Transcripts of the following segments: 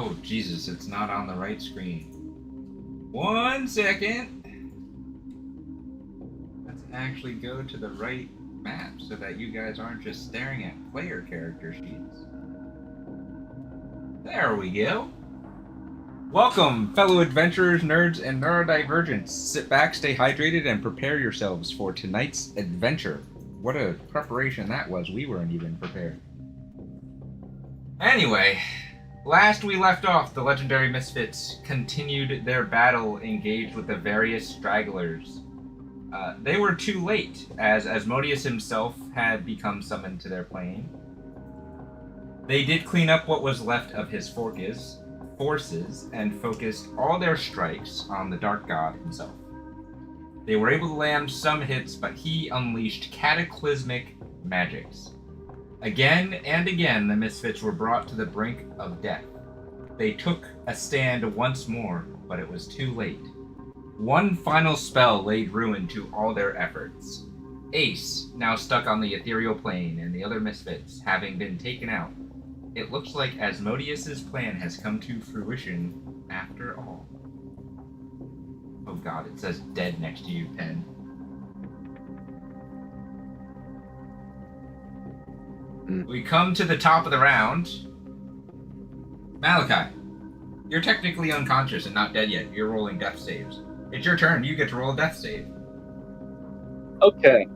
Oh, Jesus, it's not on the right screen. 1 second. Let's actually go to the right map so that you guys aren't just staring at player character sheets. There we go. Welcome, fellow adventurers, nerds, and neurodivergents. Sit back, stay hydrated, and prepare yourselves for tonight's adventure. What a preparation that was. We weren't even prepared. Anyway, last we left off, the Legendary Misfits continued their battle engaged with the various stragglers. They were too late, as Asmodeus himself had become summoned to their plane. They did clean up what was left of his forces and focused all their strikes on the Dark God himself. They were able to land some hits, but he unleashed cataclysmic magics. Again and again, the Misfits were brought to the brink of death. They took a stand once more, but it was too late. One final spell laid ruin to all their efforts. Ace, now stuck on the ethereal plane, and the other Misfits, having been taken out. It looks like Asmodeus's plan has come to fruition after all. Oh god, it says dead next to you, Pen. We come to the top of the round. Malachi, you're technically unconscious and not dead yet. You're rolling death saves. It's your turn. You get to roll a death save. Okay.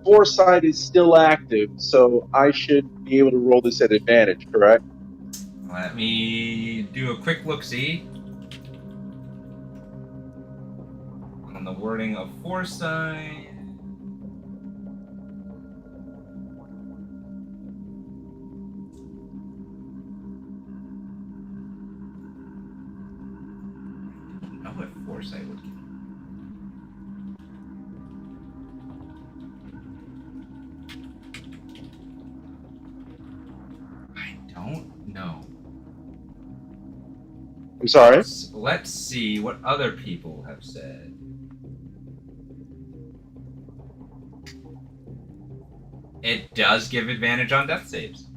Foresight is still active, so I should be able to roll this at advantage, correct? Let me do a quick look-see on the wording of foresight. I don't know what foresight would give. Don't know. I'm sorry? Let's see what other people have said. It does give advantage on death saves.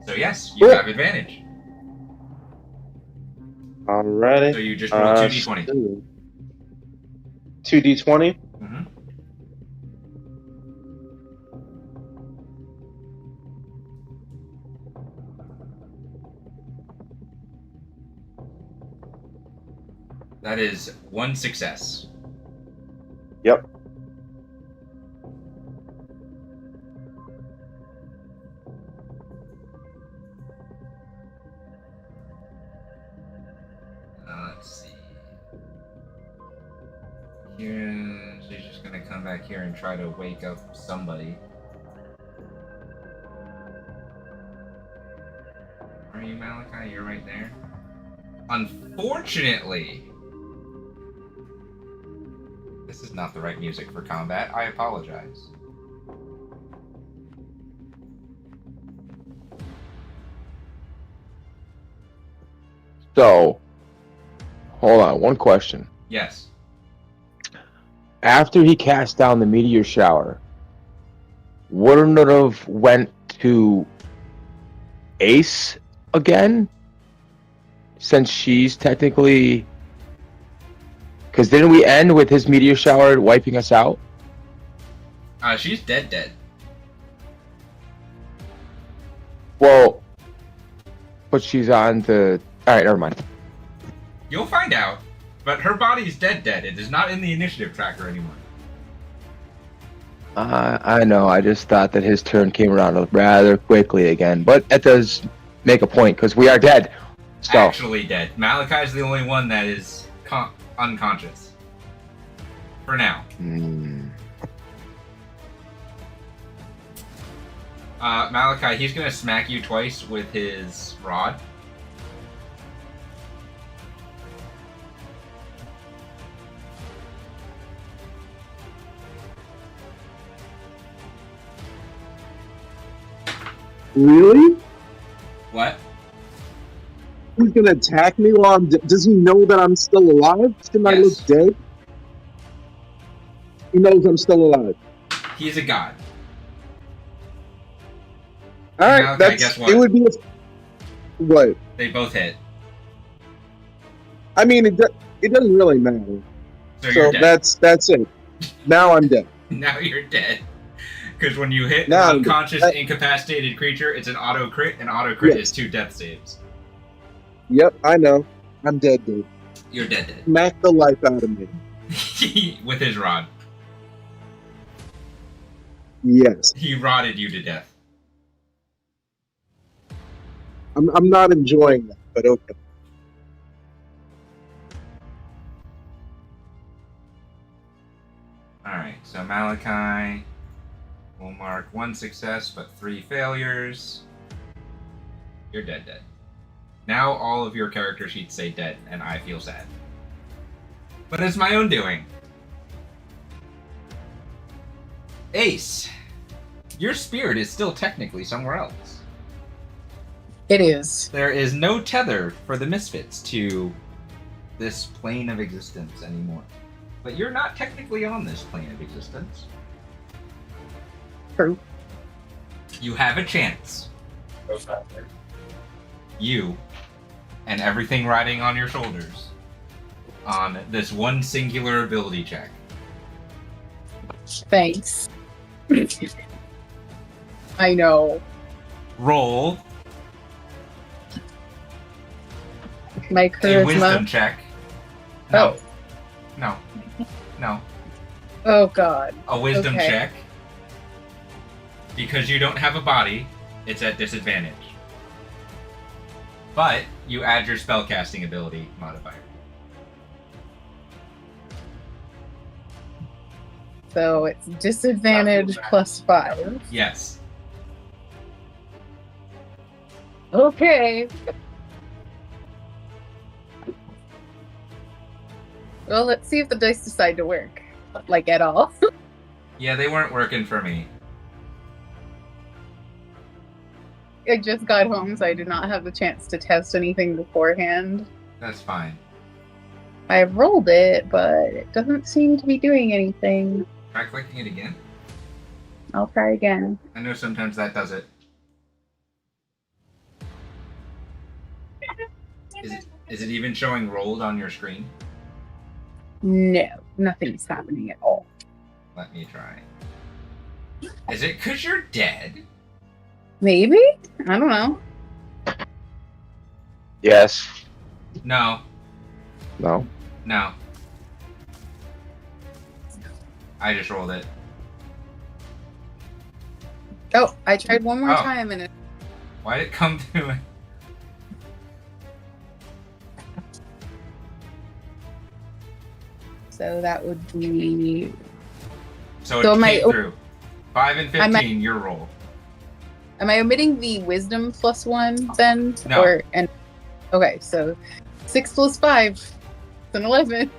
So yes, you have advantage. Alrighty. So you just roll 2d20. 2d20? Mm-hmm. That is one success. Yep. Let's see. Here, she's just gonna come back here and try to wake up somebody. Are you, Malachi? You're right there. Unfortunately, this is not the right music for combat. I apologize. So, hold on, one question. Yes. After he cast down the meteor shower, wouldn't it have went to Ace again? Since she's technically... Because didn't we end with his meteor shower wiping us out? She's dead. Well, but she's on the... Alright, never mind. You'll find out. But her body's dead. It is not in the initiative tracker anymore. I know, I just thought that his turn came around rather quickly again. But that does make a point, because we are dead. So. Actually dead. Malachi's the only one that is unconscious. For now. Malachi, he's gonna smack you twice with his rod. Really? What? He's gonna attack me while I'm does he know that I'm still alive? Shouldn't I look dead? He knows I'm still alive. He's a god. Alright, Malachi, guess what? it would be What? They both hit. I mean, it doesn't really matter. So you're dead. That's it. Now I'm dead. Now you're dead. Because when you hit Now an I'm unconscious, dead. incapacitated creature, it's an auto crit, and auto crit Yes. is 2 death saves. Yep, I know. I'm dead, dude. You're dead. Smack the life out of me. With his rod. Yes. He rotted you to death. I'm not enjoying that, but okay. Alright, so Malachi will mark 1 success but 3 failures. You're dead. Now all of your character sheets say dead, and I feel sad. But it's my own doing. Ace, your spirit is still technically somewhere else. It is. There is no tether for the Misfits to this plane of existence anymore. But you're not technically on this plane of existence. True. You have a chance. You and everything riding on your shoulders on this one singular ability check. Thanks. I know. Roll My a wisdom charisma. check. No. Oh. No. Oh god. A wisdom Okay. check. Because you don't have a body, it's at disadvantage. But you add your spellcasting ability modifier. So it's disadvantage +5. Yes. Okay. Well, let's see if the dice decide to work. Like, at all. Yeah, they weren't working for me. I just got home, so I did not have the chance to test anything beforehand. That's fine. I rolled it, but it doesn't seem to be doing anything. Try clicking it again. I'll try again. I know sometimes that does it. Is it even showing rolled on your screen? No, nothing's happening at all. Let me try. Is it because you're dead? Maybe? I don't know. Yes. No. No. No. I just rolled it. Oh, I tried one more Oh. time and it. Why did it come through? So that would be. So So it am I came o- through. 5 and 15, your roll. Am I omitting the wisdom +1 then? No. Okay, so 6 + 5. It's an 11.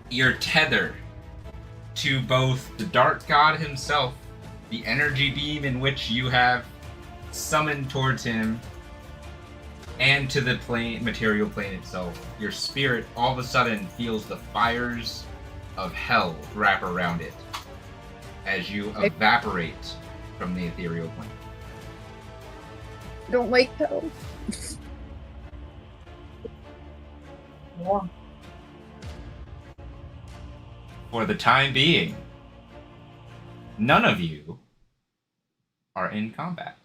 You're tethered to both the Dark God himself, the energy beam in which you have summoned towards him, and to the material plane itself. Your spirit all of a sudden feels the fires of hell wrap around it as you evaporate from the ethereal plane. I don't like hell. For the time being, none of you are in combat.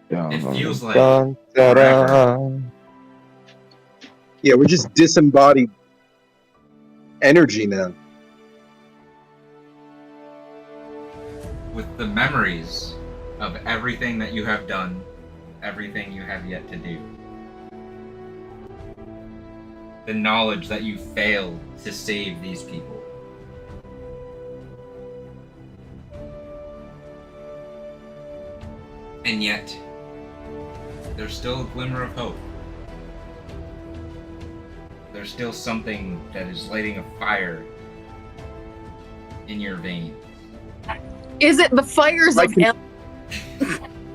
It feels like forever. Yeah, we're just disembodied energy now. With the memories of everything that you have done, everything you have yet to do. The knowledge that you failed to save these people. And yet, there's still a glimmer of hope. There's still something that is lighting a fire in your veins. Is it the fires Like of hell?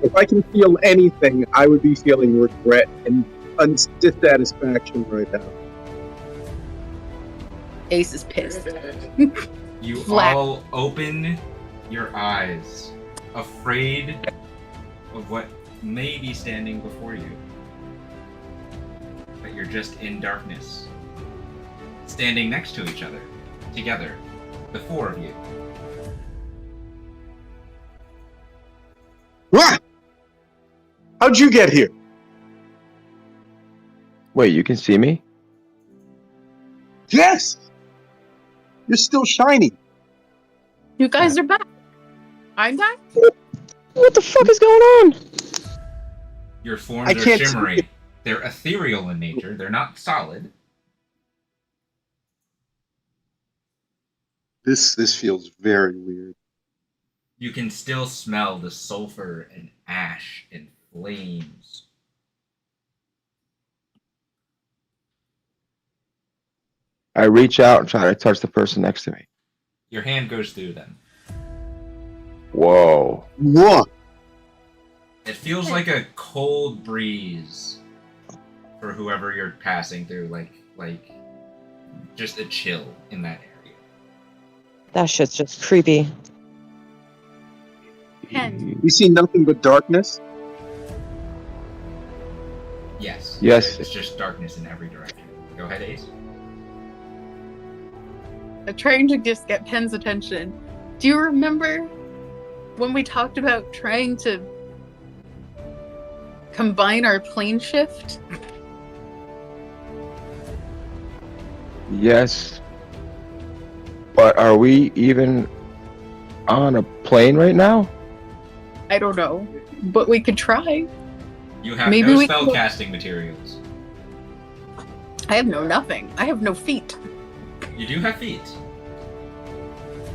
If I can feel anything, I would be feeling regret and dissatisfaction right now. Ace is pissed. You Flat. all open your eyes, afraid of what may be standing before you. But you're just in darkness, standing next to each other, together, the four of you. What? How'd you get here? Wait, you can see me? Yes! You're still shiny. You guys are back. I'm back. What the fuck is going on? Your forms I are can't see shimmering. it. They're ethereal in nature. They're not solid. This feels very weird. You can still smell the sulfur and ash and flames. I reach out and try to touch the person next to me. Your hand goes through them. Whoa. What? It feels like a cold breeze for whoever you're passing through, like just a chill in that area. That shit's just creepy. Ken. We see nothing but darkness. Yes. Yes. It's just darkness in every direction. Go ahead, Ace. I'm trying to just get Pen's attention. Do you remember when we talked about trying to combine our plane shift? Yes. But are we even on a plane right now? I don't know, but we could try. You have Maybe no we spell can- casting materials. I have no nothing. I have no feet. You do have feet.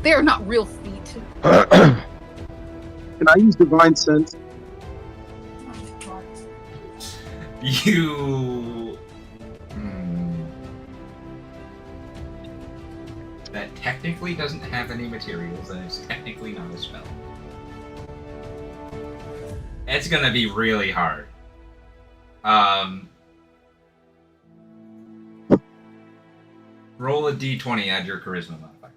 They are not real feet. Can I use divine sense? You. That technically doesn't have any materials, and it's technically not a spell. It's gonna be really hard. Roll a d20, add your charisma modifier.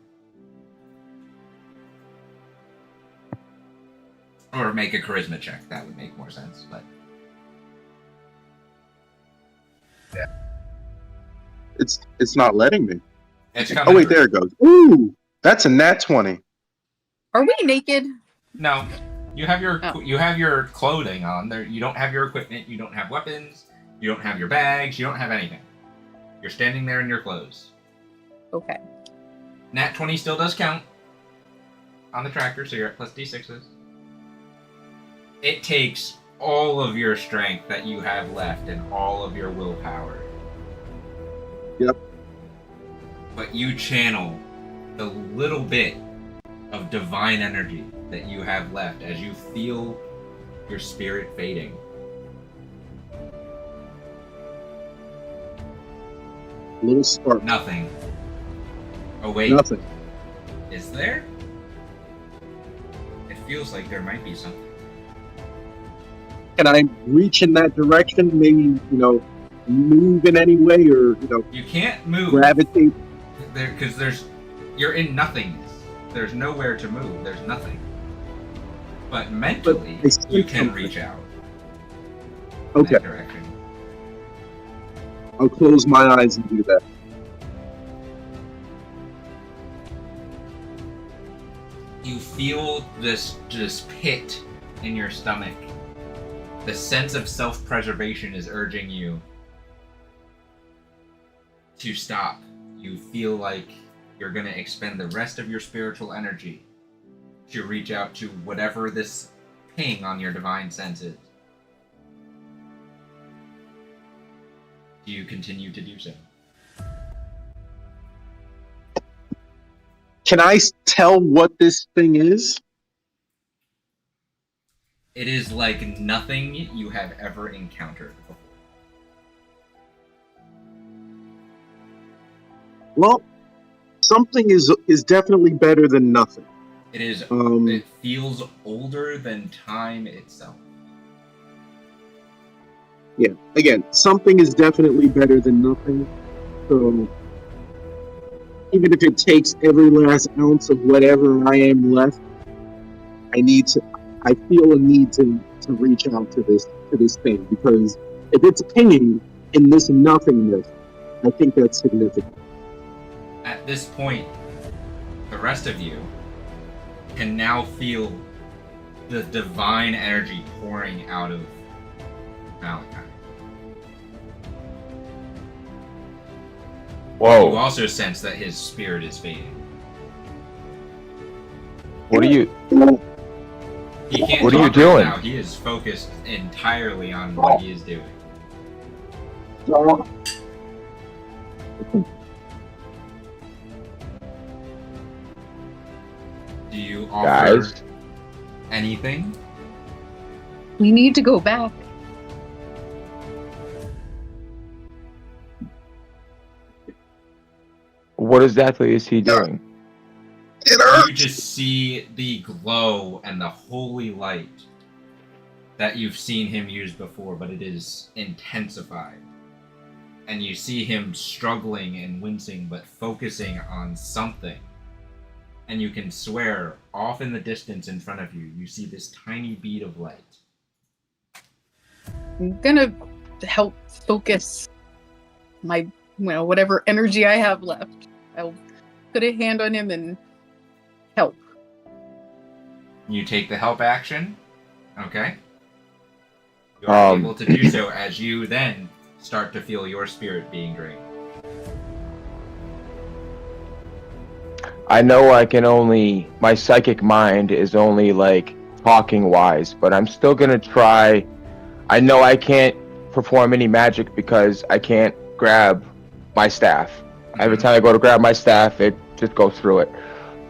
Or make a charisma check, that would make more sense, but... It's not letting me. It's coming Oh wait, through. there it goes. Ooh, that's a nat 20. Are we naked? No. You have your Oh. you have your clothing on. There you don't have your equipment, you don't have weapons, you don't have your bags, you don't have anything. You're standing there in your clothes. Okay. Nat 20 still does count on the tracker, so you're at plus d6s. It takes all of your strength that you have left and all of your willpower. Yep. But you channel the little bit of divine energy that you have left as you feel your spirit fading. Little spark. Nothing. Oh wait, Nothing. is there? It feels like there might be something. Can I reach in that direction? Maybe, move in any way or, You can't move gravitate? there because you're in nothingness. There's nowhere to move. There's nothing. But mentally, I see you can something. reach out in Okay, that direction. I'll close my eyes and do that. You feel this pit in your stomach. The sense of self-preservation is urging you to stop. You feel like you're going to expend the rest of your spiritual energy to reach out to whatever this ping on your divine sense is. Do you continue to do so? Can I tell what this thing is? It is like nothing you have ever encountered before. Well, something is definitely better than nothing. It is. Um, It feels older than time itself. Yeah, again, something is definitely better than nothing. So, even if it takes every last ounce of whatever I am left, I feel a need to reach out to this thing, because if it's pinging in this nothingness, I think that's significant. At this point, the rest of you can now feel the divine energy pouring out of Malachi. Whoa. You also sense that his spirit is fading. What are you? He can't What are you talk right doing? now. He is focused entirely on what he is doing. Do you offer Guys, anything? We need to go back. what exactly is he doing? You just see the glow and the holy light that you've seen him use before, but it is intensified. And you see him struggling and wincing, but focusing on something. And you can swear, off in the distance in front of you, you see this tiny bead of light. I'm gonna help focus my, whatever energy I have left. I'll put a hand on him and help. You take the help action. Okay. You are able to do so as you then start to feel your spirit being drained. I know my psychic mind is only like talking wise, but I'm still gonna try. I know I can't perform any magic because I can't grab my staff. Every time I go to grab my staff, it just goes through it.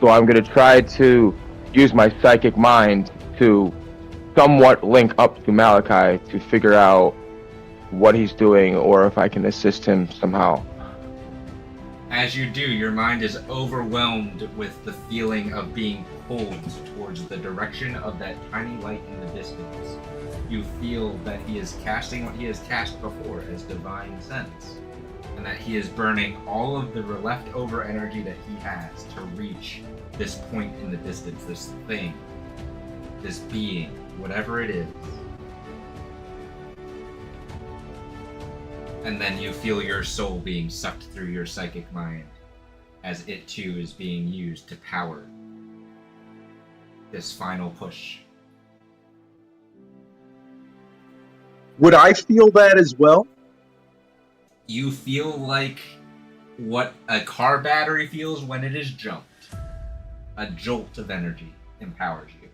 So I'm gonna try to use my psychic mind to somewhat link up to Malachi to figure out what he's doing or if I can assist him somehow. As you do, your mind is overwhelmed with the feeling of being pulled towards the direction of that tiny light in the distance. You feel that he is casting what he has cast before as divine sense, and that he is burning all of the leftover energy that he has to reach this point in the distance, this thing, this being, whatever it is. And then you feel your soul being sucked through your psychic mind as it too is being used to power this final push. Would I feel that as well? You feel like what a car battery feels when it is jumped. A jolt of energy empowers you.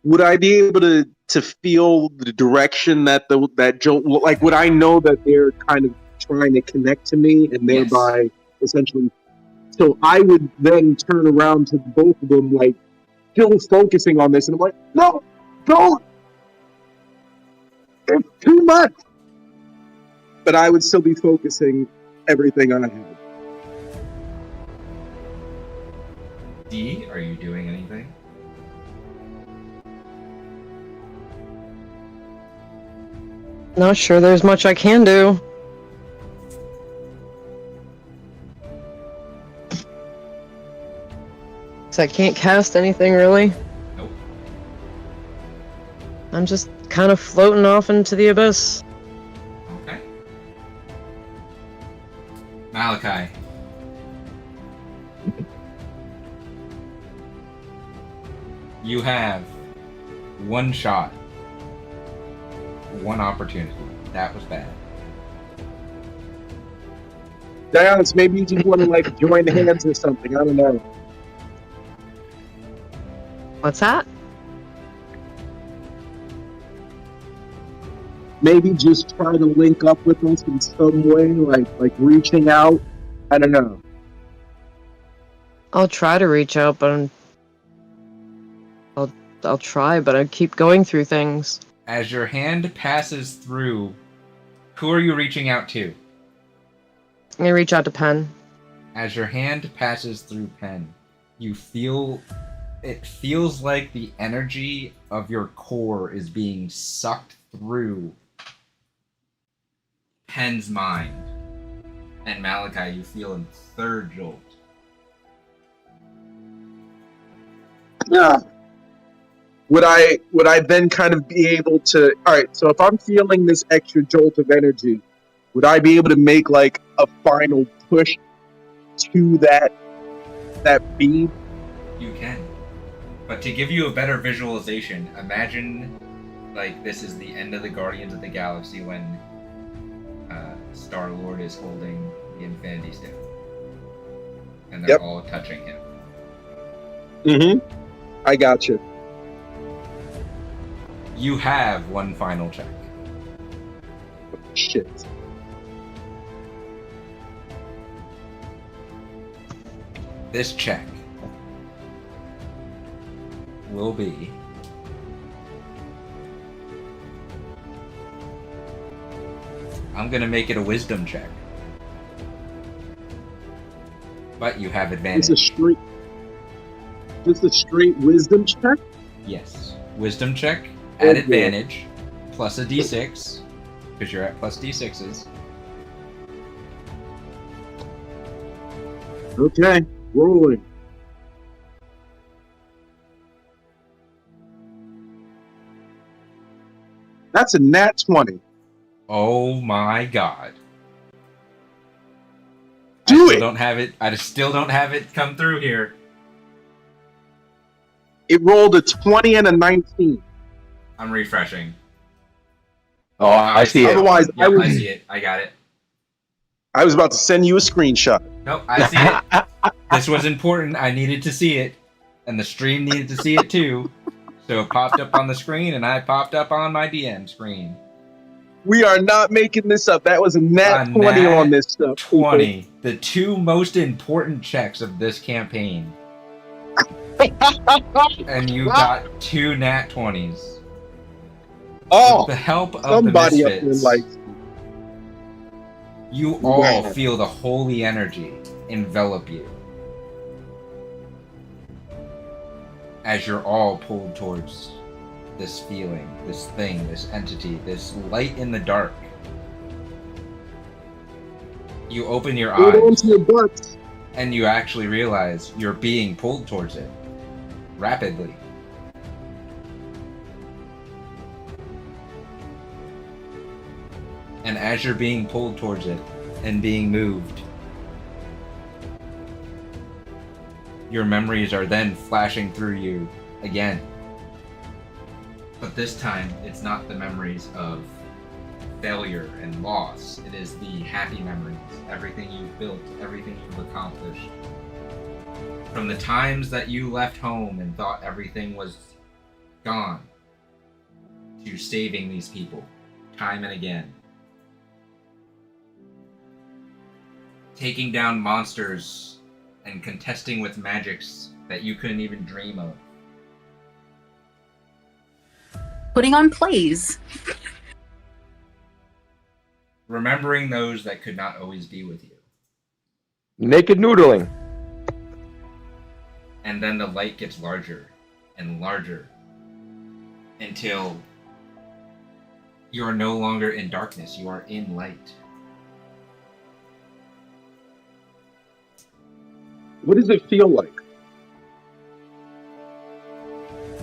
Would I be able to feel the direction that that jolt? Like, would I know that they're kind of trying to connect to me, and thereby essentially? So I would then turn around to both of them, like still focusing on this, and I'm like, no, don't. It's too much. But I would still be focusing everything on ahead. D, are you doing anything? Not sure there's much I can do. So I can't cast anything really. Nope. I'm just kind of floating off into the abyss. Okay. Malachi. You have one shot. One opportunity. That was bad. Dallas, maybe you just want to like join hands or something. I don't know. What's that? Maybe just try to link up with us in some way, like reaching out. I don't know. I'll try to reach out, but I'll try, but I keep going through things. As your hand passes through, who are you reaching out to? I'm gonna reach out to Pen. As your hand passes through Pen, you feel... It feels like the energy of your core is being sucked through Pen's mind. And Malachi, you feel a third jolt. Yeah. Would I then kind of be able to? All right. So if I'm feeling this extra jolt of energy, would I be able to make like a final push to that beam? You can. But to give you a better visualization, imagine like this is the end of the Guardians of the Galaxy when Star-Lord is holding the Infinity Stone. And they're Yep. all touching him. Mm-hmm. I got you. You have one final check. Shit. This check will be I'm gonna make it a wisdom check. But you have advantage. It's a straight wisdom check? Yes. Wisdom check Oh, at yeah. advantage plus a d6 because you're at plus d6s. Okay, rolling. That's a nat 20. Oh my god. Do I still it! don't have it. I still don't have it come through here. It rolled a 20 and a 19. I'm refreshing. Oh, I see it. Otherwise, Yep, I I see it. I got it. was about to send you a screenshot. Nope, I see it. This was important. I needed to see it. And the stream needed to see it too. So it popped up on the screen and I popped up on my DM screen. We are not making this up. That was a nat 20 nat on this stuff. 20. People. The two most important checks of this campaign. And you got two nat 20s. Oh, with the help of somebody the up there Misfits, likes. you all Wow. feel the holy energy envelop you. As you're all pulled towards this feeling, this thing, this entity, this light in the dark. You open your Hold on eyes to your butts. and you actually realize you're being pulled towards it rapidly. And as you're being pulled towards it and being moved, your memories are then flashing through you again. But this time, it's not the memories of failure and loss. It is the happy memories, everything you've built, everything you've accomplished. From the times that you left home and thought everything was gone, to saving these people, time and again. Taking down monsters and contesting with magics that you couldn't even dream of. Putting on plays. Remembering those that could not always be with you. Naked noodling. And then the light gets larger and larger until you are no longer in darkness, you are in light. What does it feel like?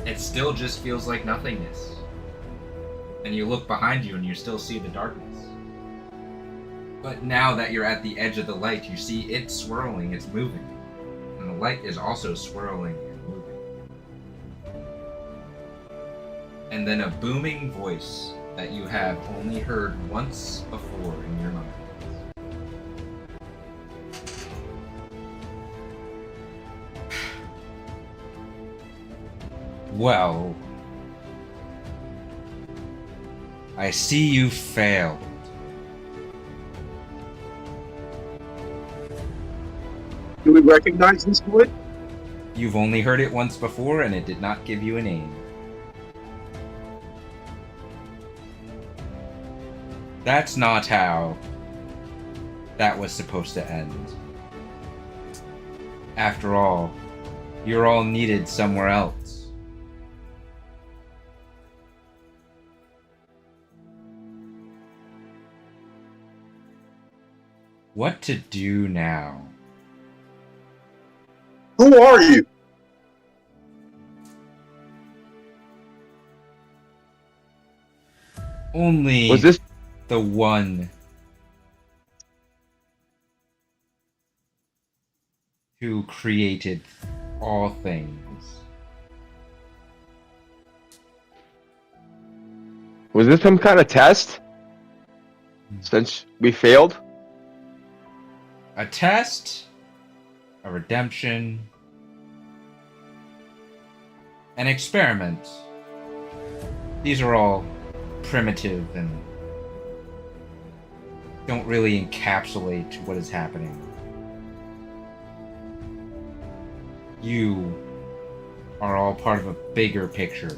It still just feels like nothingness. And you look behind you and you still see the darkness. But now that you're at the edge of the light, you see it swirling, it's moving. And the light is also swirling and moving. And then a booming voice that you have only heard once before in your mind. Well, I see you failed. Do we recognize this voice? You've only heard it once before and it did not give you a name. That's not how that was supposed to end. After all, you're all needed somewhere else. What to do now? Who are you? Only Was this the one who created all things. some kind of test? Since we failed? A test, a redemption, an experiment. These are all primitive and don't really encapsulate what is happening. You are all part of a bigger picture.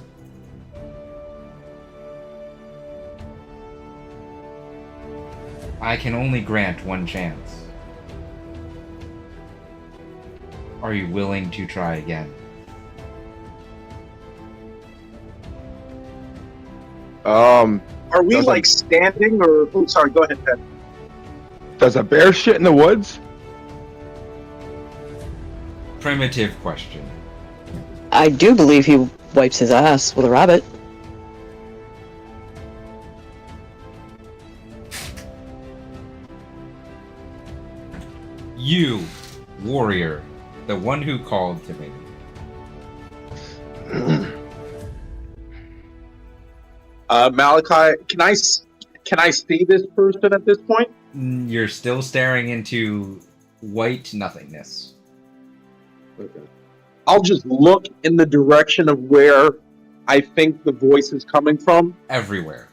I can only grant one chance. Are you willing to try again? Are we Doesn't- like standing or? Oh, sorry. Go ahead, Ted. Does a bear shit in the woods? Primitive question. I do believe he wipes his ass with a rabbit. You, warrior, the one who called to me. Malachi, can I see this person at this point? You're still staring into white nothingness. Okay. I'll just look in the direction of where I think the voice is coming from. Everywhere.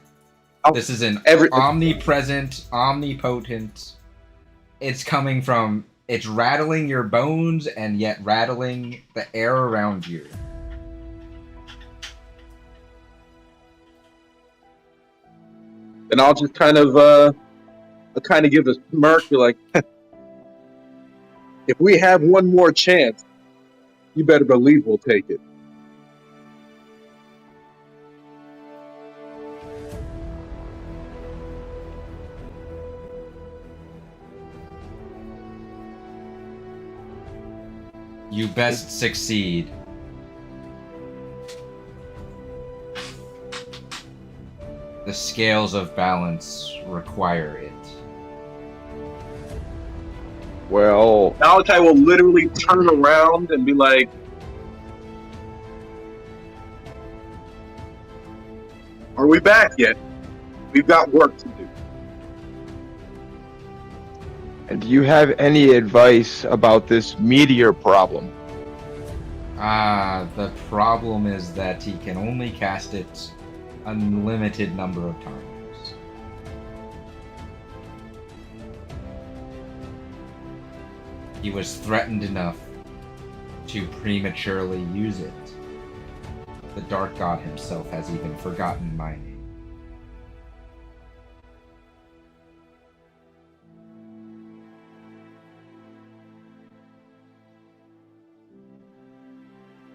Oh, This is an every- omnipresent, omnipotent. It's coming from. It's rattling your bones and yet rattling the air around you. And I'll just kind of give a smirk, be like, if we have one more chance, you better believe we'll take it. You best succeed. The scales of balance require it. Well, Malachi will literally turn around and be like, are we back yet? We've got work to do. and do you have any advice about this meteor problem? The problem is that he can only cast it unlimited number of times. He was threatened enough to prematurely use it. The Dark God himself has even forgotten my name.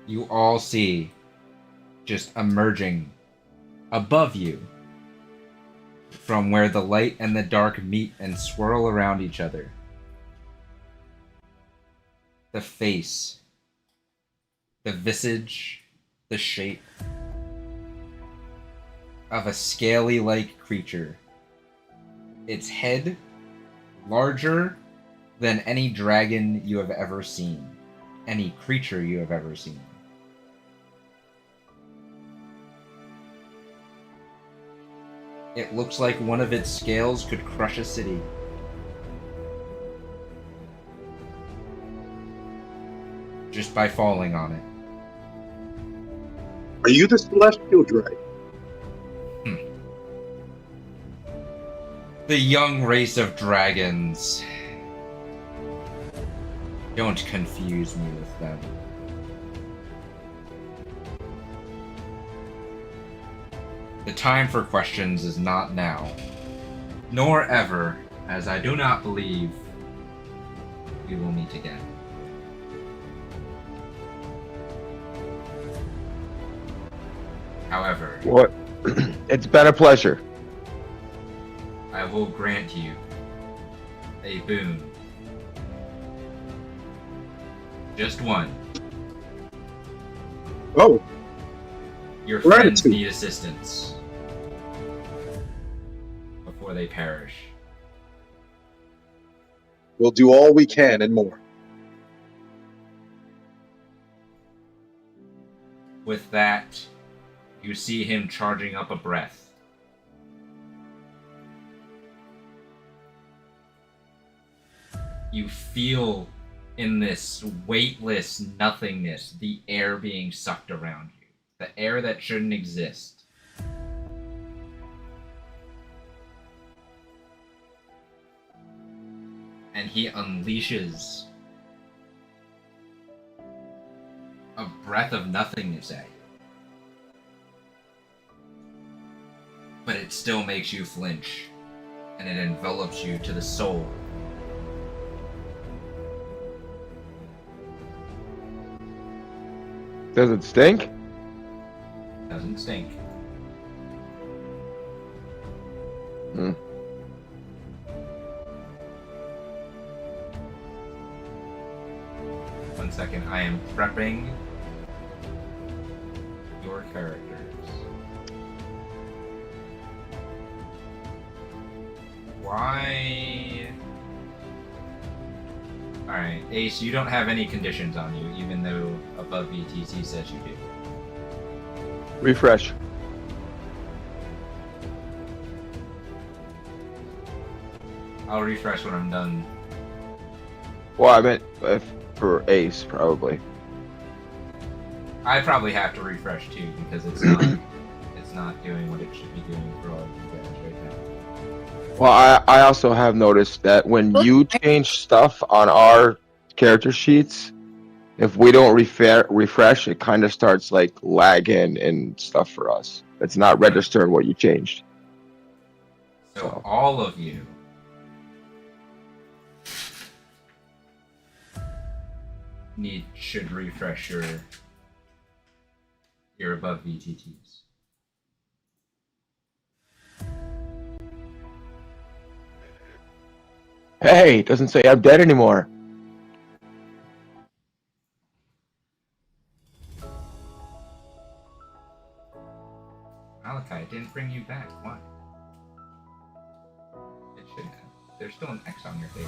You all see, just emerging above you, from where the light and the dark meet and swirl around each other, the face, the visage, the shape of a scaly-like creature. Its head larger than any dragon you have ever seen, any creature you have ever seen. It looks like one of its scales could crush a city. Just by falling on it. Are you the celestial dragon? The young race of dragons. Don't confuse me with them. The time for questions is not now, nor ever, as I do not believe we will meet again. However, What? It's been a pleasure. I will grant you a boon. Just one. Oh, Your friends gratitude. need assistance before they perish. We'll do all we can and more. With that, you see him charging up a breath. You feel in this weightless nothingness the air being sucked around you. The air that shouldn't exist. And he unleashes a breath of nothingness at you. But it still makes you flinch, and it envelops you to the soul. Does it stink? Doesn't stink. Hmm. One second, I am prepping your characters. Why? Alright, Ace, you don't have any conditions on you, even though above VTT says you do. Refresh. I'll refresh when I'm done. Well, I meant for Ace, probably. I probably have to refresh too, because it's not doing what it should be doing for all of you guys right now. Well, I also have noticed that when you change stuff on our character sheets, if we don't refresh, it kind of starts like lagging and stuff for us. It's not registering what you changed. So all of you should refresh your above VTTs. Hey, it doesn't say I'm dead anymore. Malachi, it didn't bring you back. Why? It should have. There's still an X on your face.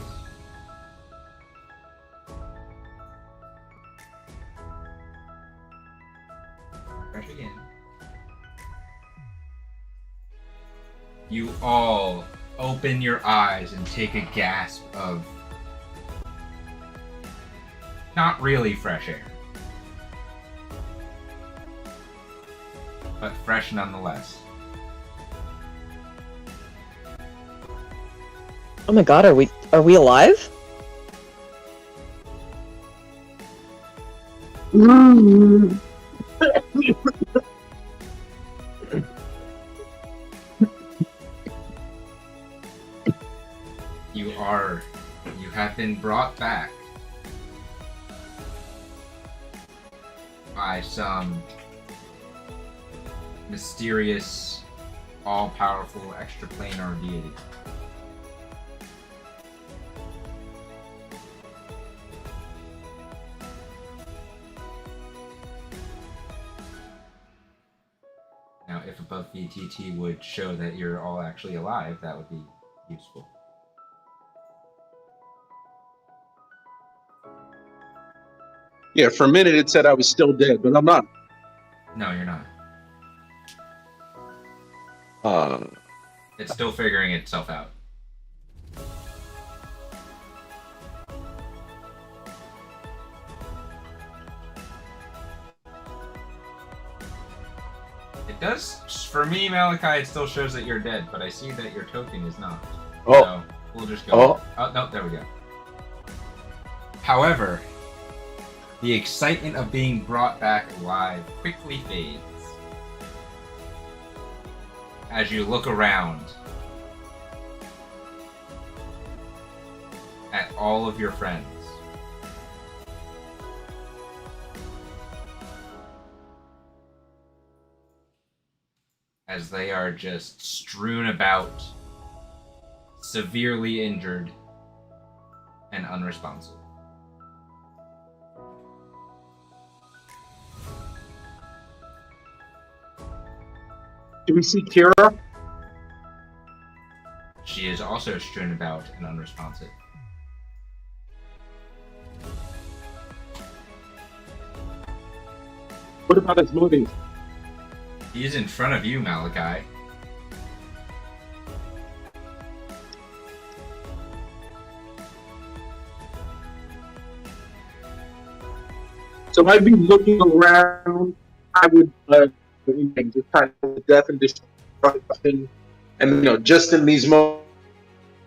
Refresh again. You all open your eyes and take a gasp of not really fresh air, but fresh nonetheless. Oh my god, are we alive? You have been brought back by some mysterious, all-powerful, extraplanar deity. Now, if above VTT would show that you're all actually alive, that would be useful. Yeah, for a minute it said I was still dead, but I'm not. No, you're not. Uh, It's still figuring itself out. It does, for me, Malachi, it still shows that you're dead, but I see that your token is not. Oh. So we'll just go. Oh. No, there we go. However, the excitement of being brought back alive quickly fades as you look around at all of your friends. As they are just strewn about, severely injured, and unresponsive. Do we see Kira? She is also strewn about and unresponsive. What about his movie? He is in front of you, Malachi. So I'd be looking around. I would just kind of death and destruction, and just in these moments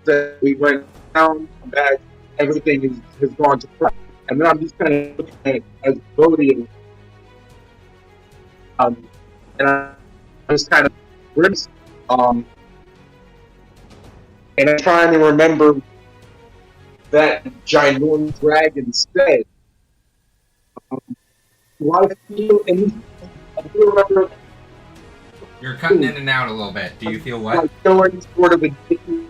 that we went down, come back, everything has gone to crap. And then I'm just kind of looking at it as Bodhi, and I just kind of grips, and I'm trying to remember that ginormous dragon said. Do I feel any? I do remember. You're cutting in and out a little bit. Do you feel what? I feel any sort of addiction.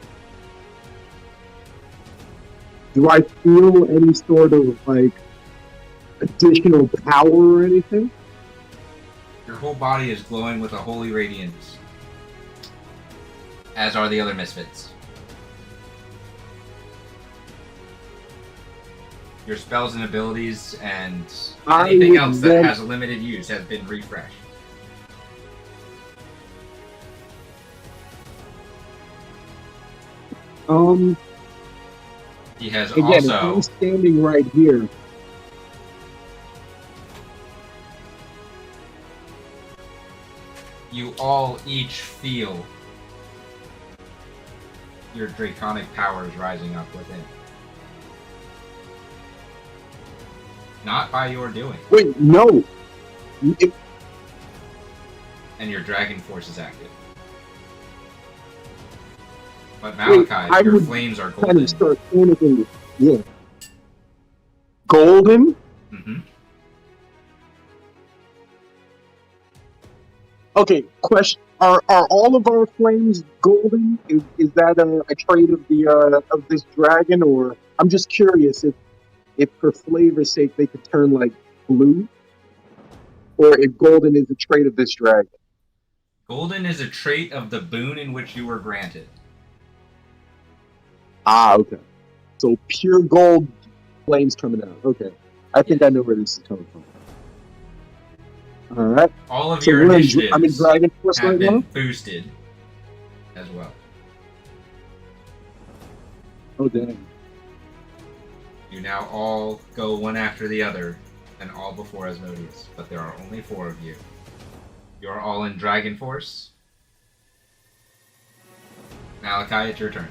Do I feel any sort of additional power or anything? Your whole body is glowing with a holy radiance. As are the other misfits. Your spells and abilities and anything else that has a limited use has been refreshed. He has Again, also. if I'm standing right here. You all each feel your draconic powers rising up within. Not by your doing. Wait, no. And your dragon force is active. But Malachi, I your would flames are kind golden. of start panicking. Yeah. Golden? Mm-hmm. Okay, question. Are all of our flames golden? Is that a trait of the of this dragon, or I'm just curious if for flavor's sake they could turn blue, or if golden is a trait of this dragon. Golden is a trait of the boon in which you were granted. Ah, okay. So pure gold flames coming out. Okay, I think I know where this is coming from. All right. All of So your I'm in initiatives Dragon Force have right been now. boosted as well. Oh dang. You now all go one after the other, and all before Asmodeus. But there are only 4 of you. You're all in Dragon Force. Malachi, it's your turn.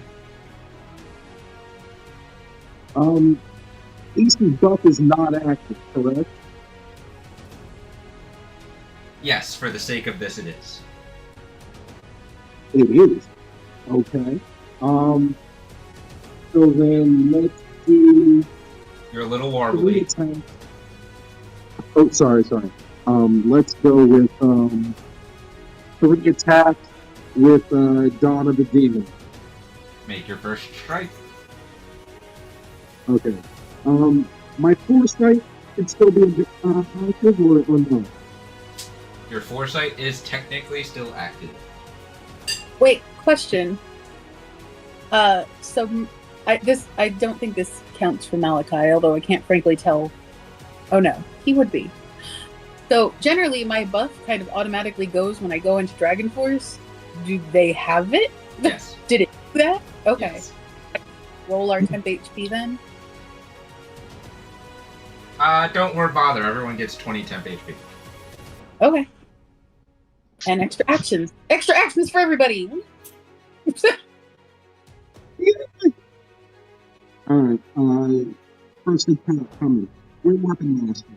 Easton's buff is not active, correct? Yes, for the sake of this, it is. It is. Okay. So then let's do You're a little 3 warbly. attacks. Oh, sorry. Let's go with 3 attacks with Dawn of the Demon. Make your first strike. Okay. My foresight can still be active or no? Your foresight is technically still active. Wait, question. So I don't think this counts for Malachi, although I can't frankly tell. Oh no, he would be. So generally, my buff kind of automatically goes when I go into Dragon Force. Do they have it? Yes. Did it do that? Okay. Yes. Roll our temp HP then. Don't worry, bother. Everyone gets 20 temp HP. Okay. And extra actions. Extra actions for everybody. All right. First attack coming. We're weapon master.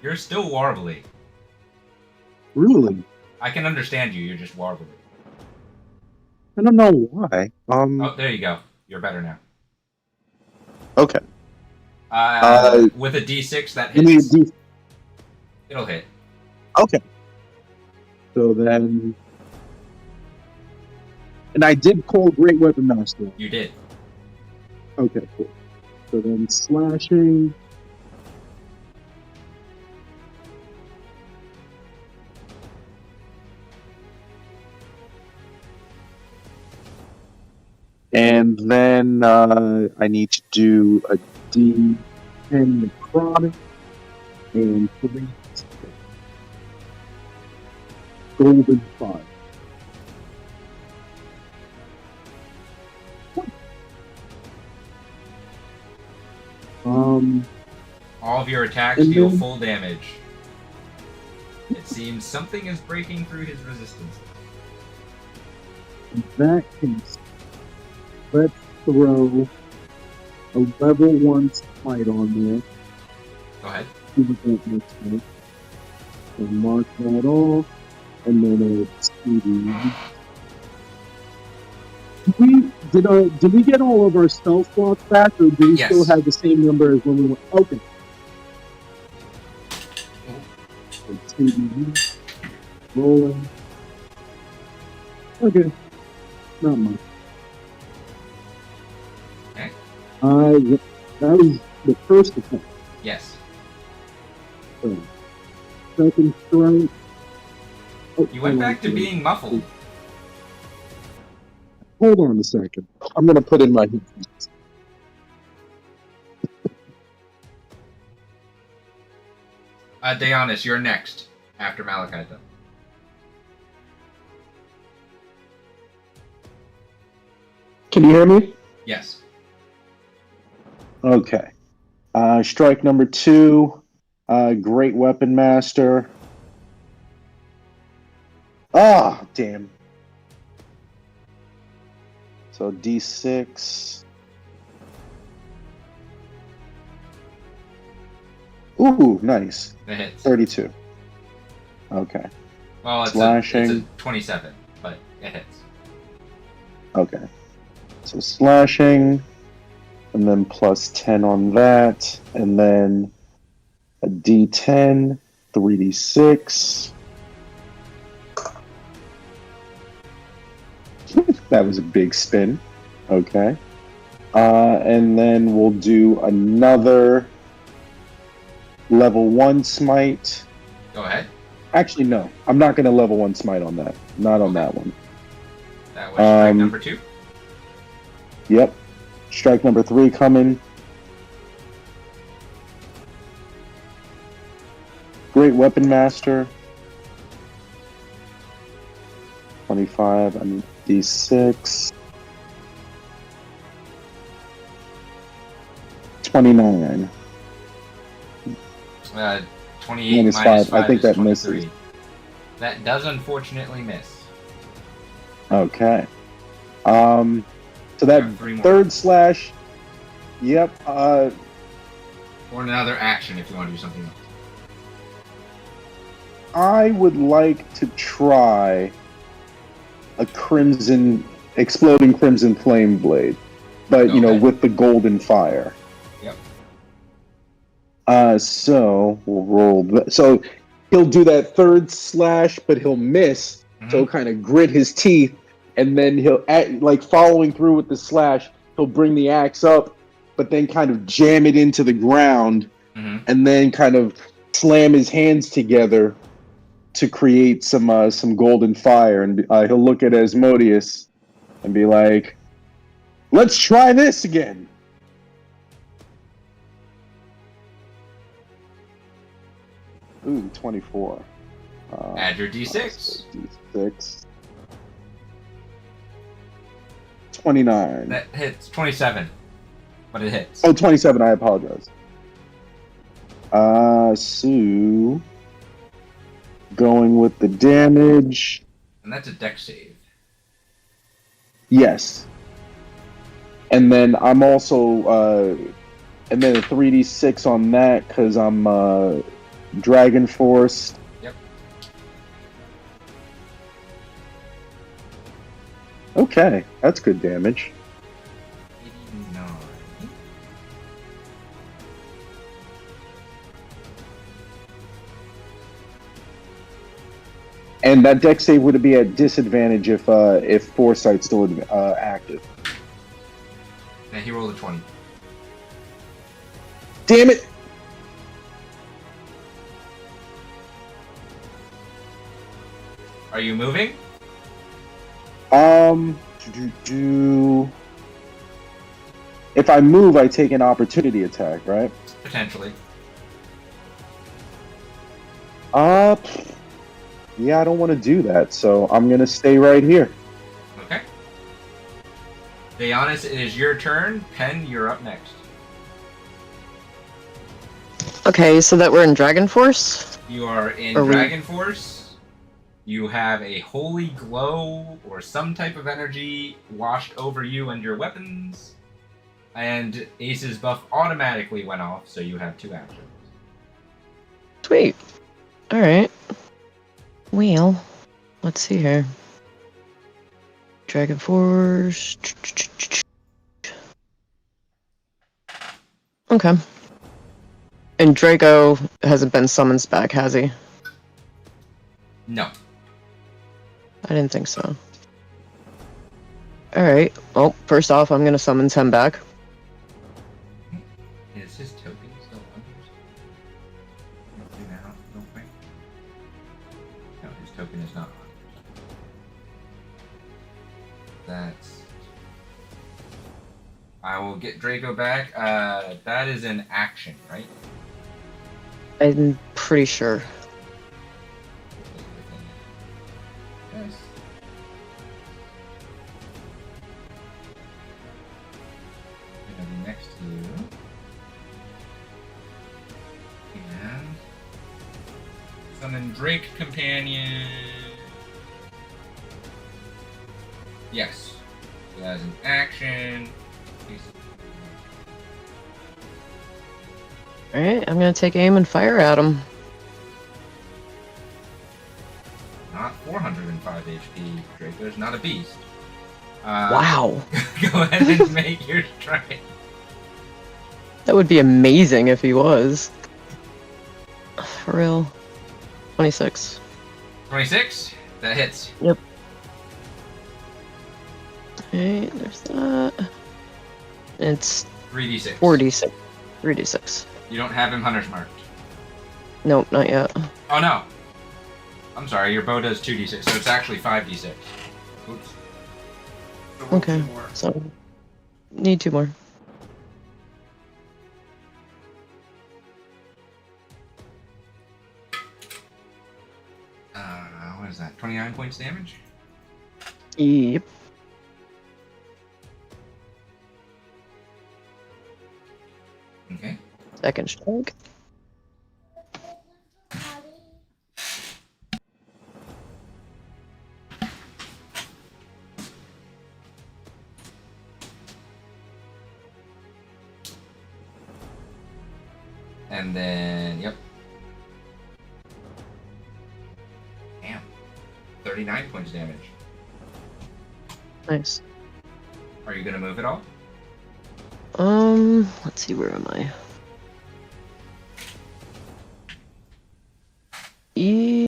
You're still warbly. Really? I can understand you. You're just warbly. I don't know why. Oh, there you go. You're better now. Okay. With a D6 that Give me a hits. D. It'll hit. Okay. So then, and I did call Great Weapon Master. You did. Okay, cool. So then slashing. And then I need to do a D10 necrotic and 3 golden 5. All of your attacks And deal then- full damage. It seems something is breaking through his resistance. In that case, let's throw a level 1 smite on there. Go ahead. See what that looks like. So mark that off, and then a speedy. Did we get all of our spell slots back, or do we Yes. still have the same number as when we went? Okay. So 2d8, rolling. Okay. Not much. Okay. That was the first attempt. Yes. So, second strike. Oh, You went hold back on. to being muffled. Hold on a second. I'm gonna put in my headphones. Deonis, you're next after Malachi, though. Can you hear me? Yes. Okay. Strike number 2. Great Weapon Master. Ah, damn. So D6. Ooh, nice. That hits. 32. Okay. Well, it's Slashing. a 27, but it hits. Okay. So slashing, and then plus 10 on that, and then a D10, 3d6. That was a big spin. Okay. And then we'll do another level 1 smite. Go ahead. Actually, no. I'm not going to level 1 smite on that. Not on that one. That was strike Um, number 2. Yep. Strike number 3 coming. Great Weapon Master. 25 and D6. 29. 28 Minus minus 5. I 5 think is that 23. misses. That does unfortunately miss. Okay. So that Got 3 more. third slash. Yep. Or another action if you want to do something else. I would like to try a exploding crimson flame blade, but you know, Okay. with the golden fire. Yep. So we'll roll. So he'll do that third slash, but he'll miss. Mhm. So he'll kind of grit his teeth, and then like following through with the slash. He'll bring the axe up, but then kind of jam it into the ground, Mhm. and then kind of slam his hands together to create some golden fire, and he'll look at Asmodeus and be like, "Let's try this again." Ooh, 24. Add your D6. D6. 29. That hits 27, but it hits. Oh, 27. I apologize. So going with the damage. And that's a dex save. Yes. And then I'm also and then a 3d6 on that because I'm Dragon Force. Yep. Okay, that's good damage. 89. And that dex save would be at disadvantage if Foresight's still active. That he rolled a 20. Damn it! Are you moving? If I move, I take an opportunity attack, right? Potentially. Yeah, I don't want to do that, so I'm gonna stay right here. Okay. Deonis, it is your turn. Pen, you're up next. Okay, so that we're in Dragon Force? You are in Are we- Dragon Force. You have a holy glow or some type of energy washed over you and your weapons. And Ace's buff automatically went off, so you have 2 actions. Sweet. Alright. Well, let's see here. Dragon Force. Okay. And Draco hasn't been summoned back, has he? No. I didn't think so. Alright. Well, first off, I'm gonna summon him back. Is his token still under? Do now, real quick. No, his token is not on. That's... I will get Draco back. That is an action, right? I'm pretty sure. Yes. Gonna be next to you. And summon Drake Companion. Yes. So that is an action. Alright, I'm gonna take aim and fire at him. Not 405 HP. Draco's not a beast. Wow. Go ahead and make your strike. That would be amazing if he was. For real. 26. 26? That hits. Yep. Okay, there's that. It's 3d6. 4d6. 3d6. You don't have him hunter's marked. Nope, not yet. Oh no! I'm sorry, your bow does 2d6, so it's actually 5d6. Oops. So roll Okay. 2 more. So, need 2 more. What is that? 29 points damage? Yep. Okay. Second strike. And then, yep. Damn. 39 points damage. Nice. Are you gonna move at all? Let's see, where am I? E.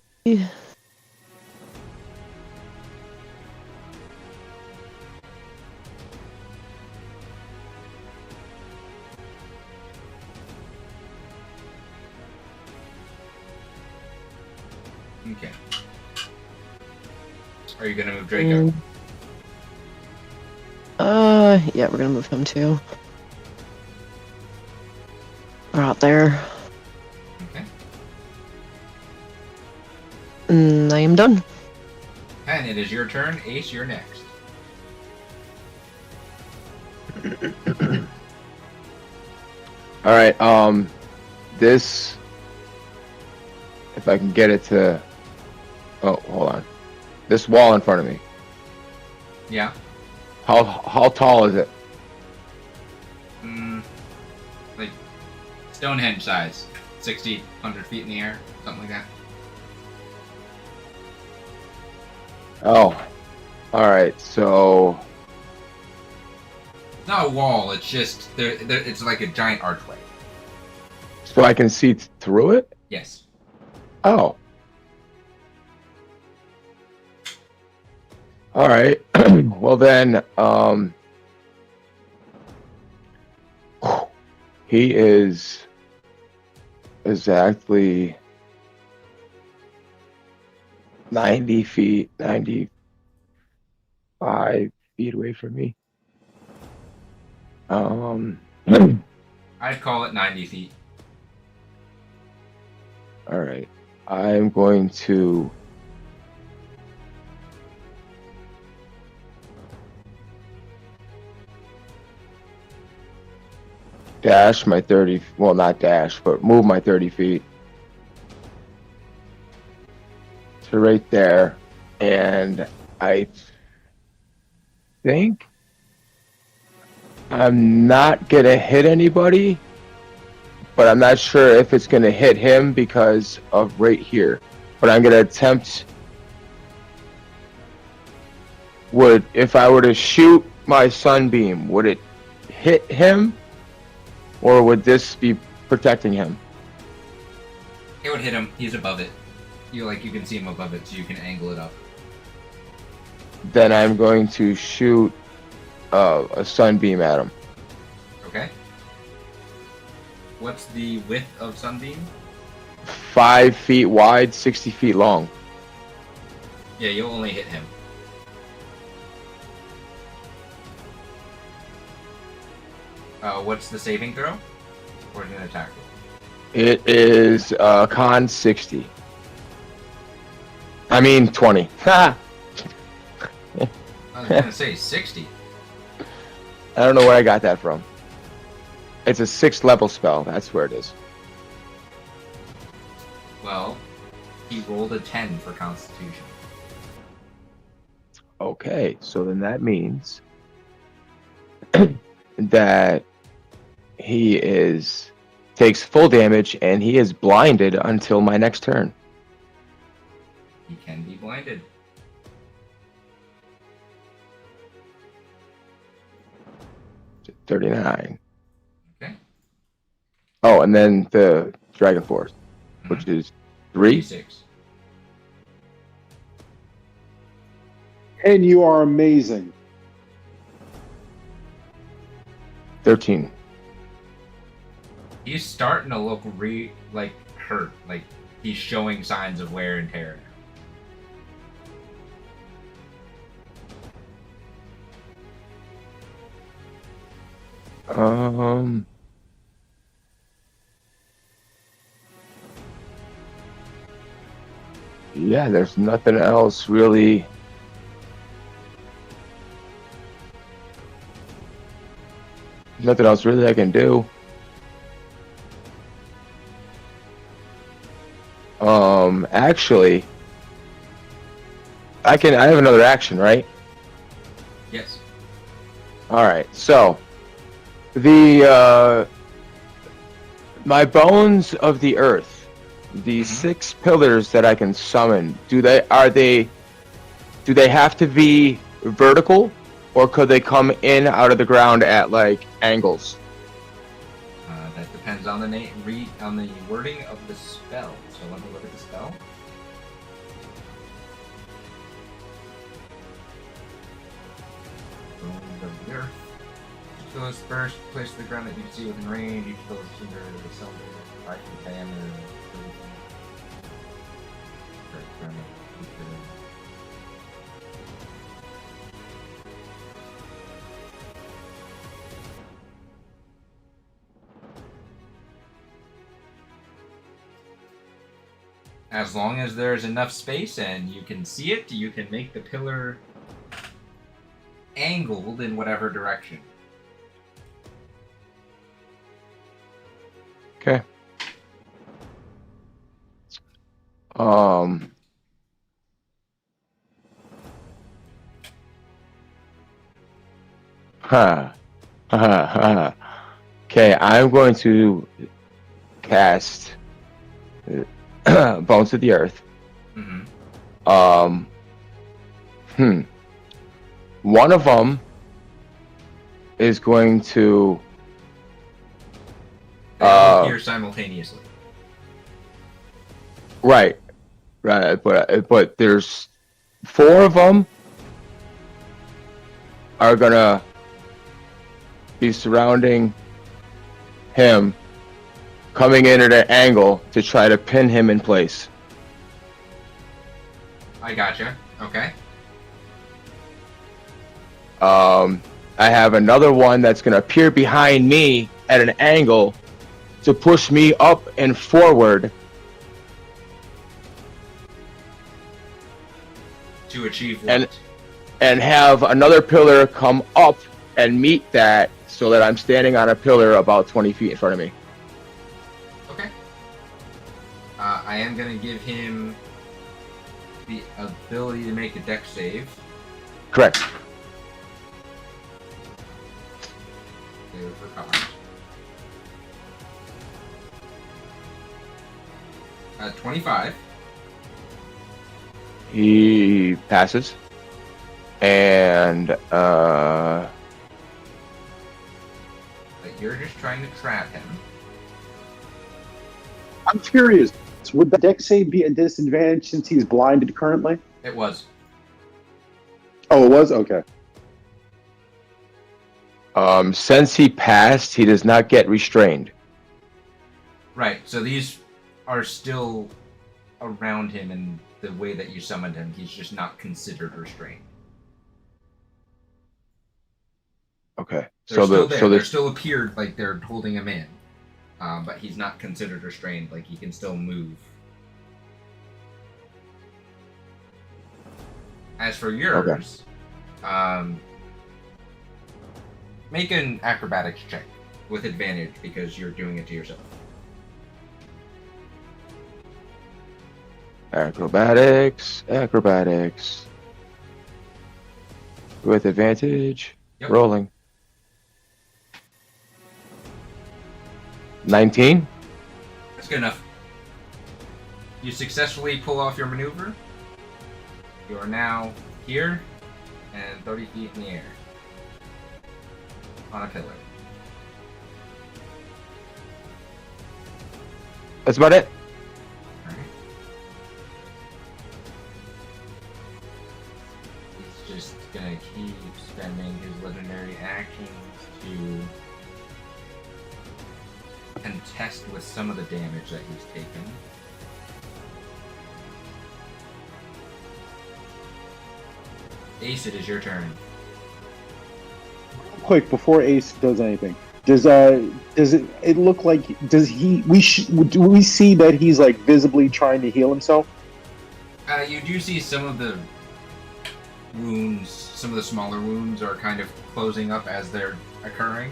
Okay. Are you gonna move Draco? Yeah, we're gonna move him too. We're out there. Okay. I am done. And it is your turn. Ace, you're next. Alright, this... If I can get it to... Oh, hold on. This wall in front of me. Yeah. How tall is it? Like Stonehenge size. 60, 100 feet in the air. Something like that. Oh. Alright, so... It's not a wall, it's just, it's like a giant archway. So I can see through it? Yes. Oh. Alright. Well then, He is exactly 90 feet, 95 feet away from me. I'd call it 90 feet. All right. I'm going to dash my 30, well, not dash, but move my 30 feet to right there. And I think I'm not going to hit anybody, but I'm not sure if it's going to hit him because of right here. But I'm going to attempt. If I were to shoot my sunbeam, would it hit him? Or would this be protecting him? It would hit him. He's above it. You can see him above it, so you can angle it up. Then I'm going to shoot a sunbeam at him. Okay. What's the width of sunbeam? 5 feet wide, 60 feet long. Yeah, you'll only hit him. What's the saving throw? Or is it an attack roll? It is con 60. I mean 20. Ha! I was gonna say 60. I don't know where I got that from. It's a 6th level spell. That's where it is. Well, he rolled a 10 for Constitution. Okay, so then that means that he takes full damage and he is blinded until my next turn. He can be blinded. $39. Okay. Oh, and then the Dragon Force, which is 3. 6. And you are amazing. 13. He's starting to look hurt. Like he's showing signs of wear and tear. Yeah, there's nothing else really. Nothing else really I can do. Actually, I have another action, right? Yes. All right. So, my bones of the earth, the 6 pillars that I can summon, do they have to be vertical, or could they come in out of the ground at like angles? That depends on the wording of the spell. So let me look at the spell. Bones of the earth. Each pillar is first placed to the ground that you can see within range. Each pillar is similar to the cylinder. I can diameter. As long as there's enough space and you can see it, you can make the pillar angled in whatever direction. Okay. Okay, I'm going to cast Bones of the Earth. Mm-hmm. One of them is going to They all appear simultaneously. right, but there's 4 of them are gonna be surrounding him coming in at an angle to try to pin him in place. I gotcha. Okay. I have another one that's going to appear behind me at an angle to push me up and forward. To achieve what? And have another pillar come up and meet that so that I'm standing on a pillar about 20 feet in front of me. Okay. I am going to give him the ability to make a dex save. Correct. Save for cost. 25. He passes. And, But you're just trying to trap him. I'm curious. Would the dex save be a disadvantage since he's blinded currently? It was. Oh, it was? Okay. since he passed, he does not get restrained. Right, so these are still around him in the way that you summoned him. He's just not considered restrained. Okay. They're still there. They still appeared like they're holding him in. But he's not considered restrained. Like, he can still move. As for yours, make an acrobatics check with advantage because you're doing it to yourself. Acrobatics. With advantage. Yep. Rolling. 19? That's good enough. You successfully pull off your maneuver. You are now here and 30 feet in the air. On a pillar. That's about it. Alright. He's just gonna keep spending his legendary actions to contest with some of the damage that he's taken. Ace, it is your turn. Quick, before Ace does anything, does it look like do we see that he's like visibly trying to heal himself? You do see some of the wounds, some of the smaller wounds are kind of closing up as they're occurring.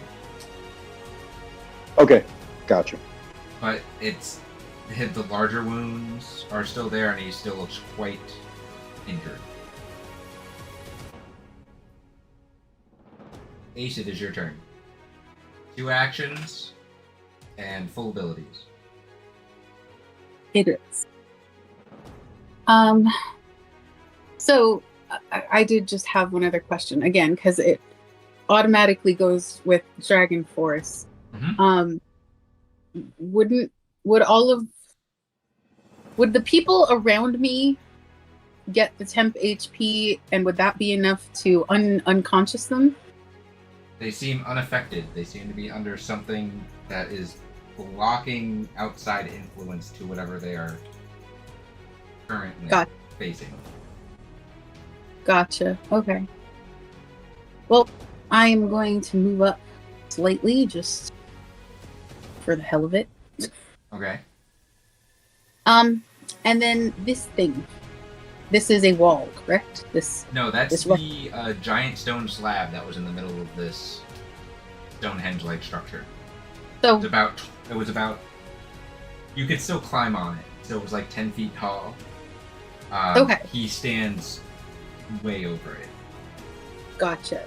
Okay, gotcha. But the larger wounds are still there and he still looks quite injured. Ace, it is your turn. 2 actions and full abilities. It is. So I did just have one other question again because it automatically goes with Dragon Force. Mm-hmm. Would the people around me get the temp HP, and would that be enough to unconscious them? They seem unaffected. They seem to be under something that is blocking outside influence to whatever they are currently facing. Gotcha. Okay. Well, I am going to move up slightly, just for the hell of it. Okay. And then this thing. This is a wall, correct? No, that's this the giant stone slab that was in the middle of this Stonehenge-like structure. So It was about. You could still climb on it. So it was like 10 feet tall. Okay. He stands way over it. Gotcha.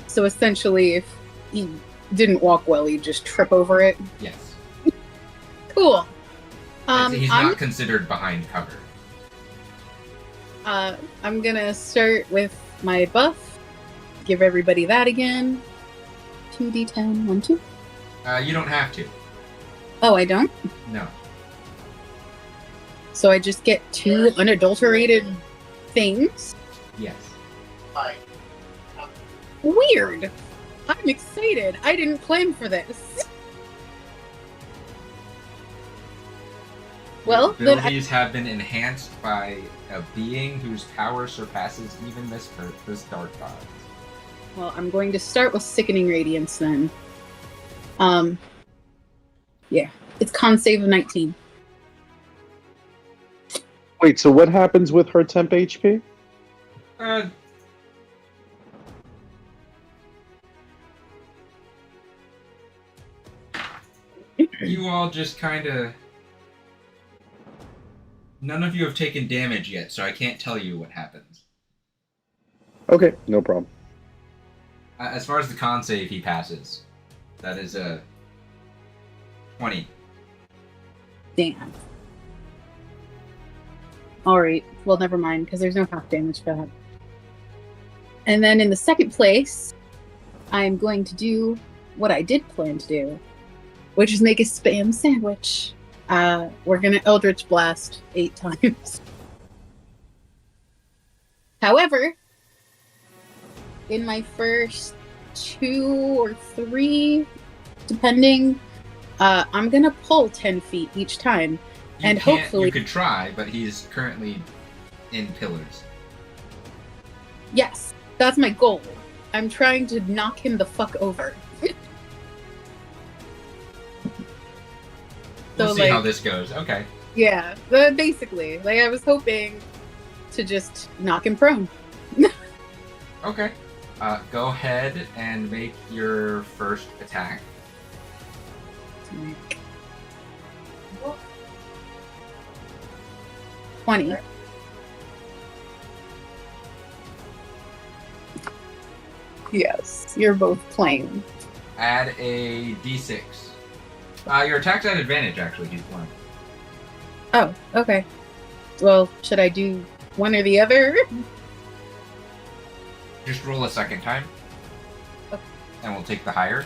So essentially, if he didn't walk well, he'd just trip over it. Yes. Cool. He's not considered behind cover. I'm gonna start with my buff. Give everybody that again. 2d10, 1, 2. You don't have to. Oh, I don't? No. So I just get 2 unadulterated things? Yes. Weird. I'm excited. I didn't plan for this. Well, Your then abilities have been enhanced by a being whose power surpasses even this dark god. well, I'm going to start with Sickening Radiance then. Yeah, it's con save of 19. Wait, so what happens with her temp HP? You all just kind of... None of you have taken damage yet, so I can't tell you what happens. Okay, no problem. As far as the con save, he passes. That is a 20. Damn. Alright, well, never mind, because there's no half damage for that. And then in the second place, I'm going to do what I did plan to do, which is make a spam sandwich. We're gonna Eldritch Blast 8 times. However, in my first 2 or 3, depending, I'm gonna pull 10 feet each time. And hopefully... You could try, but he's currently in pillars. Yes, that's my goal. I'm trying to knock him the fuck over. We'll So, see like, how this goes. Okay. Yeah, basically. Like, I was hoping to just knock him prone. Okay. Go ahead and make your first attack. 20. Yes, you're both playing. Add a d6. Your attack's at advantage, actually. He's blind. Oh, okay. Well, should I do one or the other? Just roll a second time. Okay. And we'll take the higher.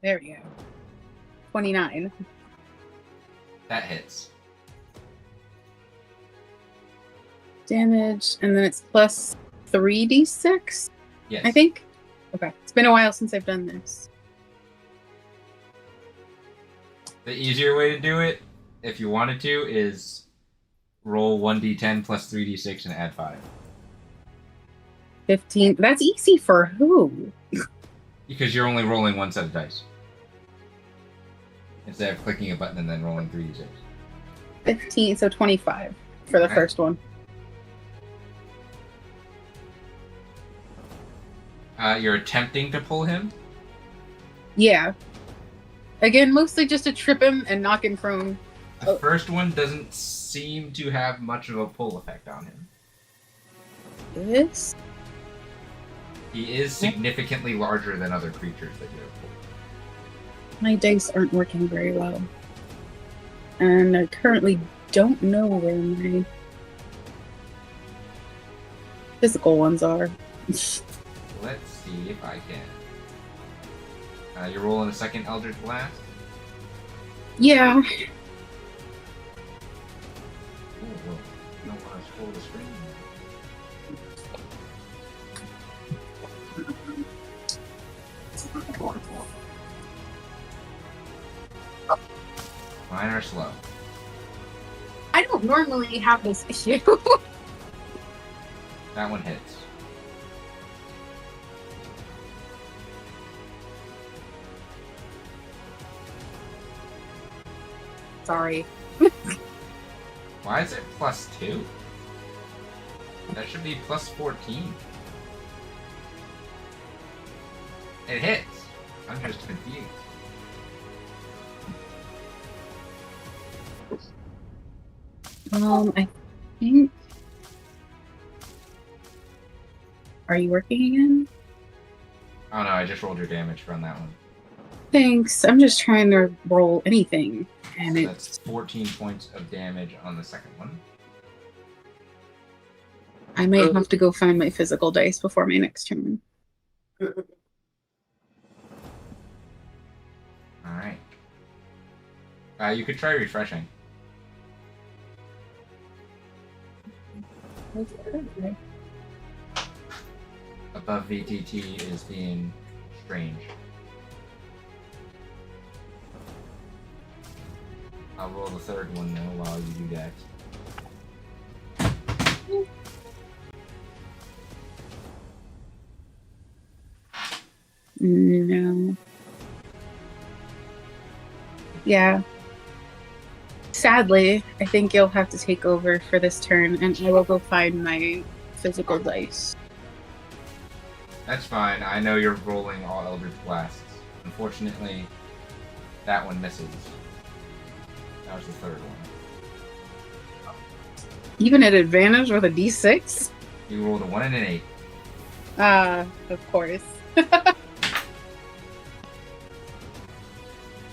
There we go. 29. That hits. Damage, and then it's plus 3d6, Yes. I think? Okay. It's been a while since I've done this. The easier way to do it, if you wanted to, is roll 1d10 plus 3d6 and add 5. 15. That's easy for who? Because you're only rolling one set of dice. Instead of clicking a button and then rolling 3d6. 15, so 25 for the Okay. first one. You're attempting to pull him. Yeah. Again, mostly just to trip him and knock him prone. The first one doesn't seem to have much of a pull effect on him. This? He is significantly larger than other creatures that you have pulled. My dice aren't working very well. And I currently don't know where my physical ones are. Let's see if I can. You're rolling a second Eldritch Blast. Yeah. Ooh, well, you don't want to scroll the screen. Mine are slow. I don't normally have this issue. That one hits. Sorry. Why is it plus 2? That should be plus 14. It hits. I'm just confused. I think. Are you working again? Oh no, I just rolled your damage from that one. Thanks. I'm just trying to roll anything. And So it's. that's 14 points of damage on the second one. I might have to go find my physical dice before my next turn. Alright. You could try refreshing. above VTT is being strange. I'll roll the third one though while you do that. No. Yeah. Sadly, I think you'll have to take over for this turn, and I will go find my physical dice. That's fine. I know you're rolling all Eldritch Blasts. Unfortunately, that one misses. That was the third one. Even at advantage with a d6? You rolled a 1 and an 8. Of course.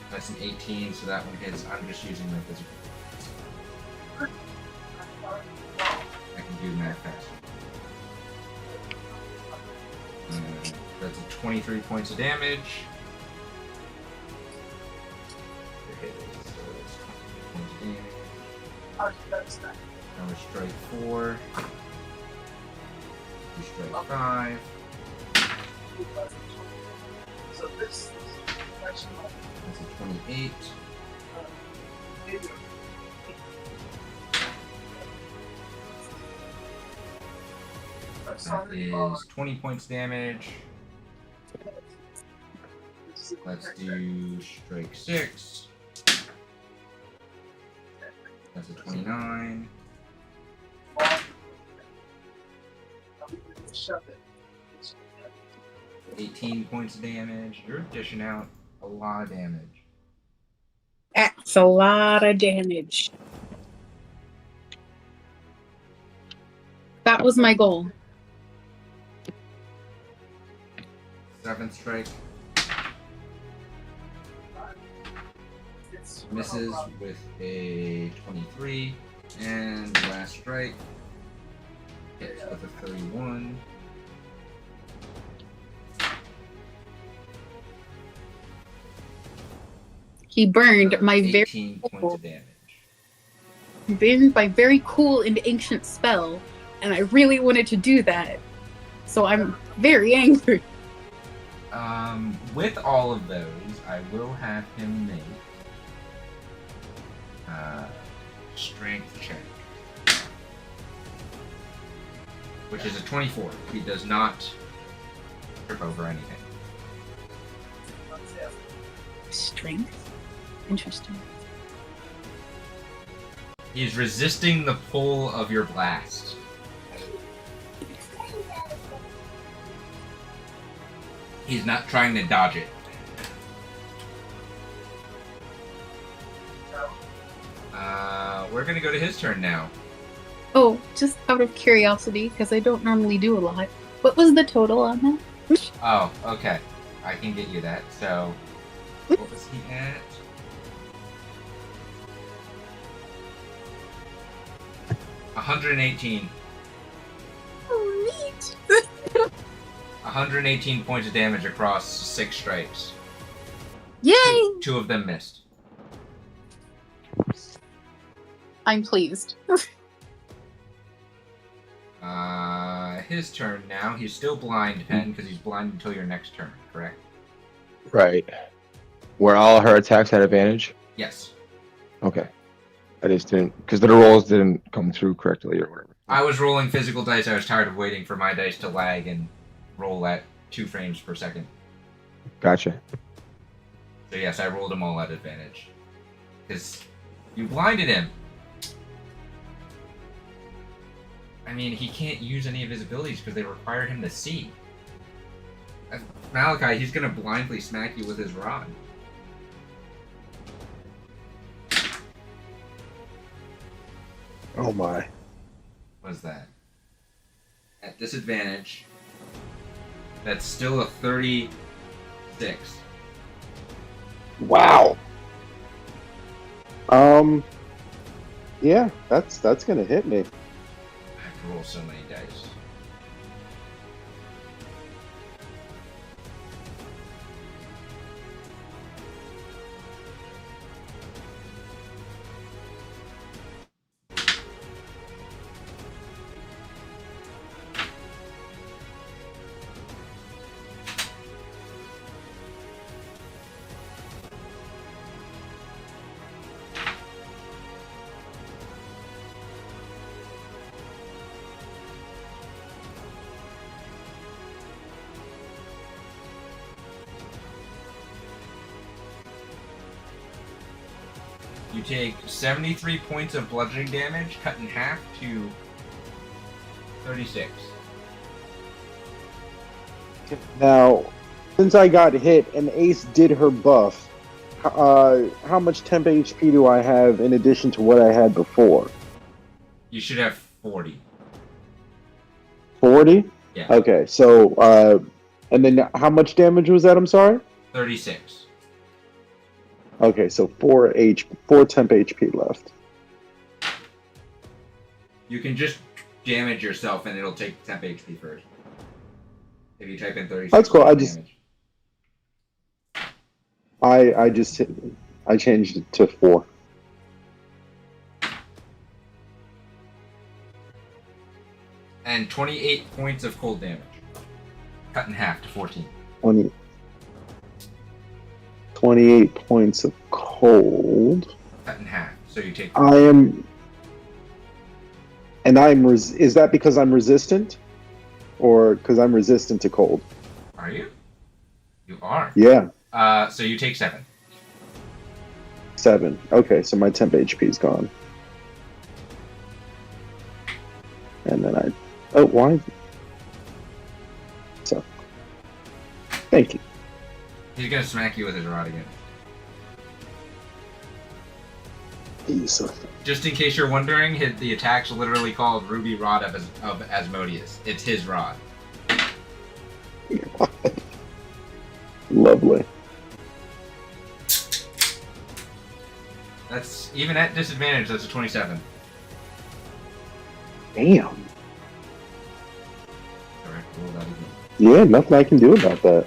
That's an 18, so that one hits. I'm just using my physical. I can do math fast. That's a 23 points of damage. There it is. So it's 20 points of damage. Now we strike 4. We strike 5. That's a 28. That is 20 points damage. Let's do strike 6. That's a 29. 18 points of damage. You're dishing out a lot of damage. That's a lot of damage. That was my goal. 7th strike. Misses with a 23. And the last strike hits with a 31. He burned my 18 points of damage. very cool and ancient spell, and I really wanted to do that. So I'm very angry. With all of those, I will have him make strength check, which is a 24. He does not trip over anything. Strength? Interesting. He's resisting the pull of your blast. He's not trying to dodge it. We're gonna go to his turn now. Oh, just out of curiosity, because I don't normally do a lot. What was the total on that? Oh, okay. I can get you that. So, what was he at? $118. Oh, neat. 118 points of damage across 6 strikes. Yay! Two of them missed. I'm pleased. His turn now. He's still blind, Pen, because he's blind until your next turn, correct? Right. Were all her attacks at advantage? Yes. Okay. I just didn't, because the rolls didn't come through correctly or whatever. I was rolling physical dice. I was tired of waiting for my dice to lag and roll at 2 frames per second. Gotcha. So yes, I rolled them all at advantage. Because you blinded him. I mean, he can't use any of his abilities because they require him to see. Malachi, he's gonna blindly smack you with his rod. Oh my. What's that? At disadvantage. That's still a 36. Wow. Yeah, that's gonna hit me. I have to roll so many dice. You take 73 points of bludgeoning damage, cut in half to 36. Now, since I got hit and Ace did her buff, how much temp HP do I have in addition to what I had before? You should have 40. 40? Yeah. Okay, so, and then how much damage was that? I'm sorry? 36. Okay, so 4 temp HP left. You can just damage yourself and it'll take temp HP first. If you type in 36 That's cool, damage. I changed it to 4. And 28 points of cold damage. Cut in half to 14. 28 points of cold. Cut in half. So you take... Is that because I'm resistant? Or because I'm resistant to cold? Are you? You are. Yeah. So you take 7. 7. Okay, so my temp HP is gone. And then why? So, thank you. He's gonna smack you with his rod again. Just in case you're wondering, the attack's literally called Ruby Rod of Asmodeus. It's his rod. Lovely. That's, even at disadvantage, that's a 27. Damn. Alright, roll that again. Yeah, nothing I can do about that.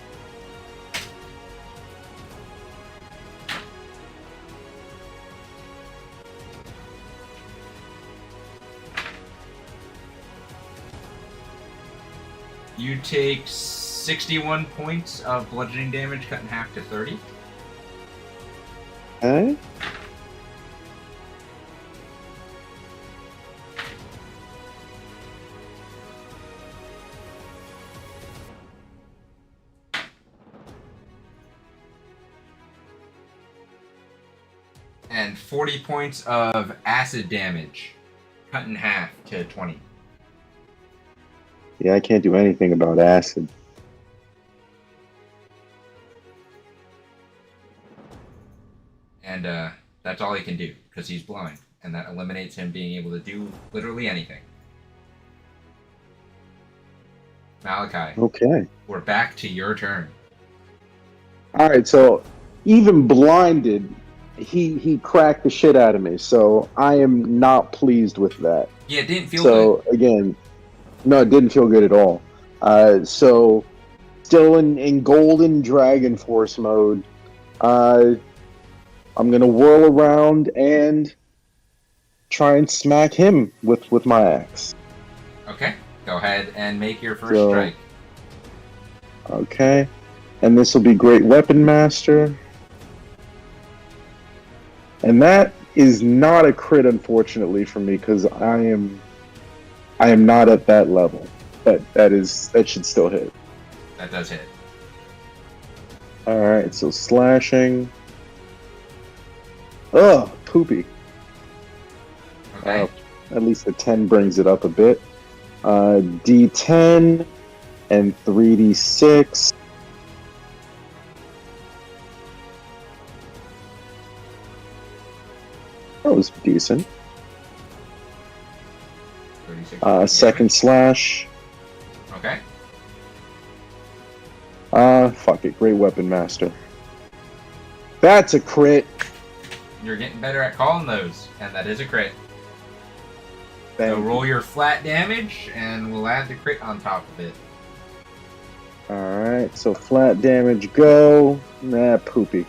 You take 61 points of bludgeoning damage, cut in half to 30. Okay. And 40 points of acid damage, cut in half to 20. Yeah, I can't do anything about acid. And that's all he can do, because he's blind. And that eliminates him being able to do literally anything. Malachi, Okay. we're back to your turn. Alright, so even blinded, he cracked the shit out of me, so I am not pleased with that. Yeah, it didn't feel So, again, no, it didn't feel good at all. So, still in golden Dragon Force mode, I'm gonna whirl around and try and smack him with my axe. good. Okay, go ahead and make your first So- strike. Okay. And this will be Great Weapon Master. And that is not a crit, unfortunately, for me, because I am not at that level. That should still hit. That does hit. Alright, so slashing. Ugh, poopy. Okay. At least the 10 brings it up a bit. D10 and 3d6. That was decent. 36 Second slash. Okay. Fuck it. Great Weapon Master. That's a crit. You're getting better at calling those, and that is a crit. Thank So you. roll your flat damage, and we'll add the crit on top of it. Alright, so flat damage go. Nah, poopy.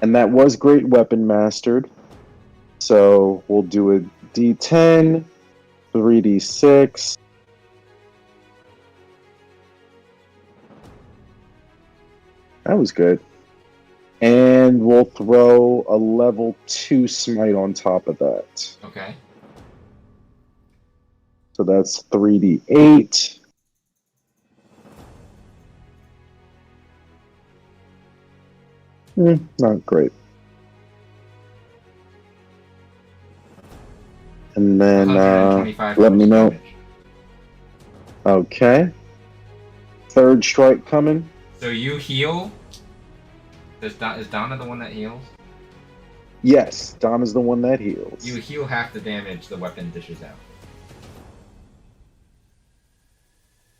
And that was Great Weapon Mastered. So we'll do a D10, 3d6. That was good. And we'll throw a level 2 smite on top of that. Okay. So that's 3d8. Not great. then 125 let me force know. damage. Okay. Third strike coming. So you heal. Is Donna the one that heals? Yes, Donna's the one that heals. You heal half the damage the weapon dishes out.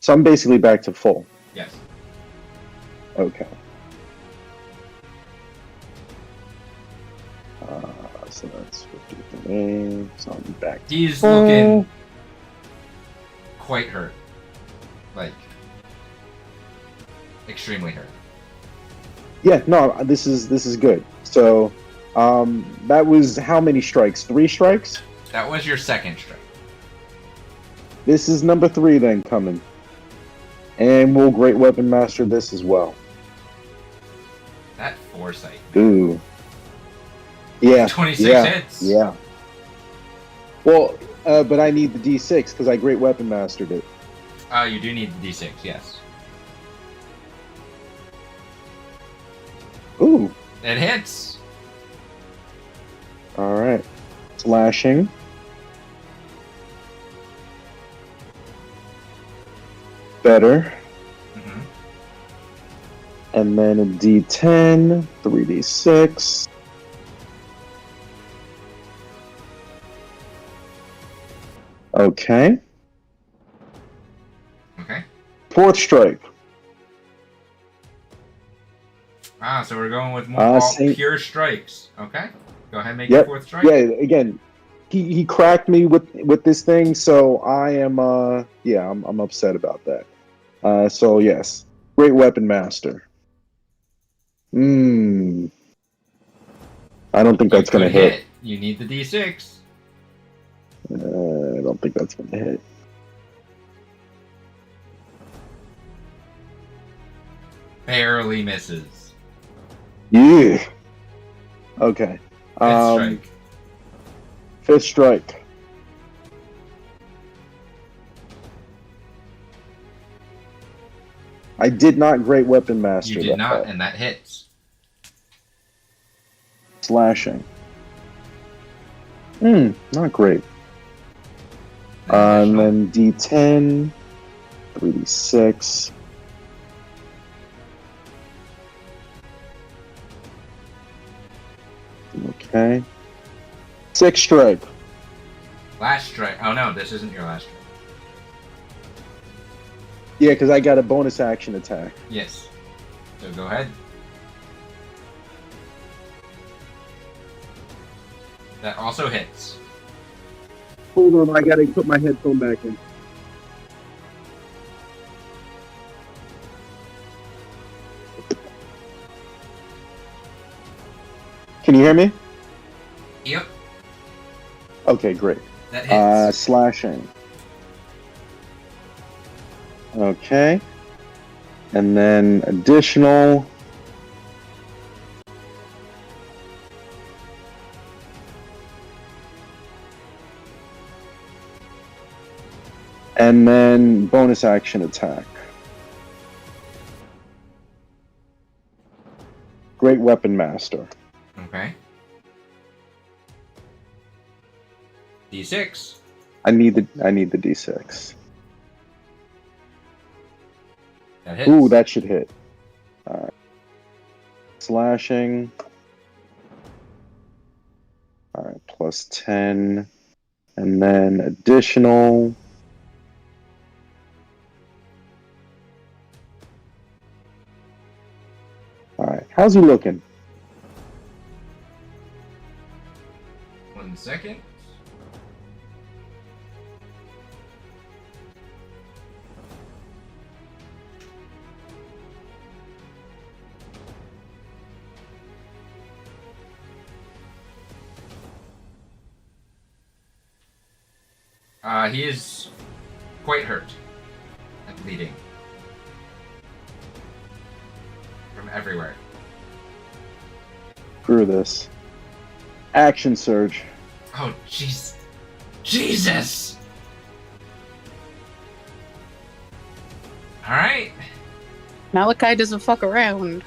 So I'm basically back to full. Yes. Okay. So that's 50 for me. So I'm back to He's full. looking quite hurt. Like, extremely hurt. Yeah, no, this is good. So, that was how many strikes? 3 strikes? That was your second strike. This is number 3 then coming. And we'll Great Weapon Master this as well. That foresight. Ooh. Yeah. 26 hits. Yeah. Well, but I need the D6 because I Great Weapon Mastered it. Oh, you do need the D6, yes. Ooh. It hits. Alright. Slashing. Better. Mm-hmm. And then a D10, 3D6. Okay. Okay. 4th strike. Ah, so we're going with more pure strikes. Okay. Go ahead and make your 4th strike. Yeah, again, he cracked me with this thing, so I am I'm upset about that. So yes. Great Weapon Master. I don't think that's gonna hit. You need the D6. I don't think that's gonna hit. Barely misses. Yeah. Okay. 5th strike. 5th strike. I did not Great Weapon Master. You did not, and that hits. Slashing. Not great. And then D10, 3D6. Okay. 6th strike. Last strike. Oh no, this isn't your last strike. Yeah, because I got a bonus action attack. Yes. So go ahead. That also hits. Hold on, I gotta put my headphone back in. Can you hear me? Yep. Okay, great. That hits. Slashing. Okay. And then additional. And then bonus action attack. Great Weapon Master. Okay. D6. I need the D6. That hits. Ooh, that should hit. Alright. Slashing. Alright, plus 10. And then additional. Alright, how's he looking? 1 second. He is quite hurt and bleeding from everywhere. Screw this. Action surge. Oh, jeez. Jesus! Alright. Malachi doesn't fuck around.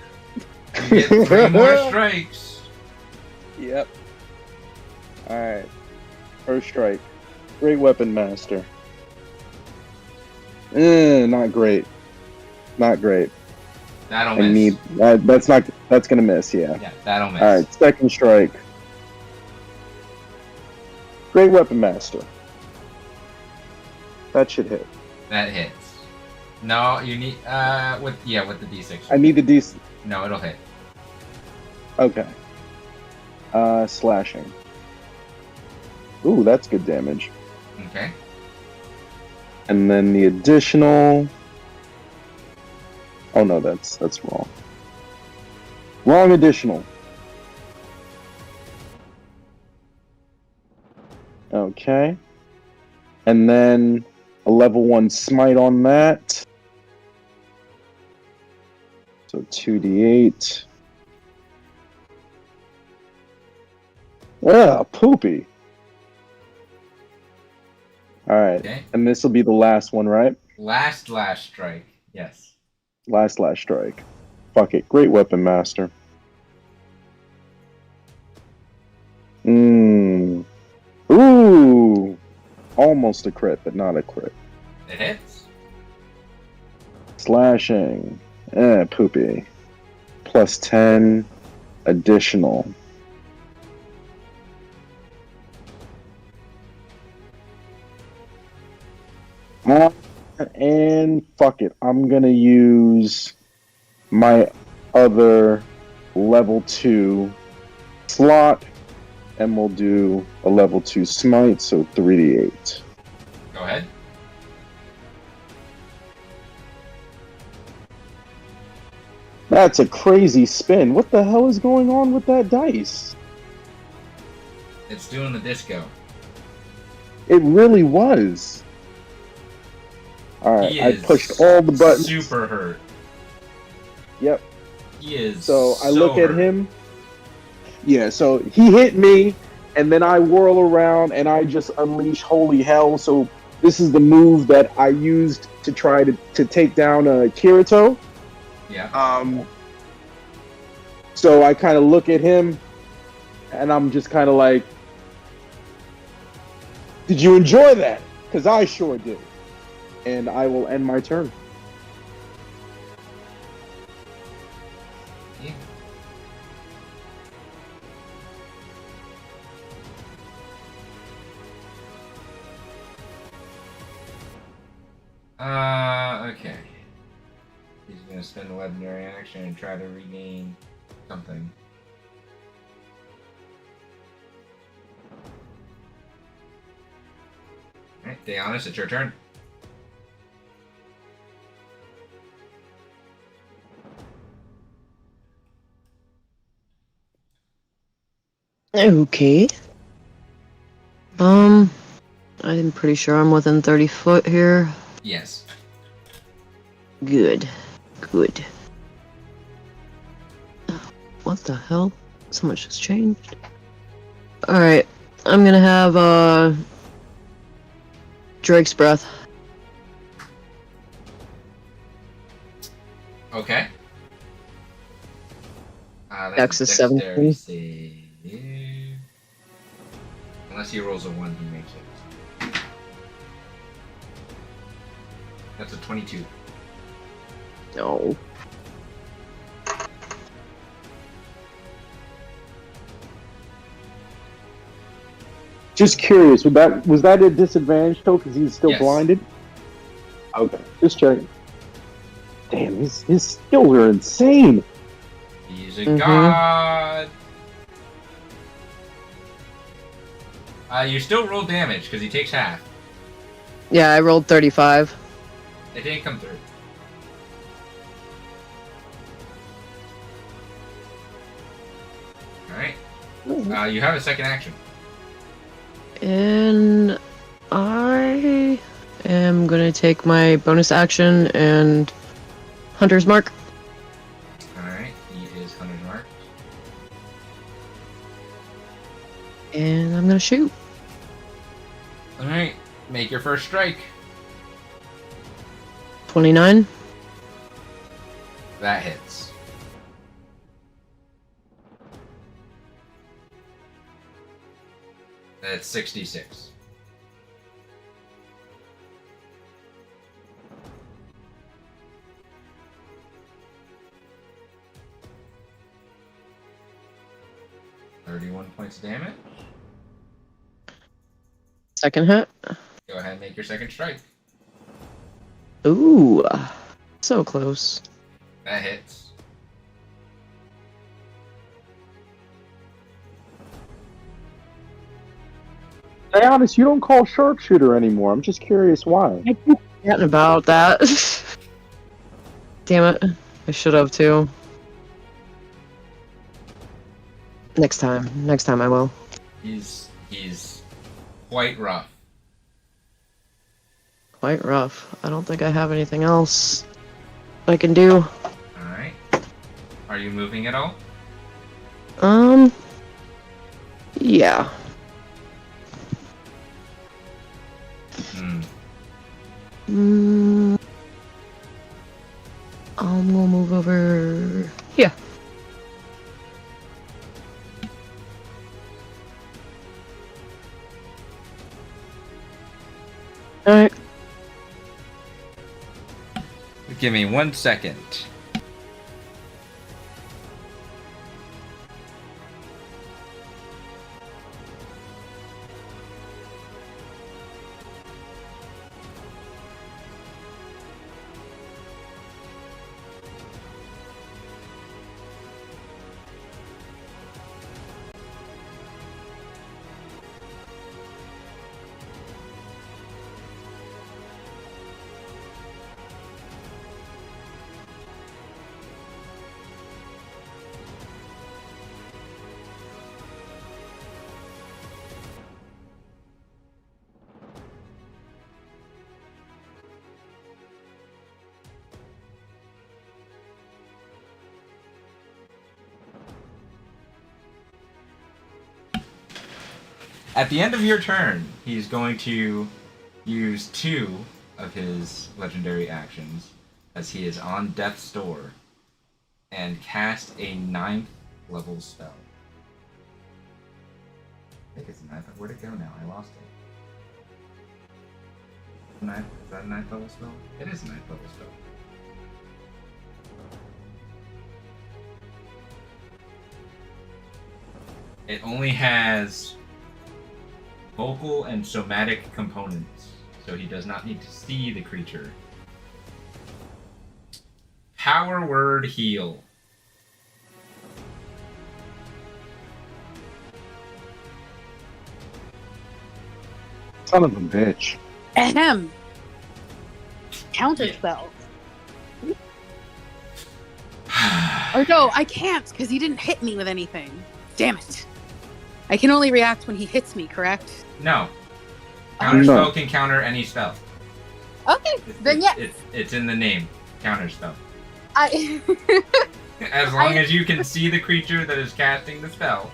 You get 3 more strikes. Yep. Alright. First strike. Great weapon master. Not great. Not great. That'll I miss. need that's gonna miss, yeah. Yeah, that'll miss. Alright, second strike. Great weapon master. That should hit. That hits. No, you need with the D6. I need the DC. No, it'll hit. Okay. Slashing. Ooh, that's good damage. Okay. And then the additional. Oh no, that's wrong. Wrong additional. Okay. And then a level 1 smite on that. So 2d8. Ah, poopy. Alright. Okay. And this will be the last one, right? Last strike. Yes. Last strike. Fuck it. Great weapon master. Ooh. Almost a crit, but not a crit. It hits. Slashing. Poopy. Plus 10. Additional. And fuck it. I'm gonna use my other level 2 slot, and we'll do a level 2 smite, so 3d8. Go ahead. That's a crazy spin. What the hell is going on with that dice? It's doing the disco. It really was. Alright, He I is pushed all the buttons. Super hurt. Yep. He is. So I look hurt. at him. Yeah, so he hit me, and then I whirl around and I just unleash holy hell. So this is the move that I used to try to take down Kirito. Yeah. So I kind of look at him, and I'm just kind of like, "Did you enjoy that? Because I sure did." And I will end my turn. Yeah. Okay. He's gonna spend a legendary action and try to regain something. Alright, Deonis, it's your turn. Okay. I'm pretty sure I'm within 30 foot here. Yes. Good. Good. What the hell? So much has changed. Alright. I'm gonna have, Drake's Breath. Okay. Dex is 17. Save. Unless he rolls a 1, he makes it. That's a 22. No. Just curious, was that a disadvantage though? Because he's still Yes. blinded. Okay, just checking. Damn, his skills are insane. He's a god. You still roll damage because he takes half. Yeah, I rolled 35. It didn't come through. Alright. You have a second action. And I am gonna take my bonus action and Hunter's Mark. Alright, he is Hunter's Mark. And I'm gonna shoot. Alright, make your first strike. 29. That hits. That's 66. 31 points of damage. Second hit. Go ahead and make your second strike. Ooh, so close. That hits. Be honest, you don't call sharpshooter anymore. I'm just curious why. I keep forgetting about that. Damn it. I should have too. Next time. Next time I will. He's quite rough. Quite rough. I don't think I have anything else I can do. Alright. Are you moving at all? Yeah. I'm gonna move over here. Alright. Give me 1 second. At the end of your turn, he's going to use 2 of his legendary actions, as he is on death's door, and cast a 9th level spell. I think it's 9th. Where'd it go now? I lost it. Is that a 9th level spell? It is a 9th level spell. It only has vocal and somatic components, so he does not need to see the creature. Power word heal. Son of a bitch. Ahem. Counter spell. Or no, I can't because he didn't hit me with anything. Damn it. I can only react when he hits me, correct? No. Counter spell can counter any spell. Okay, then yeah. It's in the name. Counter spell. I As long as you can see the creature that is casting the spell,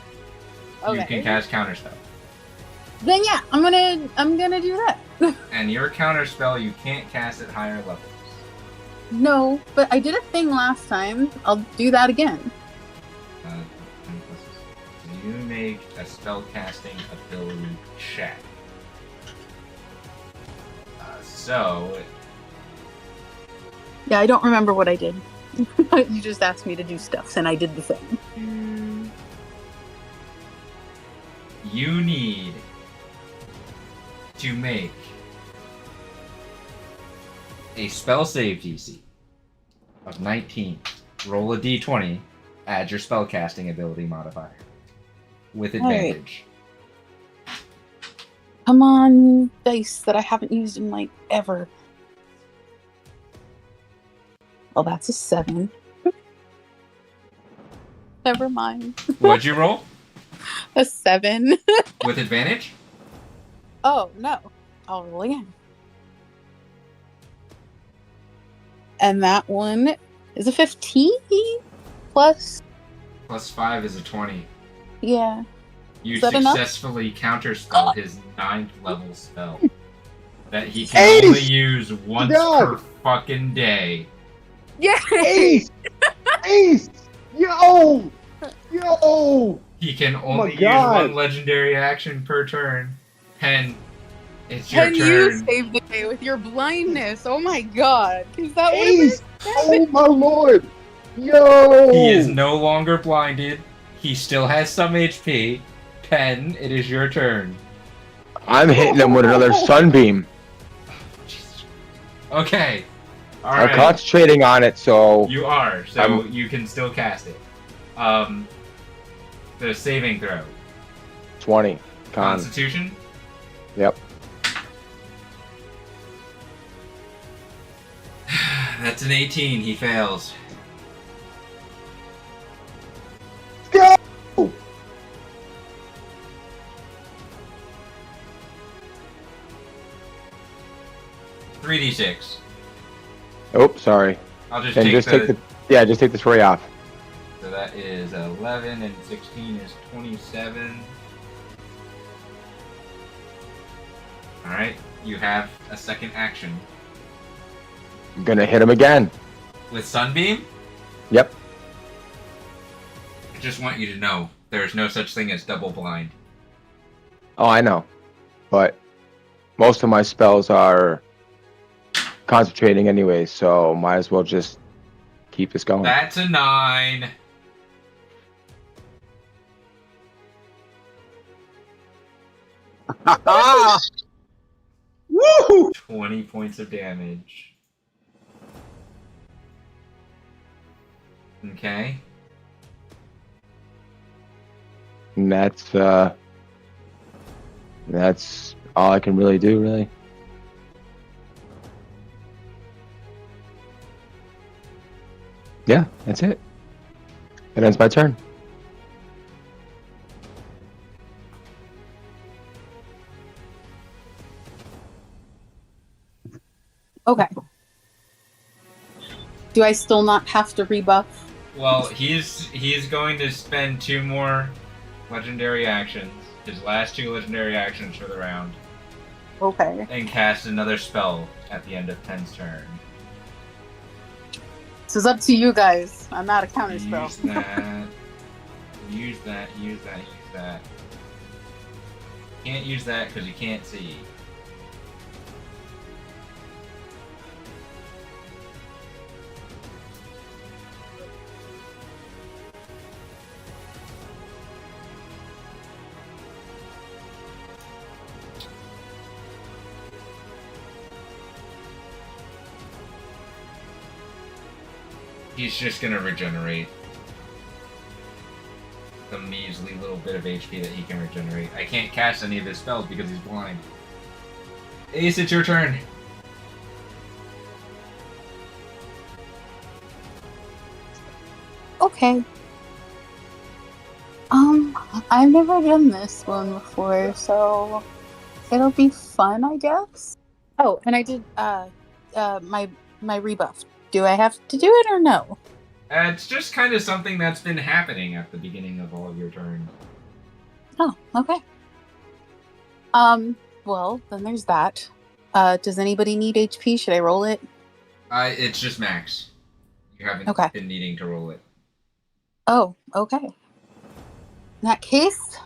you can cast counter spell. Then yeah, I'm gonna do that. And your counter spell you can't cast at higher levels. No, but I did a thing last time. I'll do that again. You make a spell casting ability check. Yeah, I don't remember what I did. You just asked me to do stuff, and I did the thing. You need to make a spell save DC of 19. Roll a d20, add your spellcasting ability modifier with advantage. Right. Come on, dice that I haven't used in like ever. Oh, that's a 7. Never mind. What'd you roll? A 7. With advantage? Oh, no. I'll roll again. And that one is a 15 plus. Plus 5 is a 20. Yeah. You Is that enough? successfully counterspell his 9th level spell. That he can only use once per fucking day. Yeah. Ace! Ace! Yo! Yo! He can only use one legendary action per turn. Pen, it's your Can turn. you save the day with your blindness? Oh my god. Is that Ace! what it is? Oh my lord! Yo! He is no longer blinded. He still has some HP. Pen, it is your turn. I'm hitting him with another sunbeam. Jesus. Okay. All I'm right. concentrating on it, so You are, so you can still cast it. The saving throw. 20. Con. Constitution. Yep. That's an 18. He fails. Go! 3d6. Oh, sorry. I'll just And take just the. take the just take the spray off. So that is 11 and 16 is 27. All right. You have a second action I'm gonna hit him again. with Sunbeam. Yep. I just want you to know there's no such thing as double blind. Oh, I know. But most of my spells are concentrating anyway, so might as well just keep this going. That's a 9. Ah! Woo! 20 points of damage. Okay. And that's all I can really do, really. Yeah, that's it. That ends my turn. Okay. Do I still not have to rebuff? Well, he's going to spend 2 more legendary actions, his last 2 legendary actions for the round, Okay. and cast another spell at the end of Pen's turn. This is up to you guys. I'm not a counterspell. Use that. Use that. Use that. Use that. Can't use that because you can't see. He's just gonna regenerate the measly little bit of HP that he can regenerate. I can't cast any of his spells because he's blind. Ace, it's your turn. Okay. I've never done this one before, so it'll be fun, I guess. Oh, and I did my rebuff. Do I have to do it or no? It's just kind of something that's been happening at the beginning of all of your turns. Oh, okay. Well, then there's that. Does anybody need HP? Should I roll it? It's just max. You haven't Okay. been needing to roll it. Oh, okay. In that case,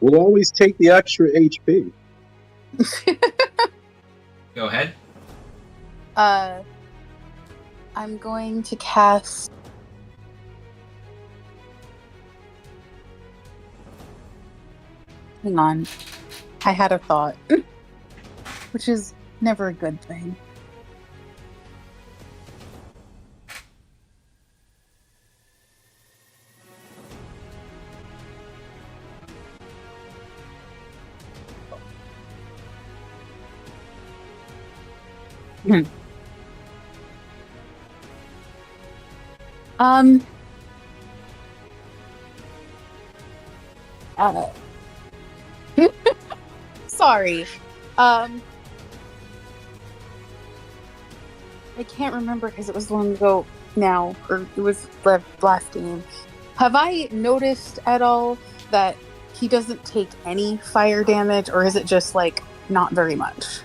We'll always take the extra HP. Go ahead. I'm going to cast. Hang on. I had a thought, which is never a good thing. Um. Sorry. I can't remember because it was long ago now, or it was the last game. Have I noticed at all that he doesn't take any fire damage, or is it just like not very much?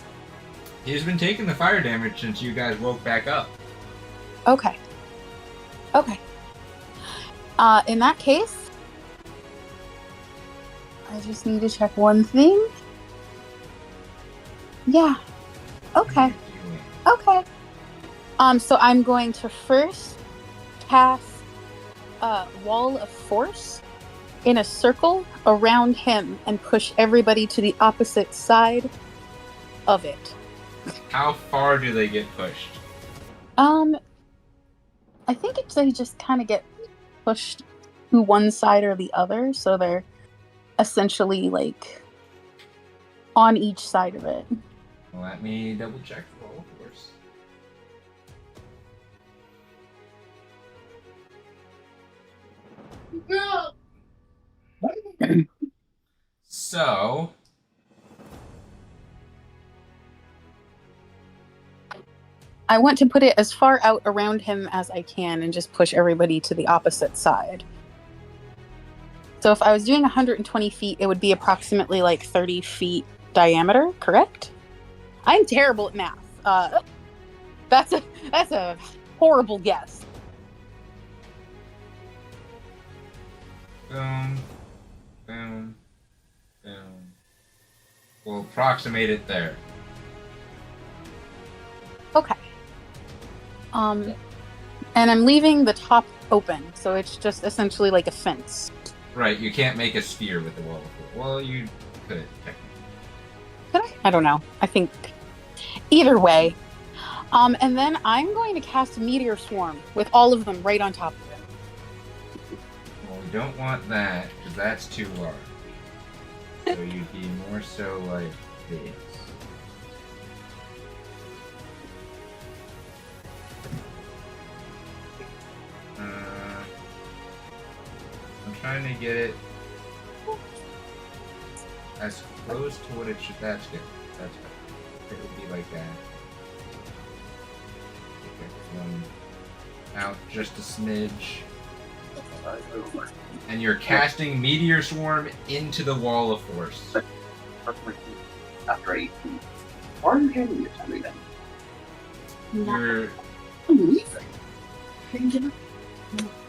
He's been taking the fire damage since you guys woke back up. Okay. Okay. In that case, I just need to check one thing. Yeah. Okay. Okay. So I'm going to first cast wall of force in a circle around him and push everybody to the opposite side of it. How far do they get pushed? I think they just kind of get pushed to one side or the other, so they're essentially like on each side of it. Let me double check the roll, of course. So, I want to put it as far out around him as I can and just push everybody to the opposite side. So if I was doing 120 feet, it would be approximately like 30 feet diameter, correct? I'm terrible at math. That's a horrible guess. boom, boom, boom. We'll approximate it there. Okay. And I'm leaving the top open, so it's just essentially like a fence. Right, you can't make a sphere with the wall of force. Well, you could, technically. Could I? I don't know. I think either way. And then I'm going to cast a meteor swarm with all of them right on top of him. Well, we don't want that, because that's too large. So you'd be more so like this. I'm trying to get it as close to what it should. That's good. That's good. It would be like that. Okay, one out just a smidge. And you're casting Meteor Swarm into the wall of force. After 8 feet. Why are you handing it to me then? You're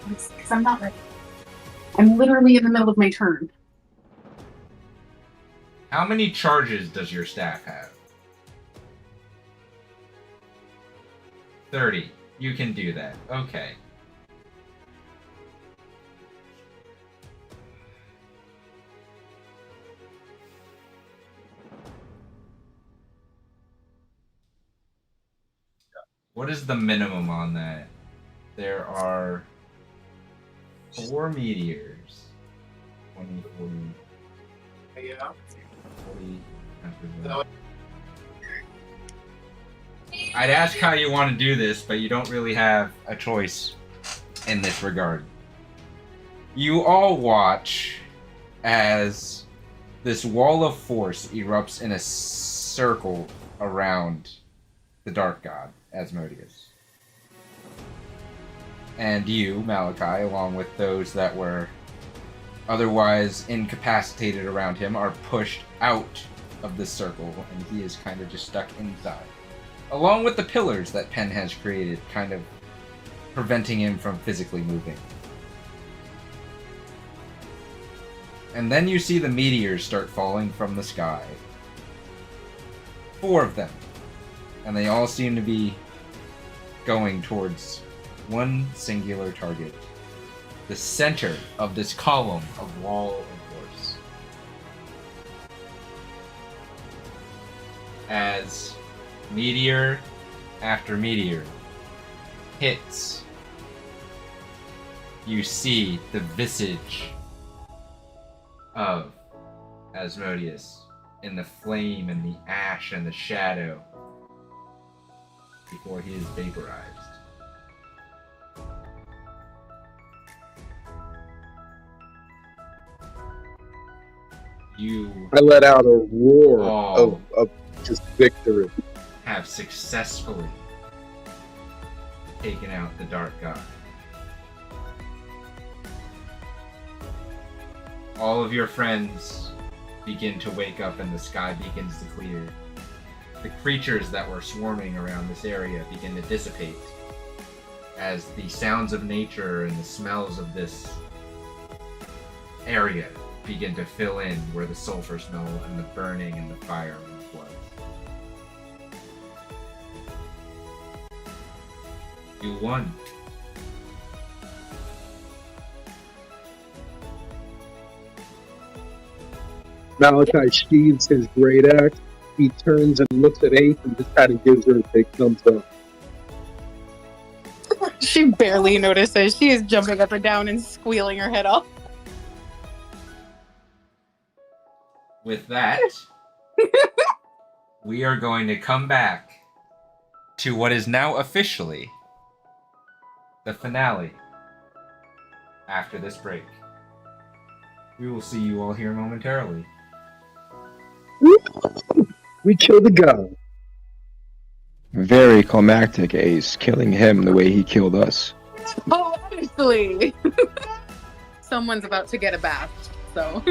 Because I'm not ready. I'm literally in the middle of my turn. How many charges does your staff have? 30. You can do that. Okay. What is the minimum on that? There are 4 meteors. 20, 40, 40. I'd ask how you want to do this, but you don't really have a choice in this regard. You all watch as this wall of force erupts in a circle around the Dark God, Asmodeus. And you, Malachi, along with those that were otherwise incapacitated around him, are pushed out of this circle, and he is kind of just stuck inside. Along with the pillars that Penn has created, kind of preventing him from physically moving. And then you see the meteors start falling from the sky. 4 of them. And they all seem to be going towards one singular target. The center of this column of wall of force. As meteor after meteor hits, you see the visage of Asmodeus in the flame and the ash and the shadow before he is vaporized. You I let out a roar Oh. of just victory. have successfully taken out the Dark God. All of your friends begin to wake up and the sky begins to clear. The creatures that were swarming around this area begin to dissipate as the sounds of nature and the smells of this area begin to fill in where the sulfur smell and the burning and the fire was. You won. Malachi sheathes his great axe. He turns and looks at Ace and just kind of gives her a big thumbs up. She barely notices. She is jumping up and down and squealing her head off. With that, we are going to come back to what is now officially the finale after this break. We will see you all here momentarily. We kill the god. Very climactic, Ace, killing him the way he killed us. Oh, honestly. Someone's about to get a bath, so.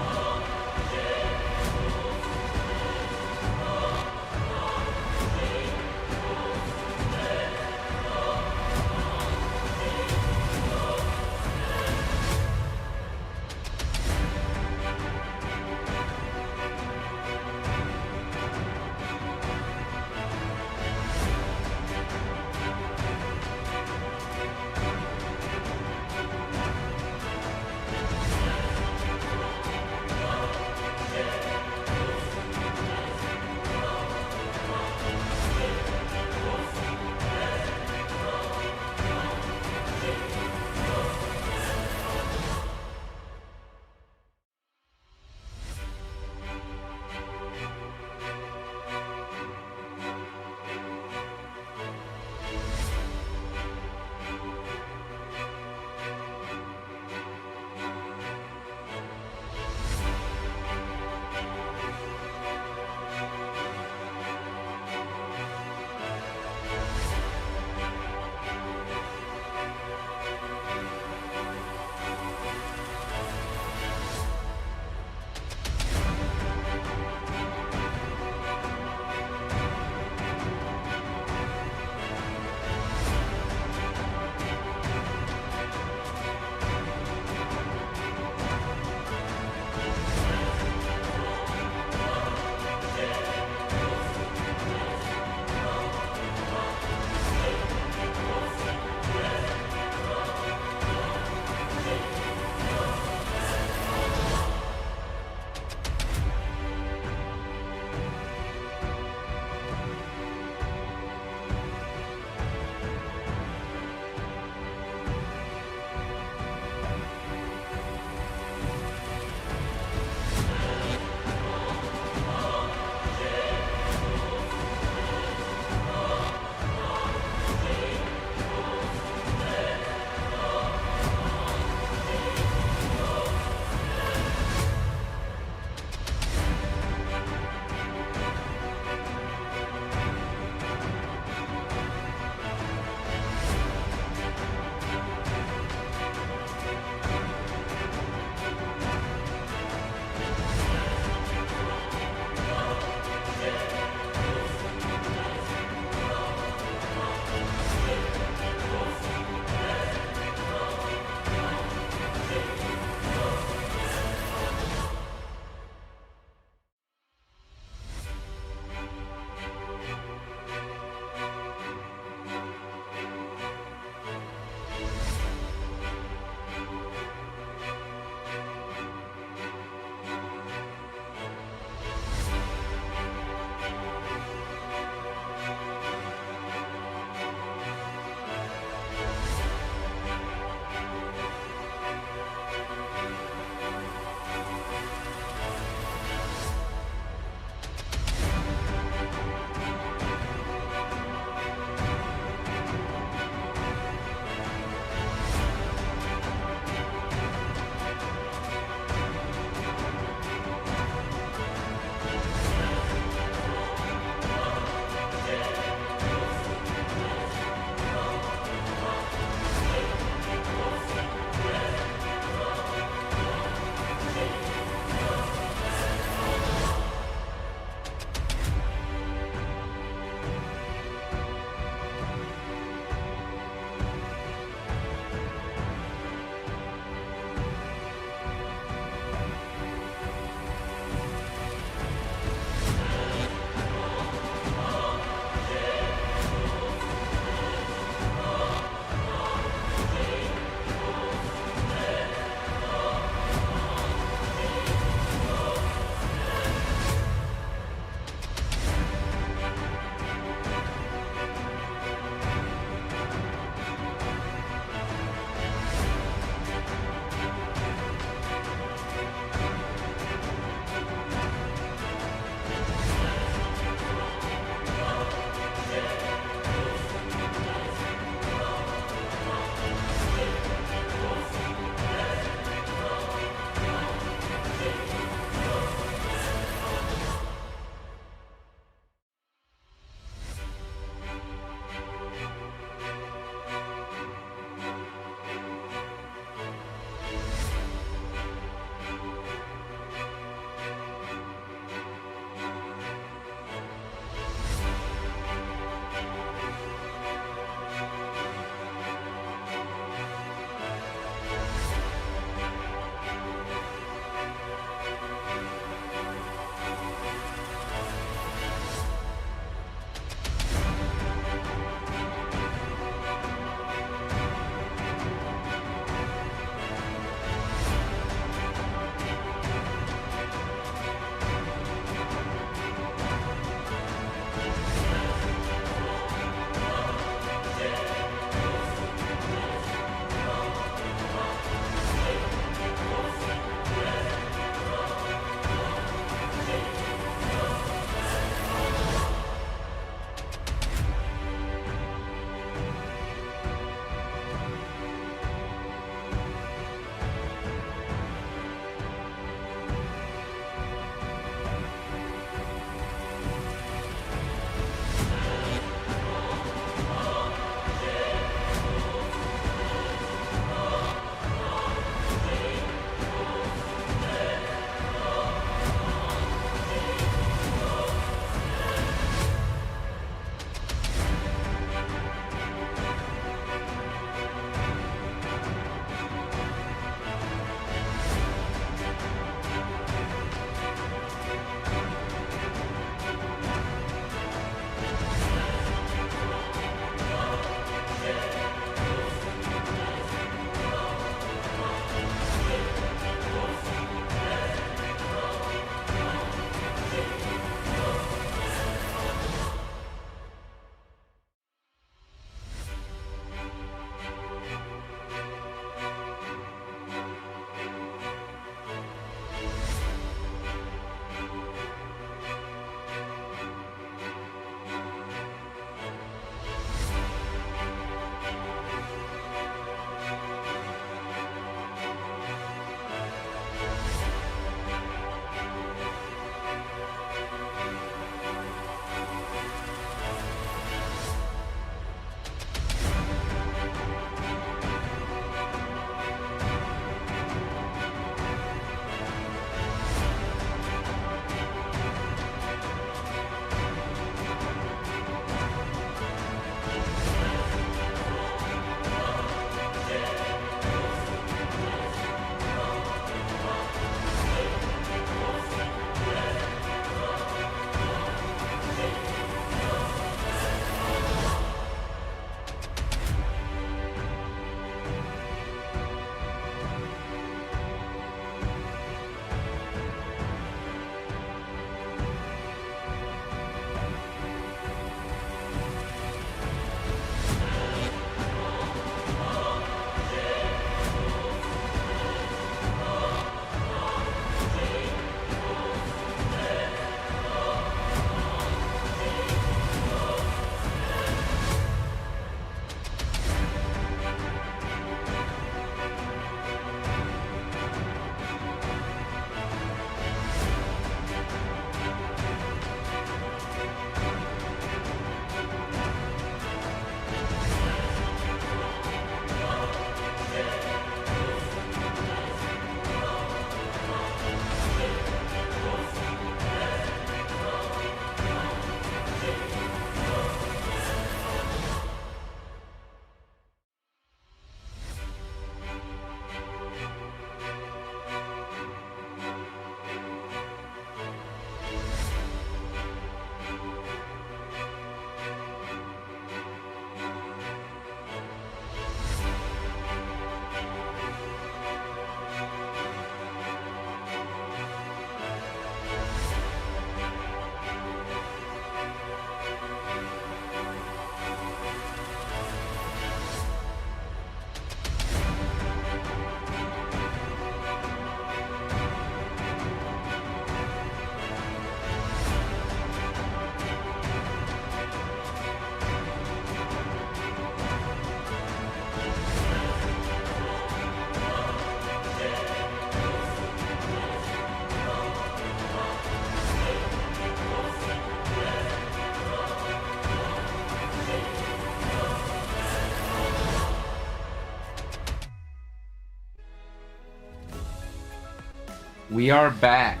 We are back.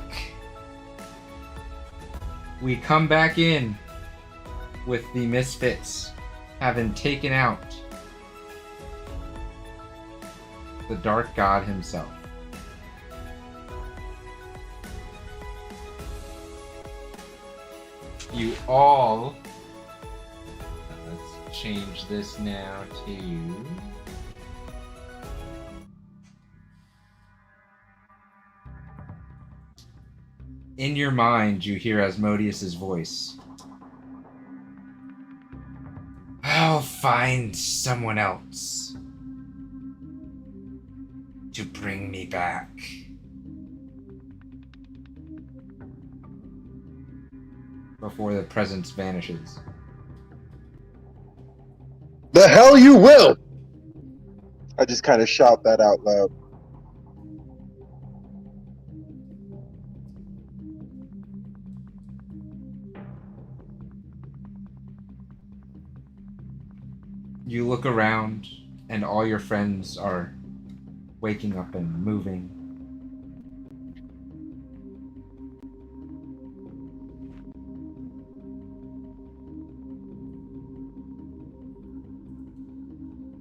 We come back in with the Misfits having taken out the Dark God himself. You all... Let's change this now to... In your mind, you hear Asmodeus's voice. I'll find someone else to bring me back. Before the presence vanishes. The hell you will! I just kind of shout that out loud. You look around, and all your friends are waking up and moving.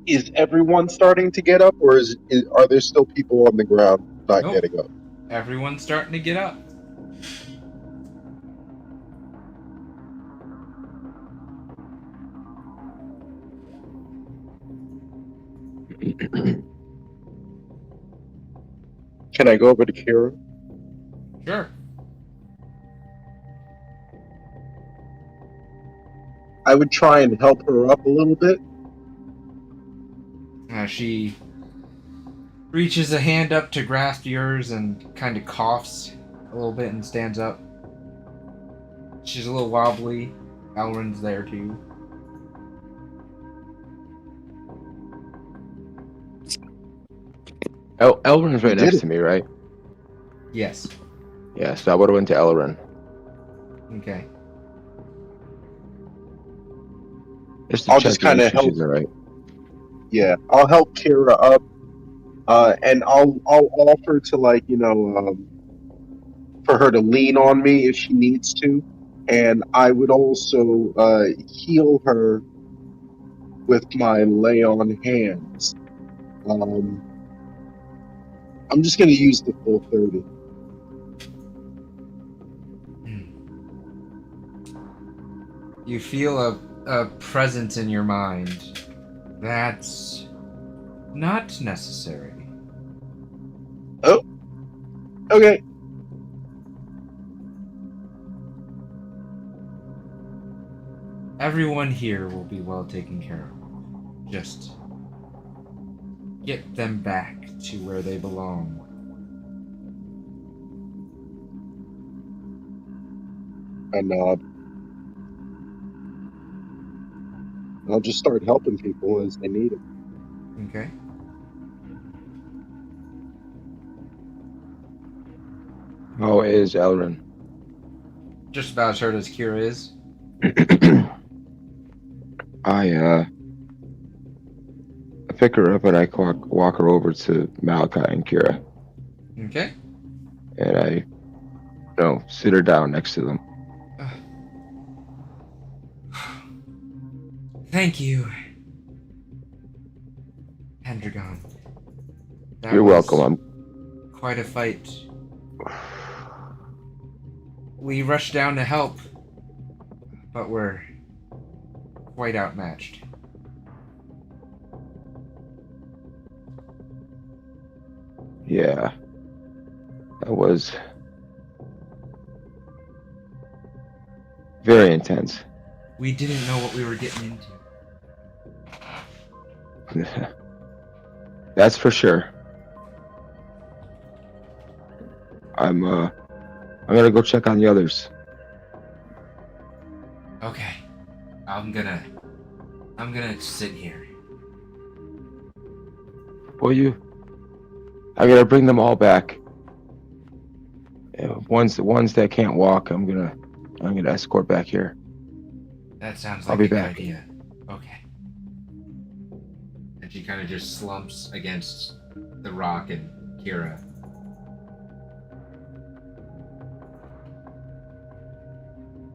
Is everyone starting to get up, or are there still people on the ground not Nope. getting up? Everyone's starting to get up. Can I go over to Kira? Sure. I would try and help her up a little bit. She reaches a hand up to grasp yours and kind of coughs a little bit and stands up. She's a little wobbly. Elrin's there too. Elrin's right You did next it. to me, right? Yes. Yeah, so I would have went to Elrin. Okay. Just to I'll check just to make kinda sure she's help. all right. Yeah, I'll help Kira up, and I'll offer to for her to lean on me if she needs to, and I would also heal her with my lay on hands. I'm just gonna use the full 30. You feel a presence in your mind that's not necessary. Oh, okay. Everyone here will be well taken care of. Just get them back to where they belong. I nod. I'll just start helping people as they need it. Okay. How is Elrin? Just about as hurt as Kira is. I pick her up and I walk her over to Malachi and Kira, Okay. and I, sit her down next to them. Thank you, Pendragon. That You're was welcome. quite a fight. We rushed down to help, but we're quite outmatched. Yeah, that was very intense. We didn't know what we were getting into. That's for sure. I'm gonna go check on the others. Okay. I'm gonna sit here. Will you? I'm gonna bring them all back. Ones that can't walk, I'm gonna escort back here. That sounds I'll like be a good back. idea. Okay. And she kind of just slumps against the rock and Kira.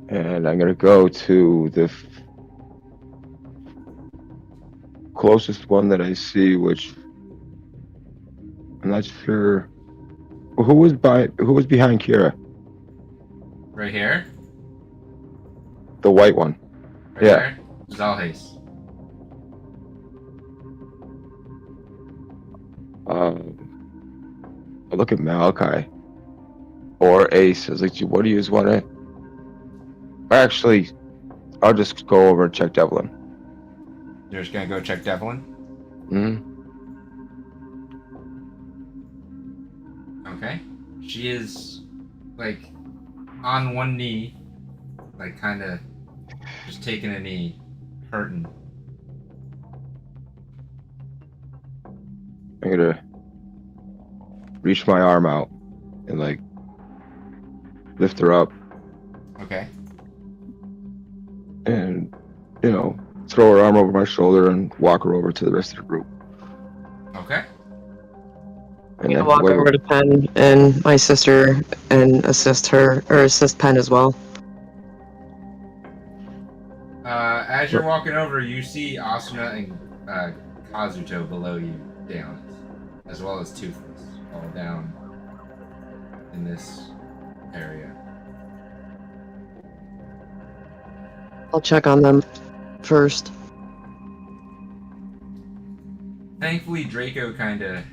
And I'm gonna go to the closest one that I see, which I'm not sure who was behind Kira, Right here? the white one. Right Yeah. there? Zalhace. I look at Malachi or Ace. I was like, what do you want to? Actually, I'll just go over and check Devlin. You're just gonna go check Devlin? Hmm. Okay. She is, like, on one knee, like, kind of just taking a knee, hurting. I'm gonna reach my arm out and like lift her up Okay. and throw her arm over my shoulder and walk her over to the rest of the group. Okay. I'm gonna walk over to Pen and my sister and assist Pen as well. As you're walking over, you see Asuna and Kazuto below you, down, as well as Toothless, all down in this area. I'll check on them first. Thankfully, Draco kind of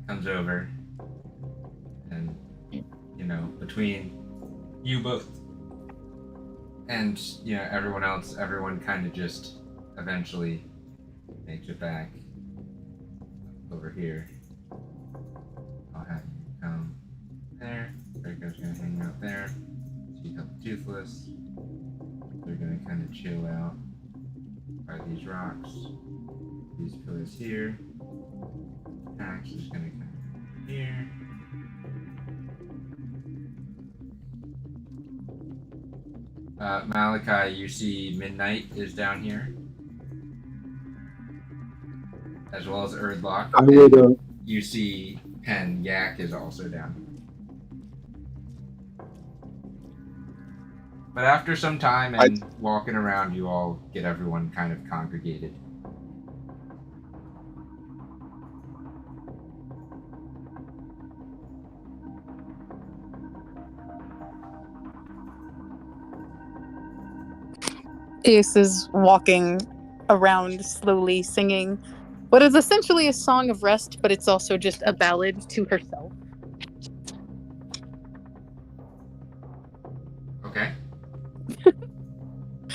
comes over, and between you both and everyone else, everyone kind of just eventually makes it back over here. I'll have you come there. Draco's gonna hang out there. So you got the Toothless. They're gonna kind of chill out by these rocks. These pillars here. Axe is gonna come here. Malachi, you see Midnight is down here, as well as Erdlock. I would. You see Pen Yak is also down. But after some time and walking around, you all get everyone kind of congregated. Ace is walking around slowly singing what is essentially a song of rest, but it's also just a ballad to herself. Okay.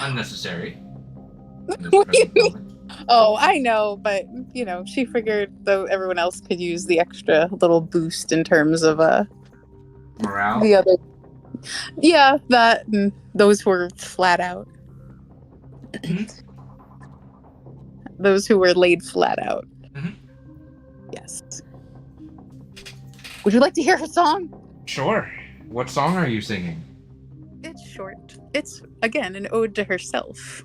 Unnecessary. What do you mean? Oh, I know, but she figured though everyone else could use the extra little boost in terms of Morale? the other. Yeah, that and those who were flat out. Those who were laid flat out. Mm-hmm. Yes. Would you like to hear her song? Sure. What song are you singing? It's short. It's, again, an ode to herself.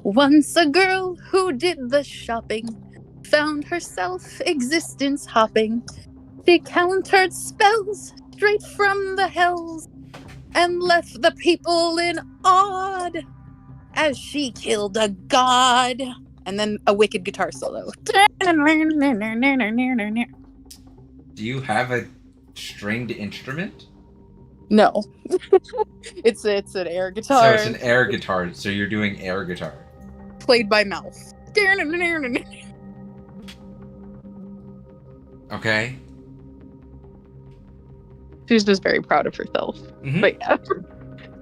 Once a girl who did the shopping found herself existence hopping. She countered spells straight from the hells and left the people in awed as she killed a god. And then a wicked guitar solo. Do you have a stringed instrument? No. It's an air guitar. So it's an air guitar, so you're doing air guitar. Played by mouth. Okay. She's just very proud of herself. Mm-hmm. But yeah.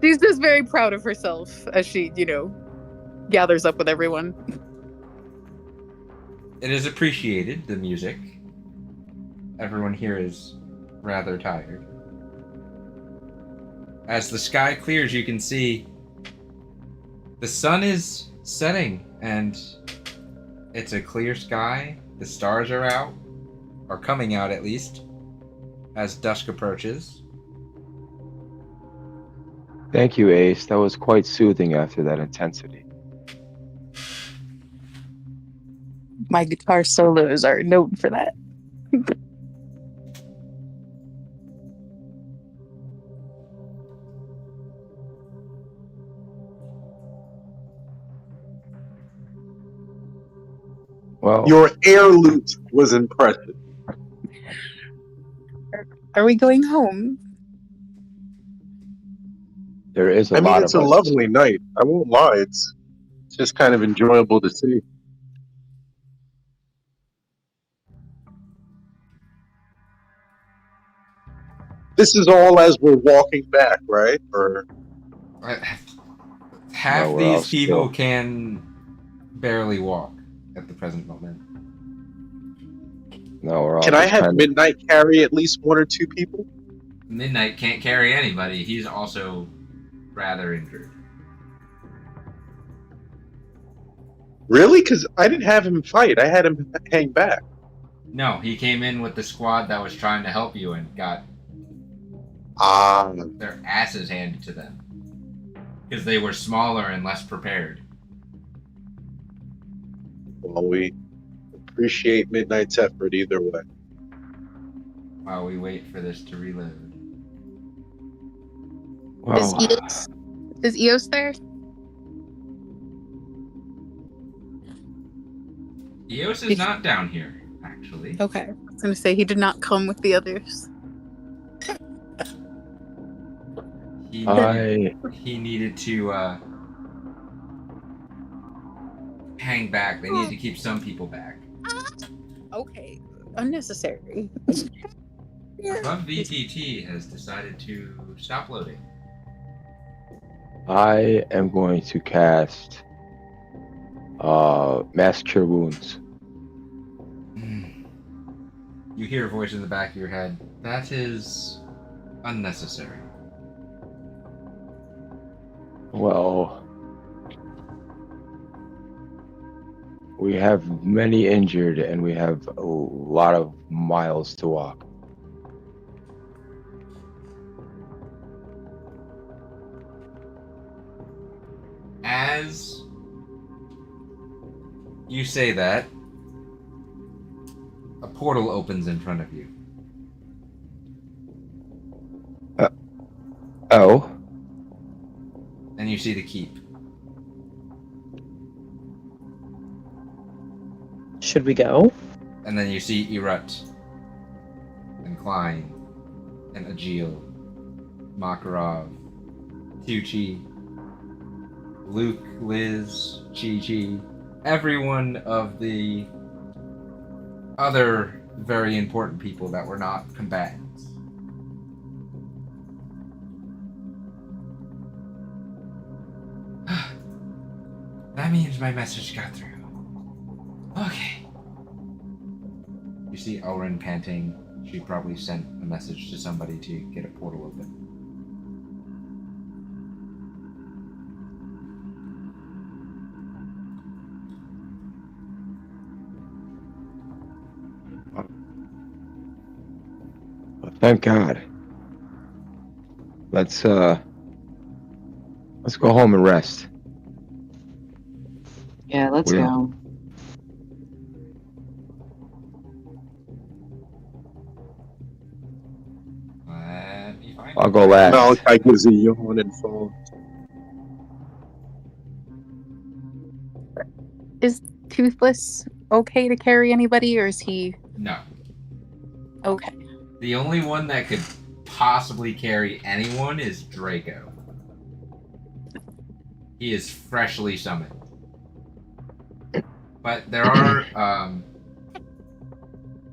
She's just very proud of herself as she, gathers up with everyone. It is appreciated, the music. Everyone here is rather tired. As the sky clears, you can see the sun is setting, and it's a clear sky. The stars are out, or coming out at least, as dusk approaches. Thank you, Ace. That was quite soothing after that intensity. My guitar solos are known for that. Well, Your air loot was impressive. Are we going home? there is a I mean, lot it's of a us. lovely night. I won't lie. It's just kind of enjoyable to see. This is all as we're walking back, right? Or Half No, we're all these people still. can barely walk at the present moment. No, we're all can I just have kind of. Midnight carry at least one or two people? Midnight can't carry anybody. He's also rather injured. Really? Because I didn't have him fight. I had him hang back. No, he came in with the squad that was trying to help you and got Ah, their asses handed to them. Because they were smaller and less prepared. well, we appreciate Midnight's effort either way. While we wait for this to reload. Is Well, Eos there? Eos is not down here, actually. Okay. I was gonna say he did not come with the others. He needed to hang back. They needed to keep some people back. Okay. Unnecessary. Above VTT has decided to stop loading. I am going to cast Mass Cure Wounds. You hear a voice in the back of your head. That is unnecessary. Well, we have many injured and we have a lot of miles to walk. As you say that, a portal opens in front of you. Oh, And you see the keep. Should we go? And then you see Erut and Klein and Agil, Makarov, Tucci, Luke, Liz, Chi-Chi, everyone of the other very important people that were not combatants. That means my message got through. Okay. You see Elrin panting. She probably sent a message to somebody to get a portal open. well, thank God. Let's go home and rest. Yeah, let's Yeah. go. Let me find I'll go last. Malachi gives a yawn and falls. Is Toothless okay to carry anybody, or is he No. okay? The only one that could possibly carry anyone is Draco. He is freshly summoned. But there are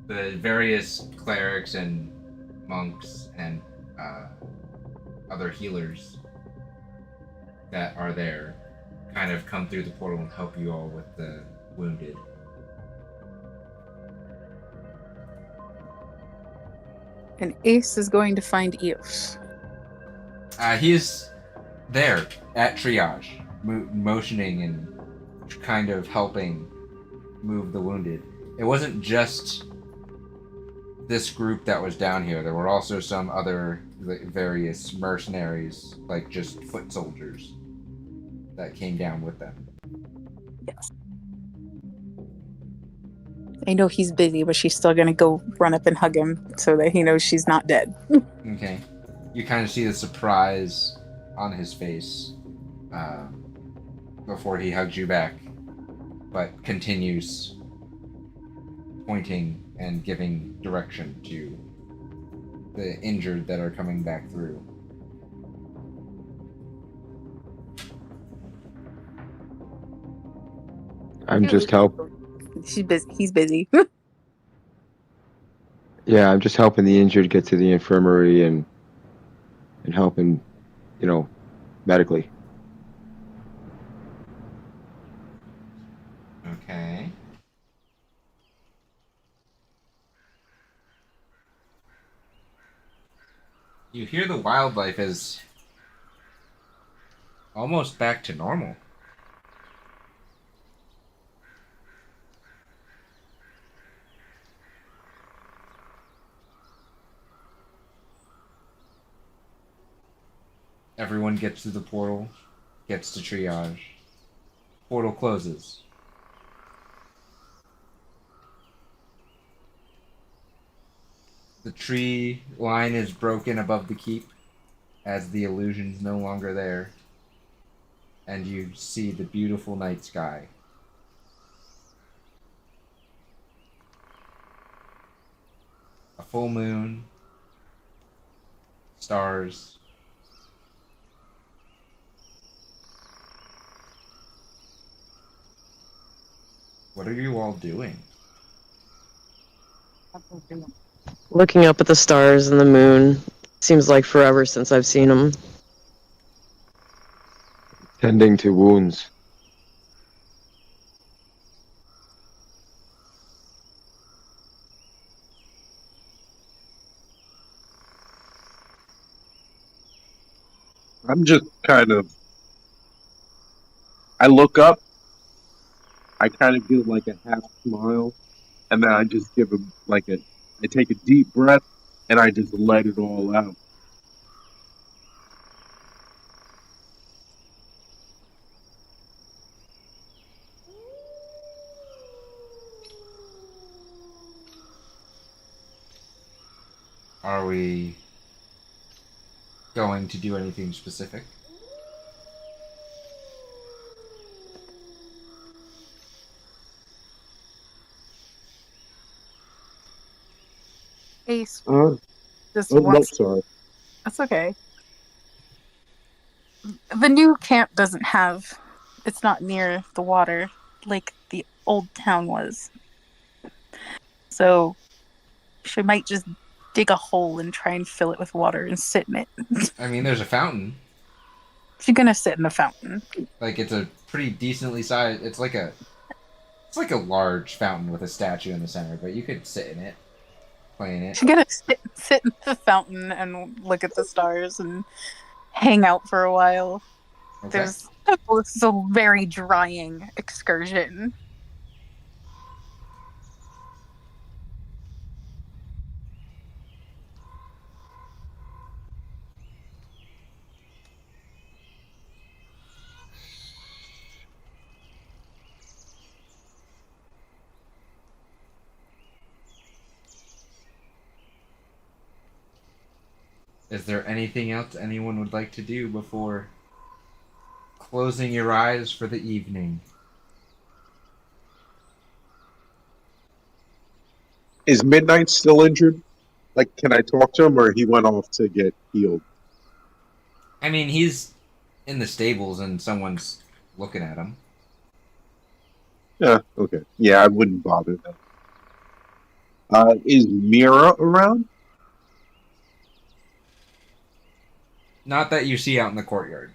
the various clerics and monks and other healers that are there kind of come through the portal and help you all with the wounded. And Ace is going to find Eos. He is there at triage, motioning and kind of helping move the wounded. It wasn't just this group that was down here. There were also some other various mercenaries, like just foot soldiers, that came down with them. Yes. I know he's busy, but she's still gonna go run up and hug him so that he knows she's not dead. Okay. You kind of see the surprise on his face before he hugs you back, but continues pointing and giving direction to the injured that are coming back through. I'm just help. She's busy. He's busy. Yeah, I'm just helping the injured get to the infirmary and helping, medically. Okay. You hear the wildlife is almost back to normal. Everyone gets through the portal, gets to triage. Portal closes. The tree line is broken above the keep as the illusion's no longer there. And you see the beautiful night sky. A full moon, stars. What are you all doing? Looking up at the stars and the moon. Seems like forever since I've seen them. Tending to wounds. I'm just kind of. I look up. I kind of give like a half smile, and then I just give him like a. I take a deep breath, and I just let it all out. Are we going to do anything specific? Ace Oh just no, wants. sorry. That's okay. The new camp doesn't have. It's not near the water like the old town was. So she might just dig a hole and try and fill it with water and sit in it. I mean, there's a fountain. She's gonna sit in the fountain. Like, it's a pretty decently sized. It's like a large fountain with a statue in the center, but you could sit in it, play in it. She's gonna sit in the fountain and look at the stars and hang out for a while. Okay. This is a very drying excursion. Is there anything else anyone would like to do before closing your eyes for the evening? Is Midnight still injured? Like, can I talk to him, or he went off to get healed? I mean, he's in the stables and someone's looking at him. Yeah, okay. Yeah, I wouldn't bother them. Is Mira around? Not that you see out in the courtyard.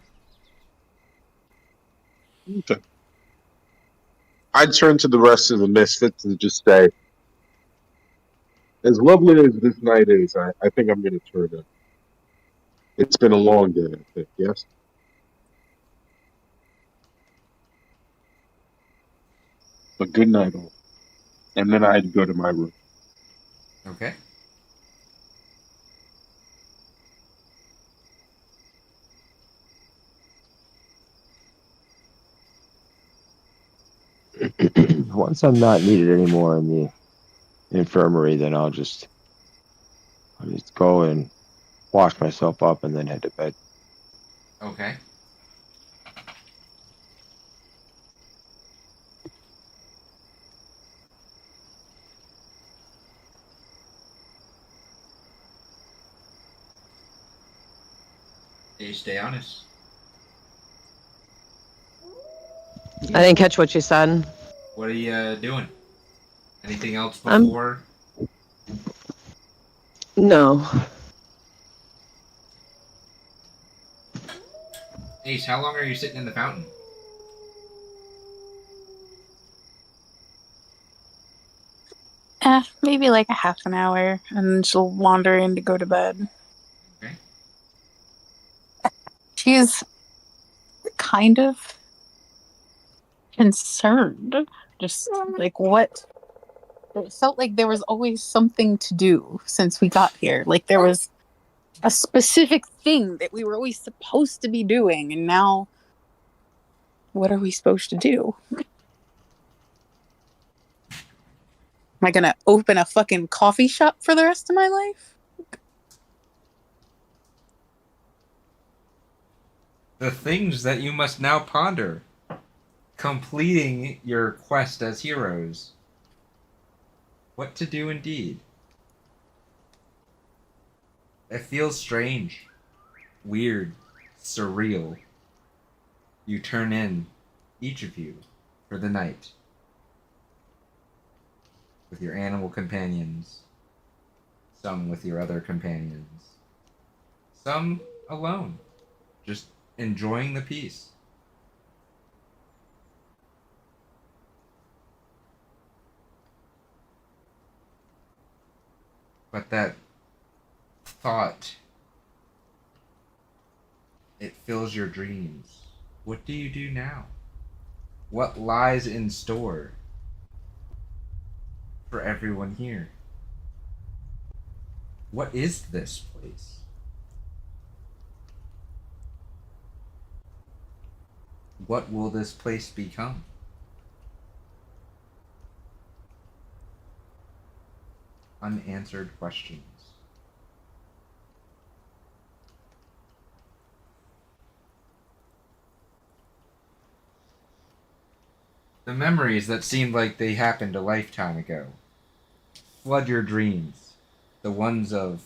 Okay. I'd turn to the rest of the Misfits and just say, as lovely as this night is, I think I'm going to turn in. It's been a long day, I think, yes? But good night, all. And then I'd go to my room. Okay. Once I'm not needed anymore in the infirmary, then I'll just go and wash myself up and then head to bed. Okay. Okay, stay honest. I didn't catch what you said. What are you doing? Anything else I'm- before? No. Ace, how long are you sitting in the fountain? Maybe like a half an hour, and then she'll wander in to go to bed. Okay. She's kind of concerned. Just like what? It felt like there was always something to do since we got here. Like there was a specific thing that we were always supposed to be doing, and now what are we supposed to do? Am I gonna open a fucking coffee shop for the rest of my life? The things that you must now ponder. Completing your quest as heroes. What to do indeed. It feels strange, weird, surreal. You turn in, each of you, for the night. With your animal companions. Some with your other companions. Some alone. Just enjoying the peace. But that thought, it fills your dreams. What do you do now? What lies in store for everyone here? What is this place? What will this place become? Unanswered questions. The memories that seemed like they happened a lifetime ago flood your dreams. The ones of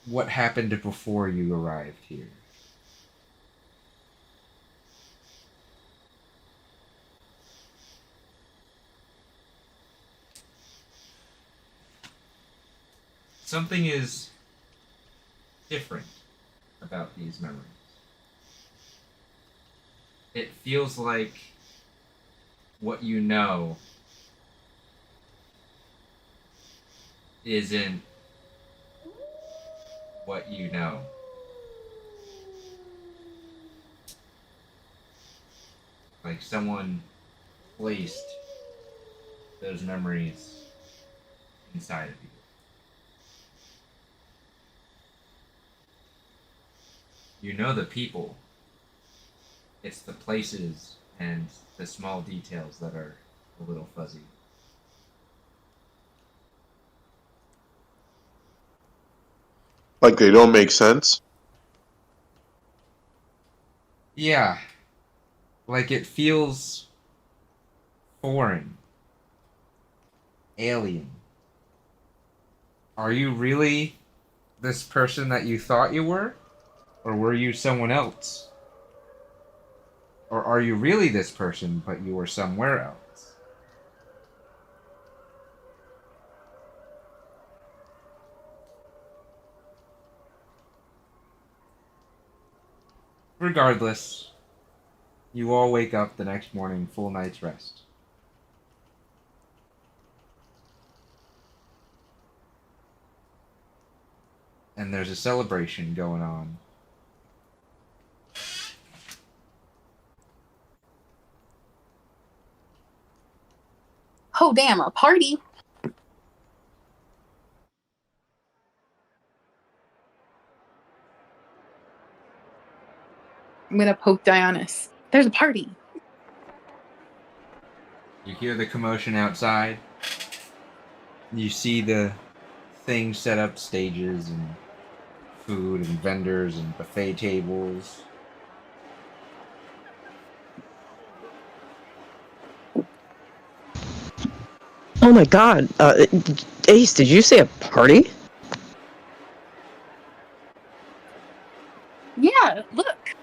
what happened before you arrived here. Something is different about these memories. It feels like what you know isn't what you know. Like someone placed those memories inside of you. You know the people. It's the places and the small details that are a little fuzzy. Like they don't make sense. Yeah. Like it feels foreign. Alien. Are you really this person that you thought you were? Or were you someone else? Or are you really this person, but you were somewhere else? Regardless, you all wake up the next morning, full night's rest. And there's a celebration going on. Oh damn, a party. I'm gonna poke Dionysus. There's a party. You hear the commotion outside. You see the things set up, stages and food and vendors and buffet tables. Oh my god. Ace, did you say a party? Yeah, look.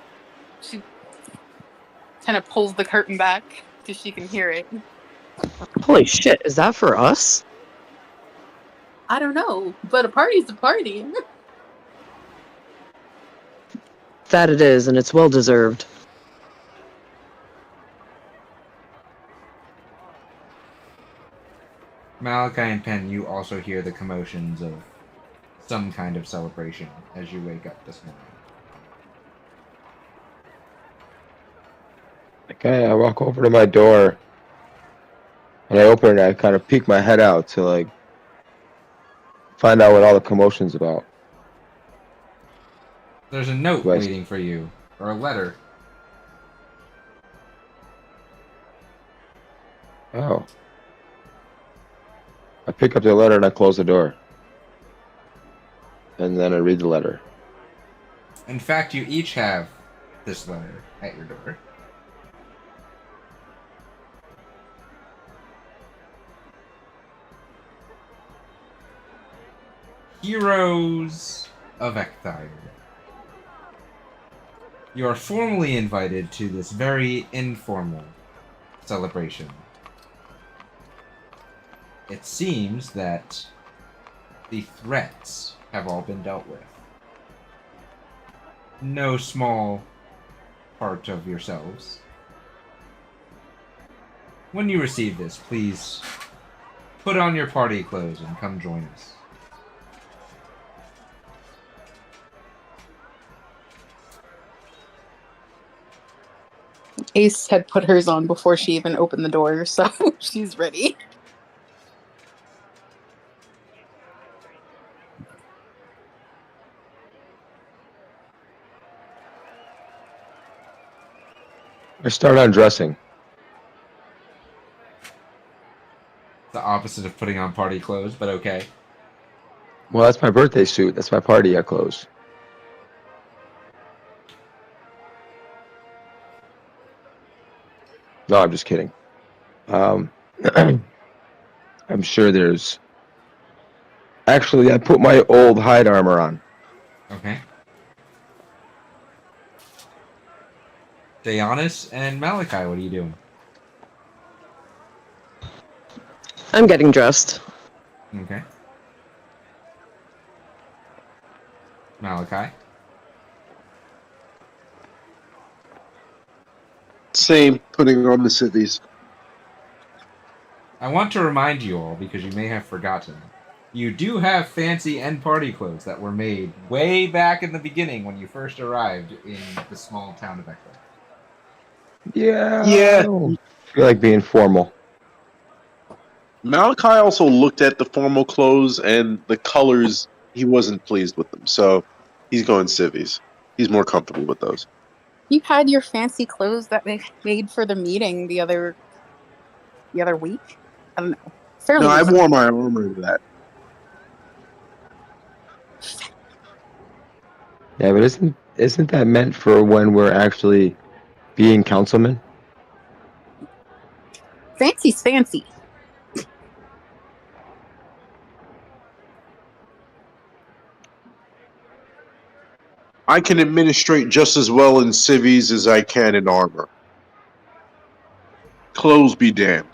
She kind of pulls the curtain back so she can hear it. Holy shit, is that for us? I don't know, but a party's a party. That it is, and it's well deserved. Malachi and Penn, you also hear the commotions of some kind of celebration as you wake up this morning. Okay, I walk over to my door, and I open it. I kind of peek my head out to like find out what all the commotion's about. There's a note Do I- waiting for you, or a letter. Oh. I pick up the letter and I close the door. And then I read the letter. In fact, you each have this letter at your door. Heroes of Ecthire. You are formally invited to this very informal celebration. It seems that the threats have all been dealt with. No small part of yourselves. When you receive this, please put on your party clothes and come join us. Ace had put hers on before she even opened the door, so she's ready. I start undressing. The opposite of putting on party clothes, but okay. Well, that's my birthday suit. That's my party clothes. No, I'm just kidding. I'm sure there's... Actually, I put my old hide armor on. Okay. Daeonis and Malachi, what are you doing? I'm getting dressed. Okay. Malachi? Same, putting on the civvies. I want to remind you all, because you may have forgotten, you do have fancy end party clothes that were made way back in the beginning when you first arrived in the small town of Eckler. Yeah. Yeah. I don't feel like being formal. Malachi also looked at the formal clothes and the colors. He wasn't pleased with them, so he's going civvies. He's more comfortable with those. You had your fancy clothes that they made for the meeting the other week. I don't know. Fairly No, I recent. wore my armor to that. Yeah, but isn't that meant for when we're actually being councilmen? Fancy's fancy. I can administrate just as well in civvies as I can in armor. Clothes be damned.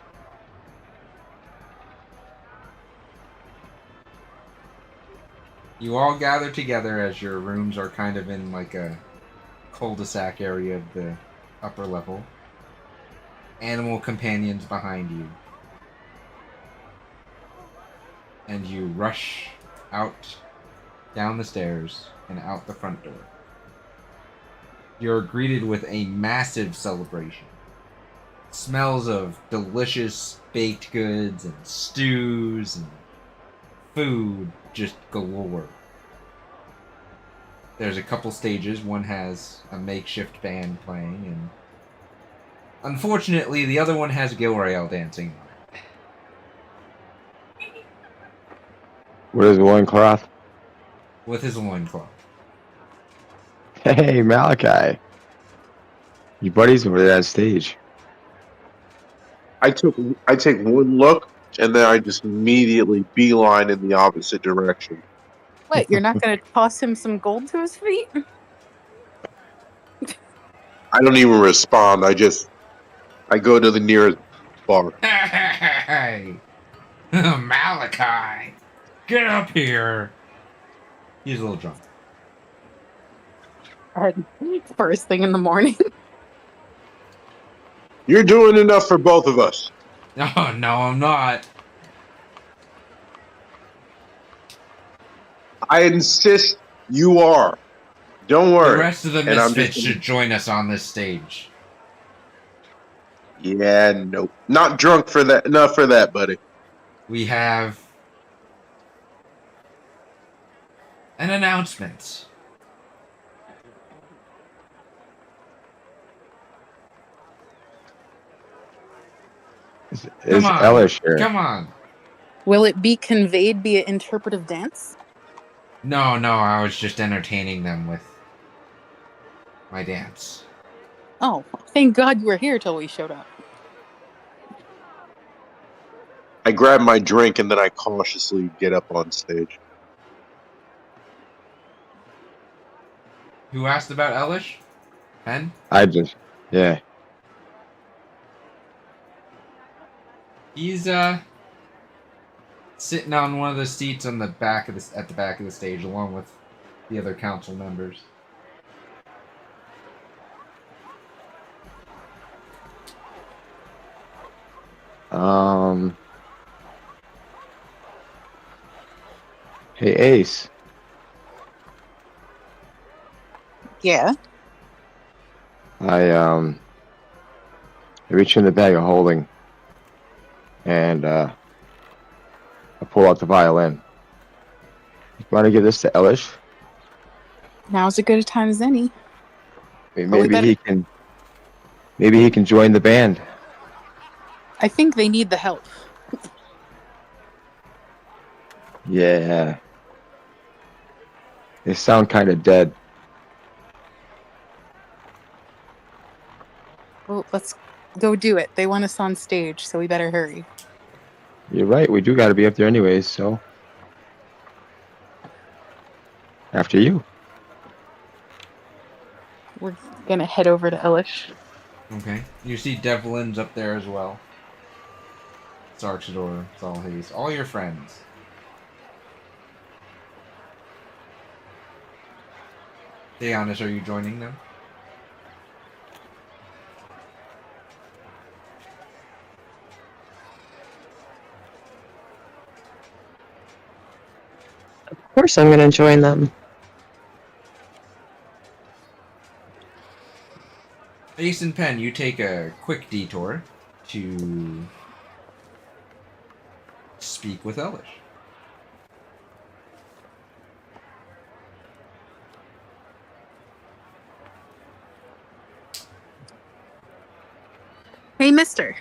You all gather together as your rooms are kind of in like a cul-de-sac area of the upper level. Animal companions behind you. And you rush out, down the stairs, and out the front door. You're greeted with a massive celebration. Smells of delicious baked goods and stews and food just galore. There's a couple stages. One has a makeshift band playing, and unfortunately, the other one has Gilrael dancing on it. Where's the loincloth? With his loincloth. Hey, Malachi. Your buddy's over there on stage. I take one look and then I just immediately beeline in the opposite direction. What, you're not going to toss him some gold to his feet? I don't even respond. I go to the nearest bar. Hey, Malachi, get up here. He's a little drunk. First thing in the morning. You're doing enough for both of us. Oh no, I'm not. I insist you are. Don't The worry. rest of the And I'm Misfits just- should join us on this stage. Yeah, nope. Not drunk for that. Enough for that, buddy. We have an announcement. Is Come on. Elish here? Come on. Will it be conveyed via interpretive dance? No, I was just entertaining them with my dance. Oh, thank God you were here till we showed up. I grab my drink and then I cautiously get up on stage. Who asked about Elish? Pen? Yeah. He's sitting on one of the seats on the back of at the back of the stage along with the other council members. Hey, Ace. Yeah. I reach in the bag of holding and I pull out the violin. You want to give this to Elish? Now's as good a time as any. Maybe better- he can join the band. I think they need the help. Yeah. They sound kind of dead. Well, let's go do it. They want us on stage, so we better hurry. You're right. We do got to be up there anyways, so. After you. We're gonna head over to Elish. Okay. You see Devlin's up there as well. Sarchador, Salhaze, all your friends. Deonis, are you joining them? Of course, I'm gonna join them. Ace and Pen, you take a quick detour to speak with Elish. Hey, mister.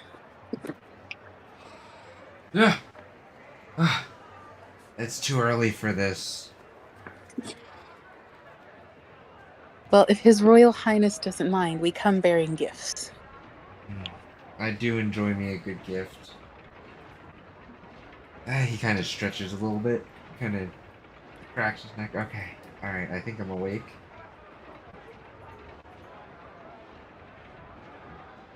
Yeah. It's too early for this. Well, if His Royal Highness doesn't mind, we come bearing gifts. I do enjoy me a good gift. He kind of stretches a little bit. Kind of cracks his neck. Okay. Alright, I think I'm awake.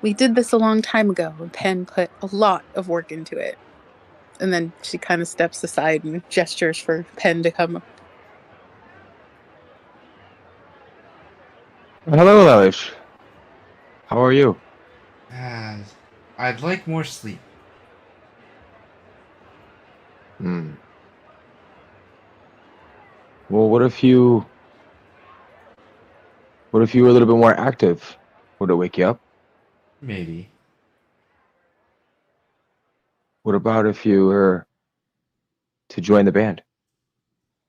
We did this a long time ago, and Penn put a lot of work into it. And then she kind of steps aside and gestures for Penn to come. Hello, Elish. How are you? I'd like more sleep. Well, what if you were a little bit more active? Would it wake you up? Maybe. What about if you were to join the band?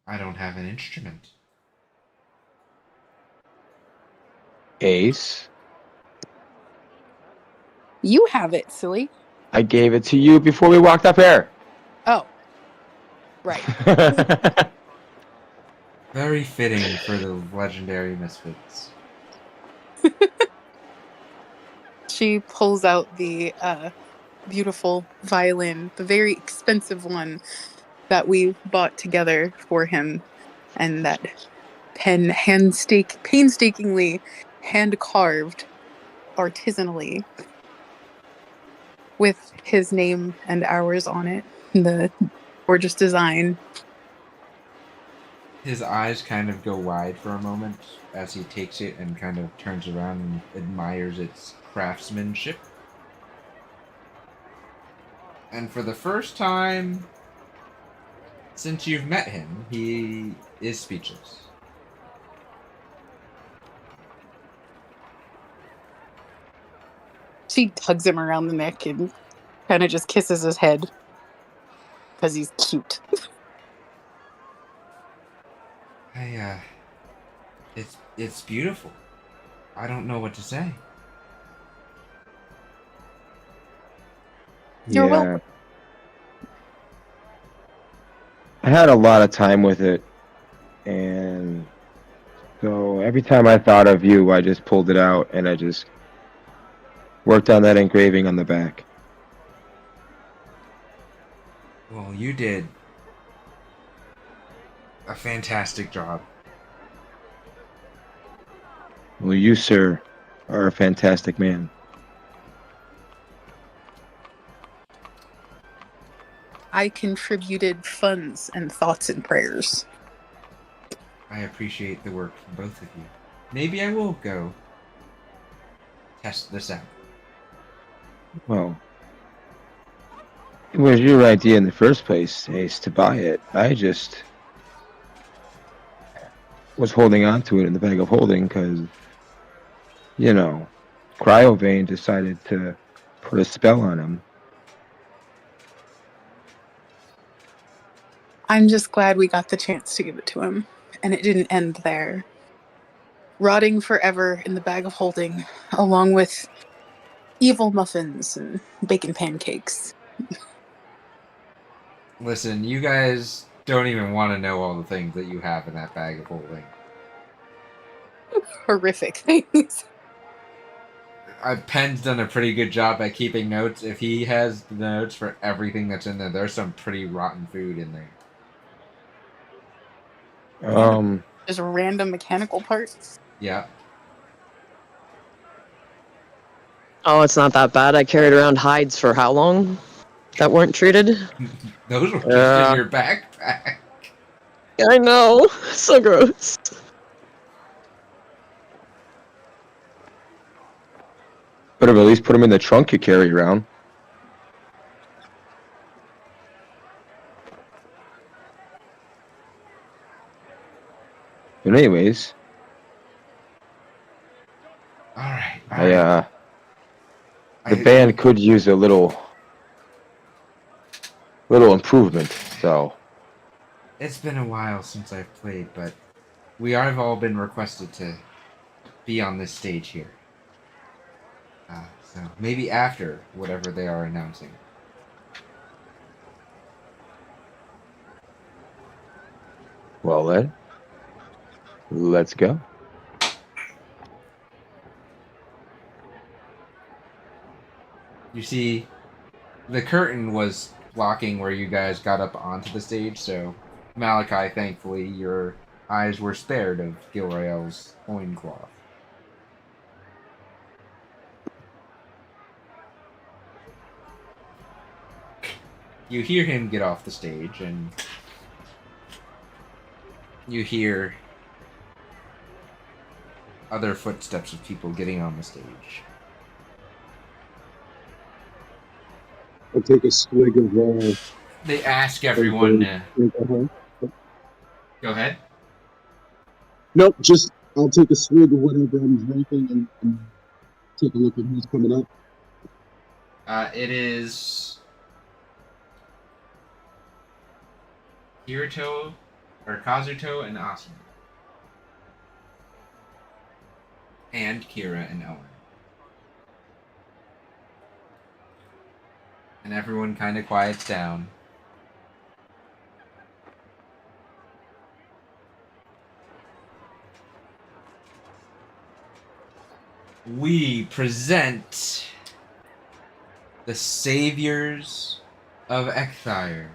I don't have an instrument. Ace, You have it, silly. I gave it to you before we walked up here. Oh. Right. Very fitting for the Legendary Misfits. She pulls out the beautiful violin, the very expensive one that we bought together for him, and that Penn painstakingly hand carved artisanally with his name and ours on it. The gorgeous design. His eyes kind of go wide for a moment as he takes it and kind of turns around and admires its craftsmanship. And for the first time since you've met him, he is speechless. She tugs him around the neck and kind of just kisses his head because he's cute. It's beautiful. I don't know what to say. You're welcome. I had a lot of time with it, and so every time I thought of you, I just pulled it out and I just worked on that engraving on the back. Well, you did a fantastic job. Well, you, sir, are a fantastic man. I contributed funds and thoughts and prayers. I appreciate the work from both of you. Maybe I will go test this out. Well, it was your idea in the first place, Ace, to buy it. I just was holding on to it in the bag of holding because, you know, Cryovane decided to put a spell on him. I'm just glad we got the chance to give it to him, and it didn't end there. Rotting forever in the bag of holding, along with evil muffins and bacon pancakes. Listen, you guys don't even want to know all the things that you have in that bag of holding. Horrific things. Penn's done a pretty good job at keeping notes. If he has the notes for everything that's in there, there's some pretty rotten food in there. Just random mechanical parts. Yeah. Oh, it's not that bad. I carried around hides for how long that weren't treated? Those were just in your backpack. I know. So gross. Could have at least put them in the trunk you carry around. But anyways, All right. The band could use a little improvement, so. It's been a while since I've played, but we have all been requested to be on this stage here. So maybe after whatever they are announcing. Well then, let's go. You see, the curtain was blocking where you guys got up onto the stage, so Malachi, thankfully, your eyes were spared of Gilrael's loincloth. You hear him get off the stage, and you hear other footsteps of people getting on the stage. I'll take a swig of They ask everyone to... alcohol. Go ahead. Nope, just I'll take a swig of whatever I'm drinking and take a look at who's coming up. It is Kirito, or Kazuto and Asuna. And Kira and Owen. And everyone kind of quiets down. We present the saviors of Ekthire.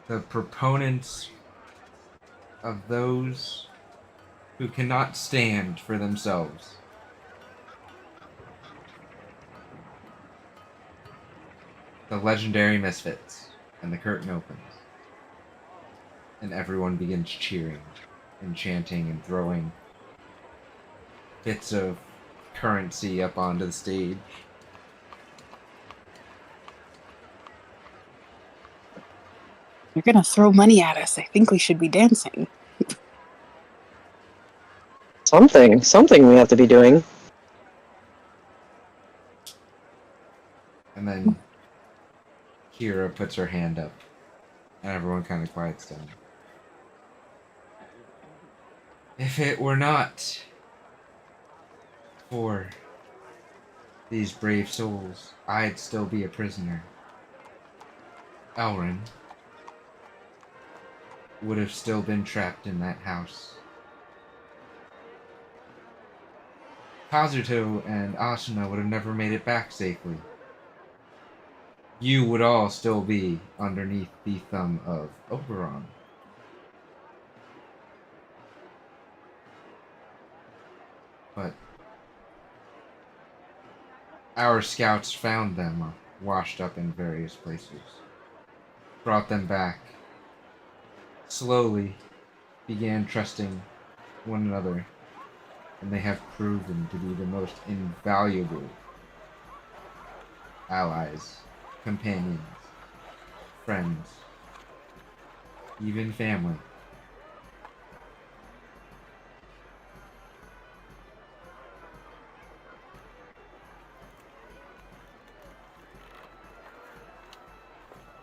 The proponents of those who cannot stand for themselves. The Legendary Misfits, and the curtain opens. And everyone begins cheering and chanting and throwing bits of currency up onto the stage. You're gonna throw money at us. I think we should be dancing. Something we have to be doing. And then Kira puts her hand up, and everyone kind of quiets down. If it were not for these brave souls, I'd still be a prisoner. Elrin would have still been trapped in that house. Kazuto and Asuna would have never made it back safely. You would all still be underneath the thumb of Oberon. But our scouts found them washed up in various places, brought them back, slowly began trusting one another, and they have proven to be the most invaluable allies, companions, friends, even family.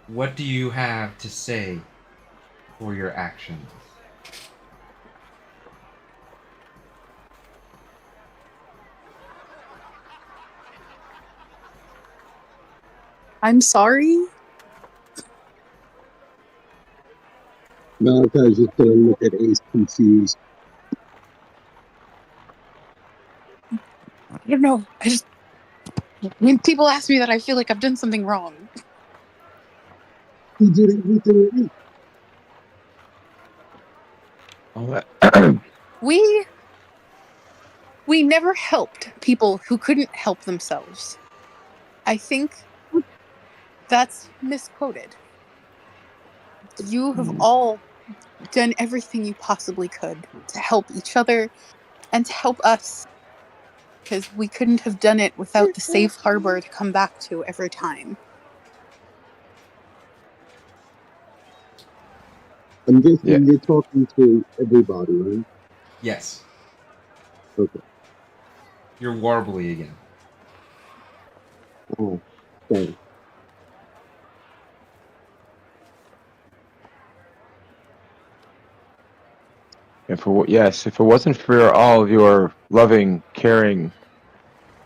What do you have to say for your actions? I'm sorry. Malachi's just gonna look at Ace confused. I don't know. When people ask me that, I feel like I've done something wrong. He did everything right. We never helped people who couldn't help themselves. I think that's misquoted. You have all done everything you possibly could to help each other and to help us, because we couldn't have done it without the safe harbor to come back to every time. I'm guessing you're talking to everybody, right? Yes. Okay. You're warbly again. Oh, thanks. If it wasn't for all of your loving, caring,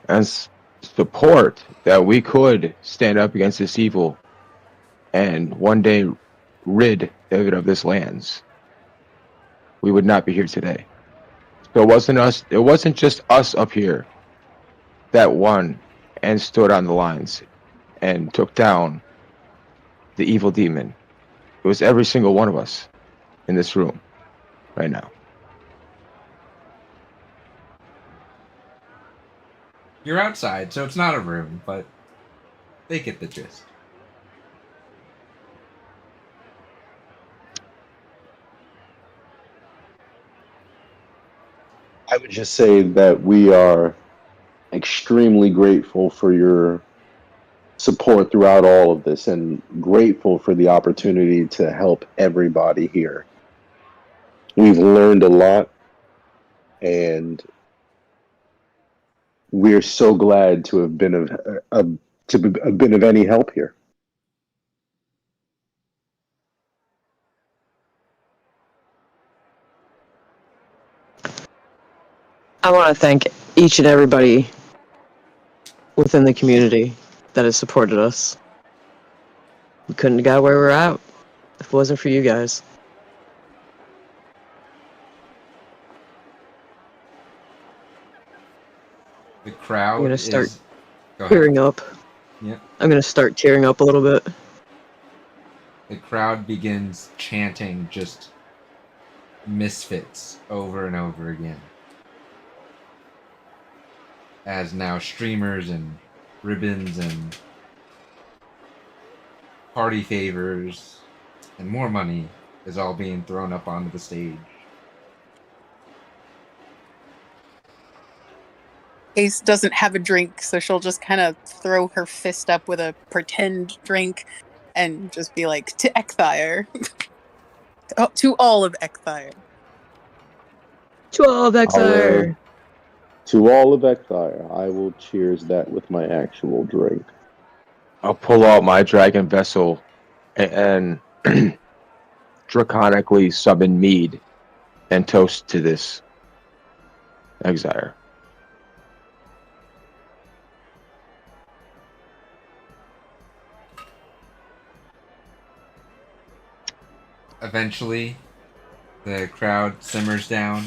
and support, that we could stand up against this evil and one day rid David of this lands, we would not be here today. So it wasn't us. It wasn't just us up here that won and stood on the lines and took down the evil demon. It was every single one of us in this room right now. You're outside, so it's not a room, but they get the gist. I would just say that we are extremely grateful for your support throughout all of this and grateful for the opportunity to help everybody here. We've learned a lot and we're so glad to have been of any help here. I want to thank each and everybody within the community that has supported us. We couldn't have got where we're at if it wasn't for you guys. The crowd I'm gonna start is... Go ahead. tearing up. Yep. I'm gonna start tearing up a little bit. The crowd begins chanting just Misfits over and over again. As now streamers and ribbons and party favors and more money is all being thrown up onto the stage. Ace doesn't have a drink, so she'll just kind of throw her fist up with a pretend drink and just be like, to Ekthire. Oh, to all of Ekthire. To all of Exire. To all of Ekthire, I will cheers that with my actual drink. I'll pull out my dragon vessel and draconically summon mead and toast to this Exire. Eventually, the crowd simmers down.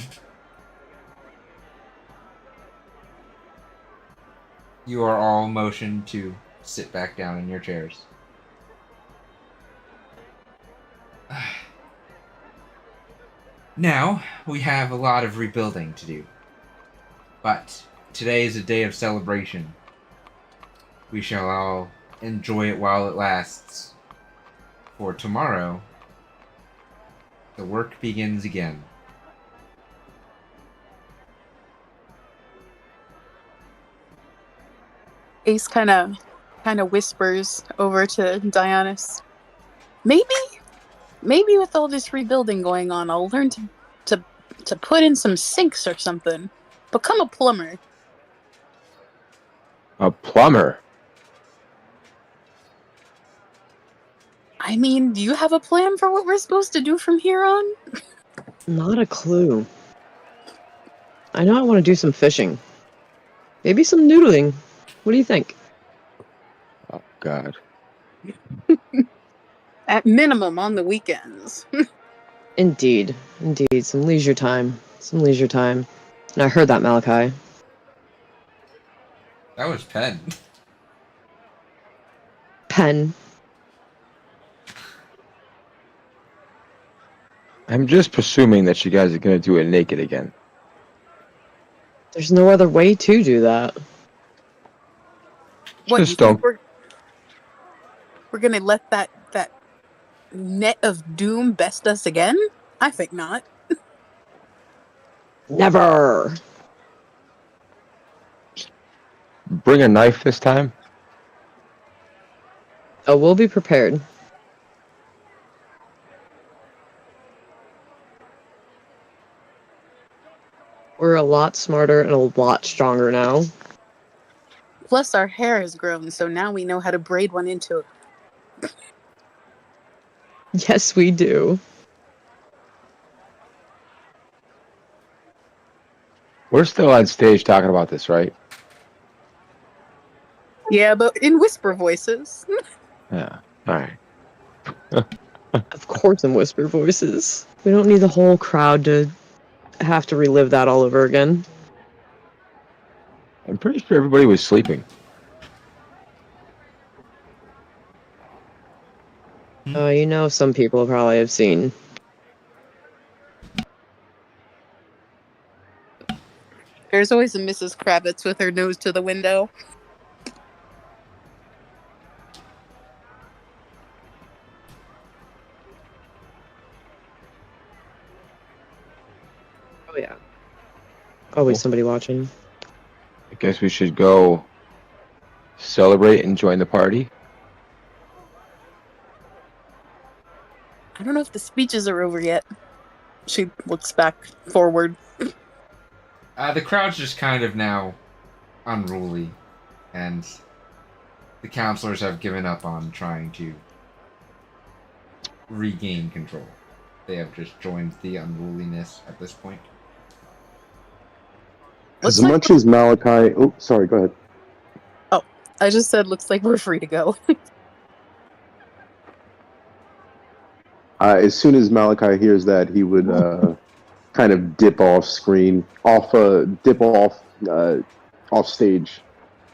You are all motioned to sit back down in your chairs. Now, we have a lot of rebuilding to do. But today is a day of celebration. We shall all enjoy it while it lasts. For tomorrow, the work begins again. Ace kind of whispers over to Dionysus. Maybe with all this rebuilding going on, I'll learn to put in some sinks or something. Become a plumber. A plumber? I mean, do you have a plan for what we're supposed to do from here on? Not a clue. I know I want to do some fishing. Maybe some noodling. What do you think? Oh, God. At minimum on the weekends. Indeed. Some leisure time. And I heard that, Malachi. That was Pen. Pen. I'm just presuming that you guys are going to do it naked again. There's no other way to do that. What, Just you think don't. we're gonna let that net of doom best us again? I think not. Never! Bring a knife this time? Oh, we'll be prepared. We're a lot smarter and a lot stronger now. Plus our hair has grown, so now we know how to braid one into it. Yes, we do. We're still on stage talking about this, right? Yeah, but in whisper voices. Yeah. Alright. Of course in whisper voices. We don't need the whole crowd to have to relive that all over again. I'm pretty sure everybody was sleeping. You know, some people probably have seen. There's always a Mrs. Kravitz with her nose to the window. Oh, yeah. Always somebody watching. I guess we should go celebrate and join the party. I don't know if the speeches are over yet. She looks back forward. The crowd's just kind of now unruly, and the counselors have given up on trying to regain control. They have just joined the unruliness at this point. As much as Malachi... Oh, sorry, go ahead. Oh, I just said looks like we're free to go. As soon as Malachi hears that, he would kind of dip off stage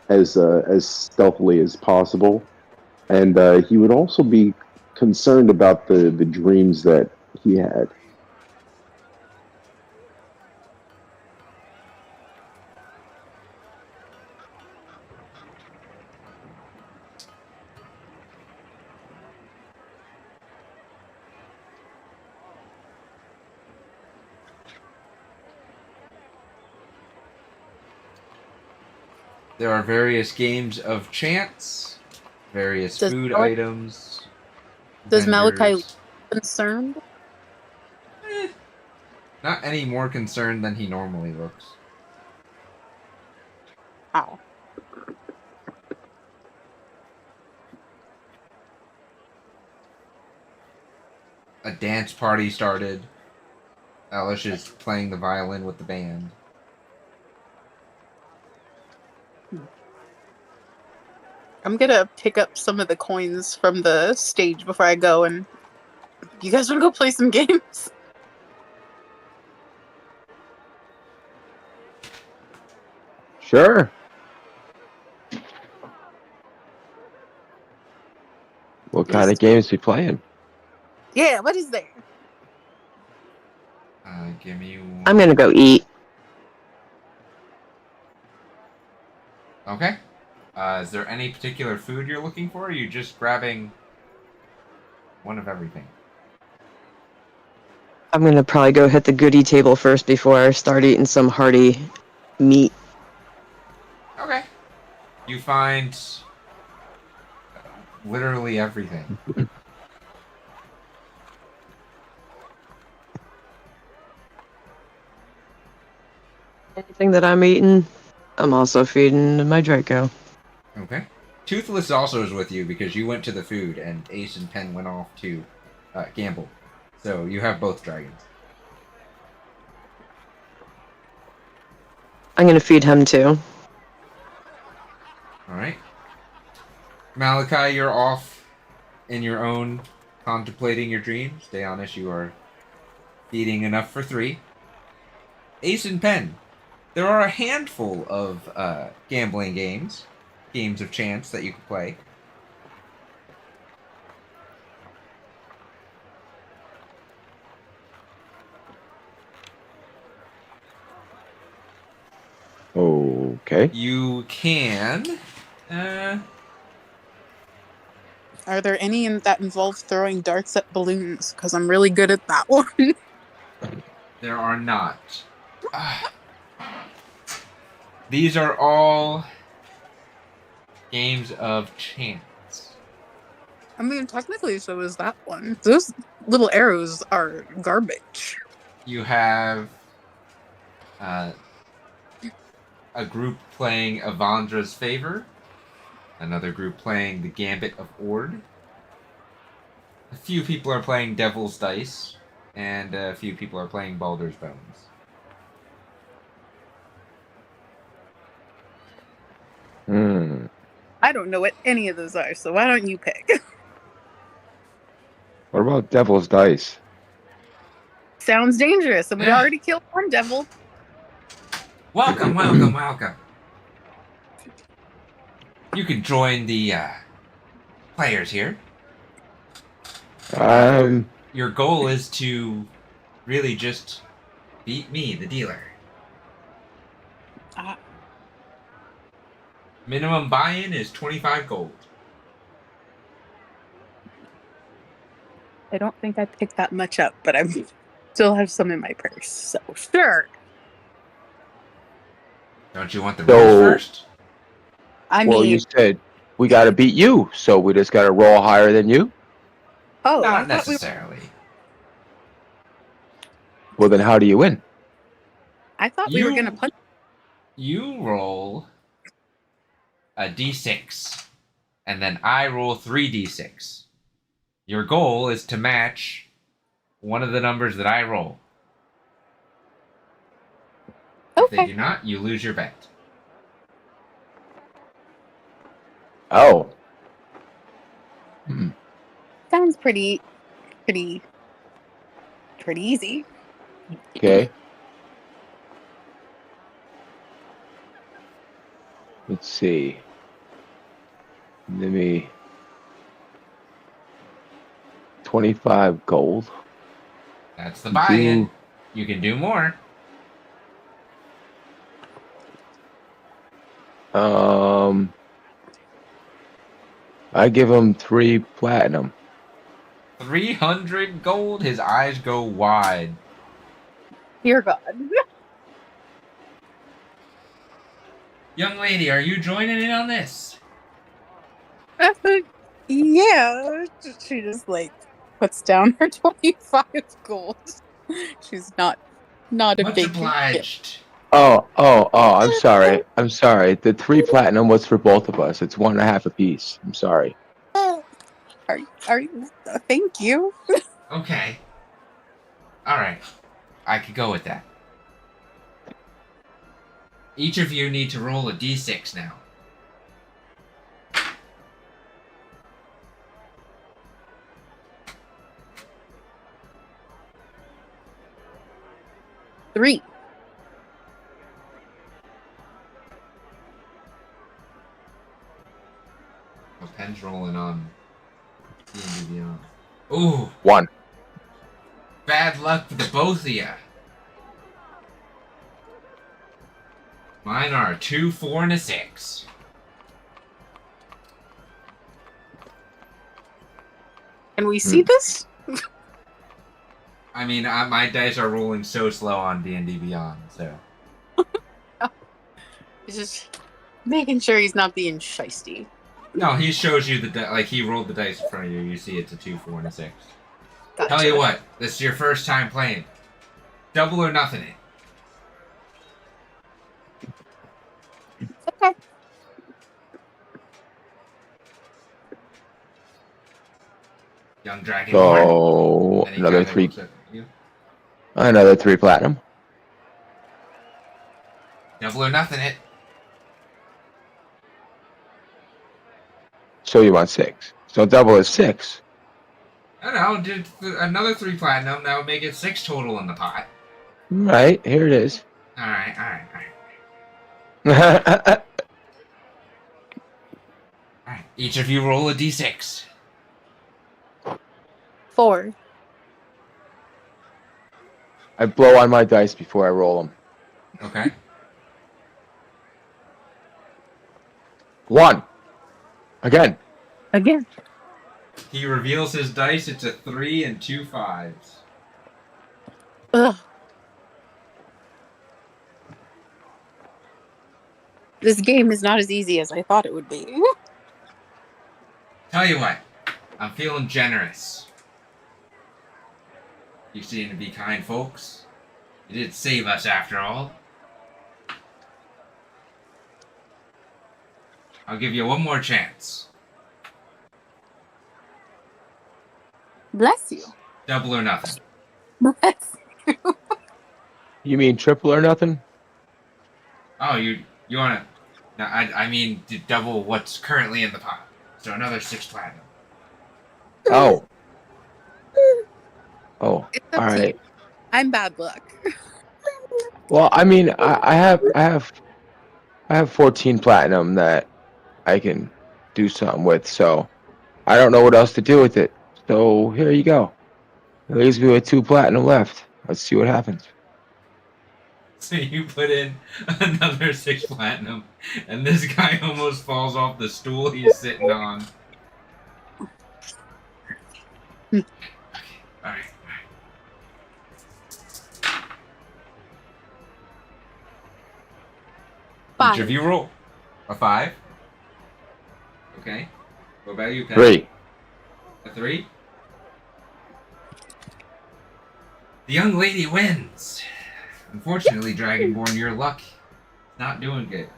as stealthily as possible, and he would also be concerned about the dreams that he had. There are various games of chance, various Does food Mal- items. Does Malachi vendors. concerned? Not any more concerned than he normally looks. How? A dance party started. Alish is playing the violin with the band. I'm gonna pick up some of the coins from the stage before I go, and you guys wanna go play some games? Sure. What kind of games we playing? Yeah, what is there? Give me one. I'm gonna go eat. Okay. Is there any particular food you're looking for? Or are you just grabbing one of everything? I'm gonna probably go hit the goodie table first before I start eating some hearty meat. Okay. You find literally everything. Anything that I'm eating, I'm also feeding my Draco. Okay. Toothless also is with you because you went to the food and Ace and Pen went off to gamble. So you have both dragons. I'm gonna feed him too. Alright. Malachi, you're off in your own, contemplating your dreams. Stay honest, you are feeding enough for 3. Ace and Pen. There are a handful of gambling games of chance that you can play. Okay. You can. Are there any that involve throwing darts at balloons? Because I'm really good at that one. There are not. These are all games of chance. I mean, technically, so is that one. Those little arrows are garbage. You have a group playing Avandra's Favor, another group playing the Gambit of Ord. A few people are playing Devil's Dice, and a few people are playing Baldur's Bones. I don't know what any of those are, so why don't you pick? What about Devil's Dice? Sounds dangerous, and we Yeah. already killed one devil. Welcome, welcome, welcome. You can join the players here. Your goal is to really just beat me, the dealer. Minimum buy-in is 25 gold. I don't think I picked that much up, but I still have some in my purse, so sure. Don't you want the rules first? I Well, mean, you said we gotta beat you, so we just gotta roll higher than you? oh, Not I thought necessarily. Well, then how do you win? we were gonna punch. You roll a d6, and then I roll 3d6. Your goal is to match one of the numbers that I roll. If they do not, you lose your bet. Oh. Sounds pretty easy. Okay. Let's see. Let me 25 gold. That's the buy-in. You can do more. I give him 3 platinum. 300 gold? His eyes go wide. Dear God. Young lady, are you joining in on this? Yeah. She just like puts down her 25 gold. She's not a Much big gift. obliged. Oh, I'm sorry. I'm sorry. The 3 platinum was for both of us. It's 1.5 apiece. I'm sorry. Are you? Thank you. Okay. Alright. I could go with that. Each of you need to roll a d6 now. Three. Oh, pen's rolling on D&D Beyond. Ooh, 1. bad luck for the both of you. Mine are a 2, 4, and a 6. Can we see this? I mean, my dice are rolling so slow on D&D Beyond, so. It's just making sure he's not being shisty. No, he shows you like he rolled the dice in front of you. You see it's a 2, 4, and a 6. Gotcha. Tell you what, this is your first time playing. Double or nothing it. Okay. Young Dragonborn. So And he another kinda 3. looks at you. Another 3 platinum. Double or nothing it. So you want 6. So double is 6. I don't know, did another 3 platinum, that would make it 6 total in the pot. Right, here it is. Alright. Alright, each of you roll a d6. 4. I blow on my dice before I roll them. Okay. 1. Again. He reveals his dice, it's a 3 and 2 5s. Ugh. This game is not as easy as I thought it would be. Tell you what, I'm feeling generous. You seem to be kind folks. You did save us after all. I'll give you one more chance. Bless you. Double or nothing. Bless you. You mean triple or nothing? Oh, you wanna... No, I mean to double what's currently in the pot. So another 6 platinum. Oh. It's up to you. Alright. I'm bad luck. Well, I mean, I have 14 platinum that I can do something with, so I don't know what else to do with it. So here you go. It leaves me with 2 platinum left. Let's see what happens. So you put in another 6 platinum, and this guy almost falls off the stool he's sitting on. Okay, alright. Each of you roll. A 5. Okay. What about you, Pen? 3. A 3? The young lady wins. Unfortunately, Dragonborn, your luck is not doing good.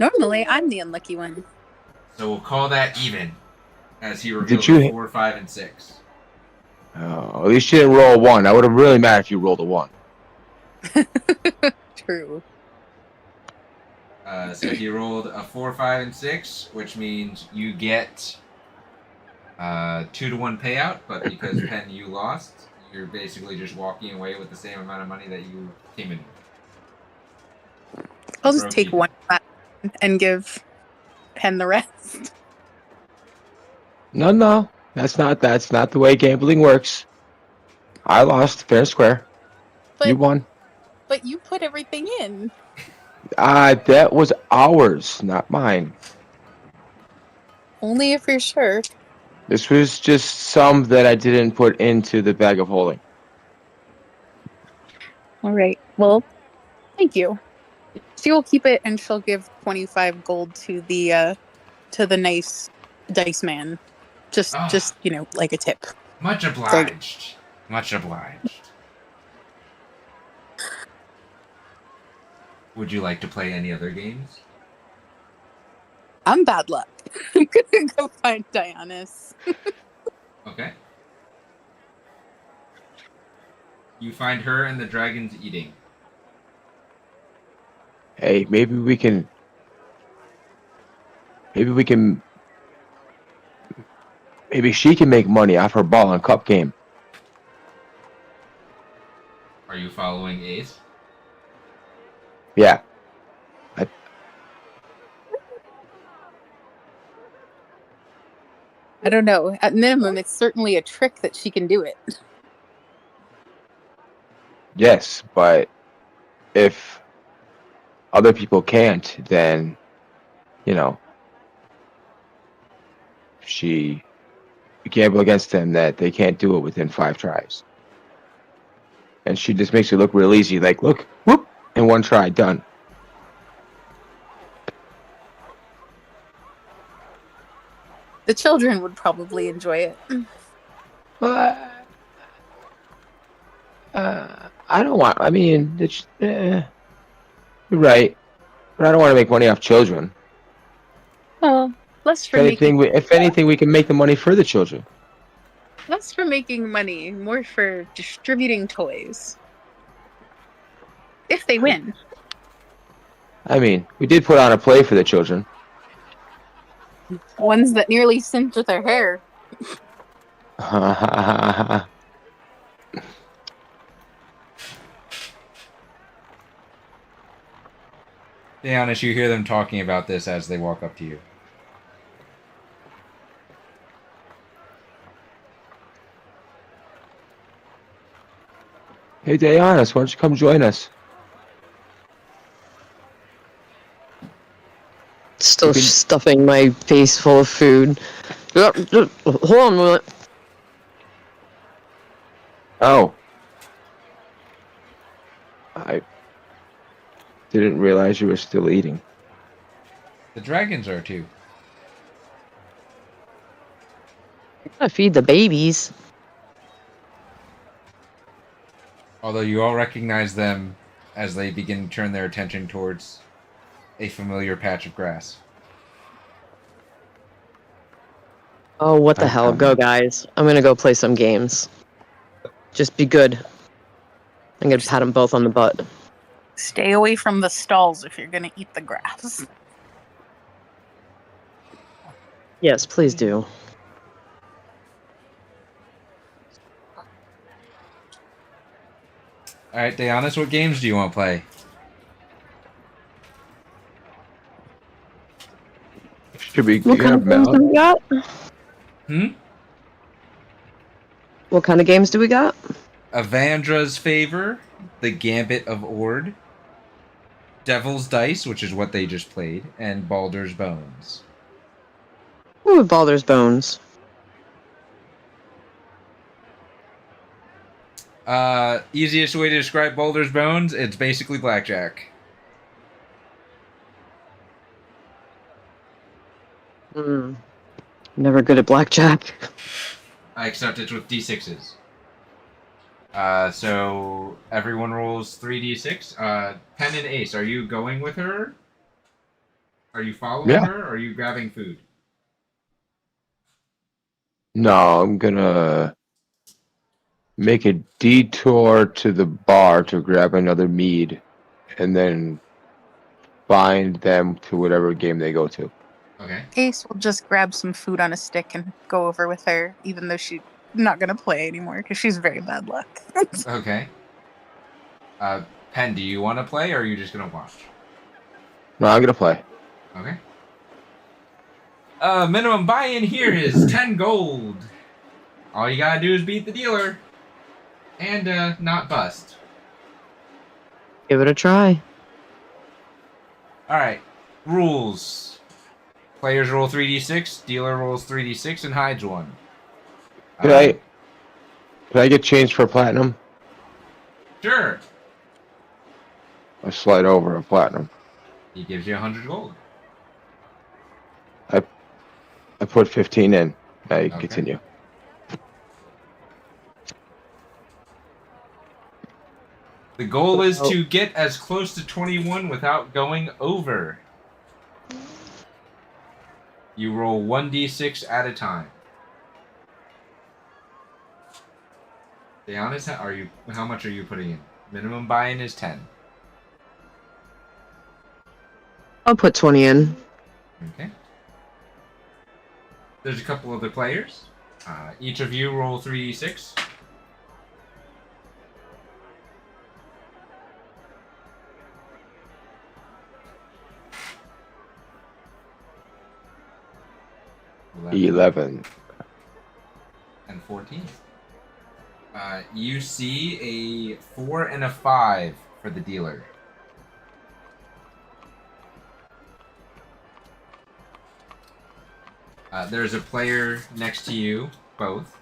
Normally, I'm the unlucky one. So we'll call that even, as he reveals you a hit- 4, 5, and 6. Oh, at least you didn't roll a 1. I would have really mad if you rolled a 1. True. So he rolled a 4, 5, and 6, which means you get 2-to-1 payout, but because Pen, you lost, you're basically just walking away with the same amount of money that you came in with. I'll just Broke take even. one and give Pen the rest. No. That's not the way gambling works. I lost fair and square. But, You won. But you put everything in. That was ours, not mine. Only if you're sure. This was just some that I didn't put into the bag of holding. All right. Well, thank you. She will keep it, and she'll give 25 gold to the nice dice man. Just Ah, like a tip. much There you go. obliged. Much obliged. Would you like to play any other games? I'm bad luck. I'm gonna go find Dionysus. Okay. You find her and the dragons eating. Hey, maybe we can. Maybe she can make money off her ball and cup game. Are you following Ace? Yeah. I don't know. At minimum, it's certainly a trick that she can do it. Yes, but if other people can't, then she gamble against them that they can't do it within 5 tries. And she just makes it look real easy, like, look, whoop, in 1 try, done. The children would probably enjoy it. But I don't want. I mean, you're right, but I don't want to make money off children. Oh, less If for making anything, we can make the money for the children. money, more for distributing toys. If they win. I mean, we did put on a play for the children. Ones that nearly singed with their hair. Be honest, you hear them talking about this as they walk up to you. Hey, Dayanis, why don't you come join us? Still stuffing my face full of food. Hold on a minute. Oh. I didn't realize you were still eating. The dragons are too. I'm gonna feed the babies. Although you all recognize them as they begin to turn their attention towards a familiar patch of grass. Oh, what the hell. Go, guys. I'm gonna go play some games. Just be good. I'm gonna pat them both on the butt. Stay away from the stalls if you're gonna eat the grass. Yes, please do. Alright, Dayanis, what games do you want to play? Should we What kind of games do we got? What kind of games do we got? Avandra's Favor, The Gambit of Ord, Devil's Dice, which is what they just played, and Baldur's Bones. Ooh, Baldur's Bones. Easiest way to describe Baldur's Bones, it's basically blackjack. Never good at blackjack. Except it's with D6s. So everyone rolls 3d6. Pen and Ace, are you going with her? Are you following her? Or are you grabbing food? No, I'm gonna make a detour to the bar to grab another mead, and then find them to whatever game they go to. Okay. Ace will just grab some food on a stick and go over with her, even though she's not gonna play anymore because she's very bad luck. Okay. Pen, do you want to play, or are you just gonna watch? No, I'm gonna play. Okay. Minimum buy-in here is 10 gold. All you gotta do is beat the dealer. And, not bust. Give it a try. Alright. Rules. Players roll 3d6, dealer rolls 3d6, and hides 1. Could I get changed for platinum? Sure. I slide over a platinum. He gives you 100 gold. I put 15 in. Now you can Okay. continue. The goal is to get as close to 21 without going over. You roll 1d6 at a time. Be honest, how much are you putting in? Minimum buy-in is 10. I'll put 20 in. Okay. There's a couple other players. Each of you roll 3d6. $11. And 14. You see a 4 and a 5 for the dealer. There's a player next to you, both.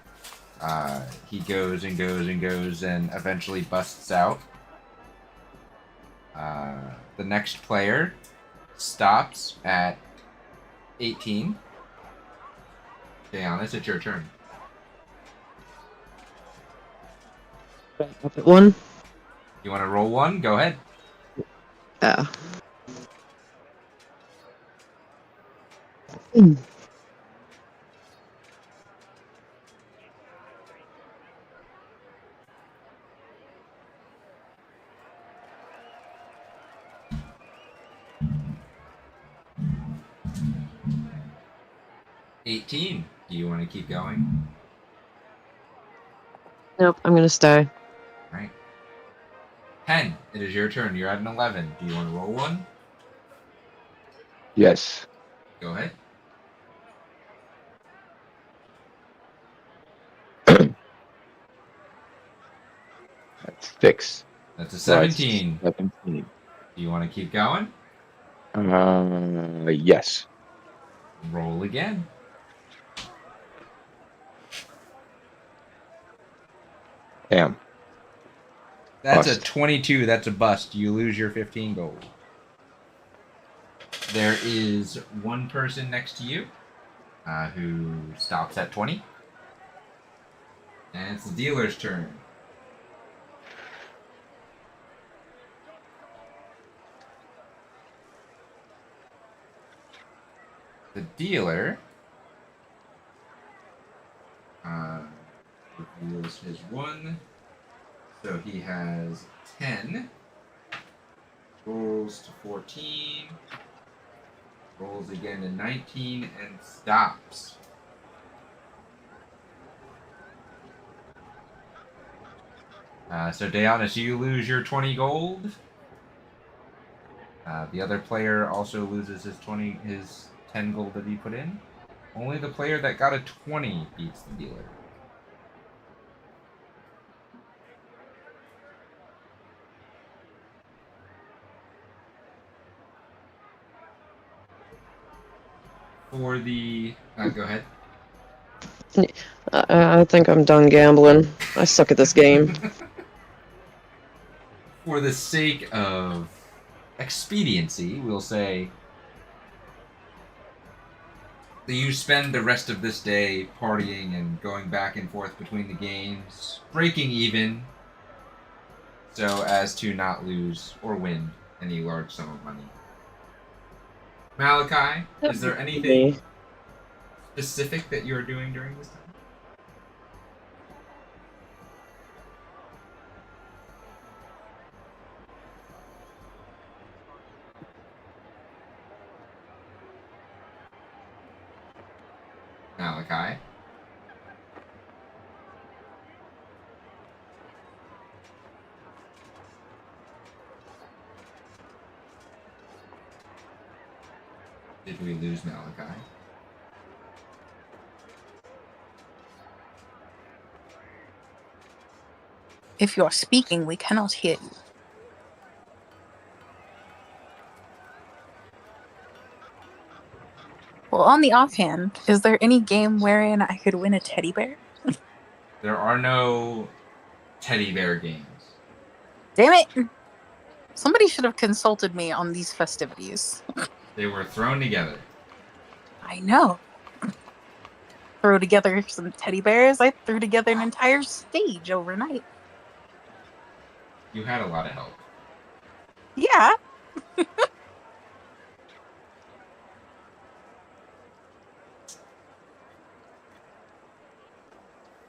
He goes and goes and goes and eventually busts out. The next player stops at 18. Okay, Honest, it's your turn. One. You want to roll one? Go ahead. Yeah. $18. Do you want to keep going? Nope, I'm gonna stay. Right. 10. It is your turn. You're at an 11. Do you want to roll one? Yes. Go ahead. That's 6. That's a So that's 17. 17. Do you want to keep going? Yes. Roll again. Damn. That's Bust. a 22. That's a bust. You lose your 15 gold. There is one person next to you who stops at 20. And it's the dealer's turn. The dealer reveals his 1. So he has 10. Rolls to 14. Rolls again to 19 and stops. So Deanna, you lose your 20 gold. The other player also loses his 10 gold that he put in. Only the player that got a 20 beats the dealer. For the... go ahead. I think I'm done gambling. I suck at this game. For the sake of expediency, we'll say that you spend the rest of this day partying and going back and forth between the games, breaking even, so as to not lose or win any large sum of money. Malachi, is there anything specific that you're doing during this time? Malachi? Did we lose Malachi? If you are speaking, we cannot hear you. Well, on the offhand, is there any game wherein I could win a teddy bear? There are no teddy bear games. Damn it! Somebody should have consulted me on these festivities. They were thrown together. I know. Throw together some teddy bears. I threw together an entire stage overnight. You had a lot of help. Yeah.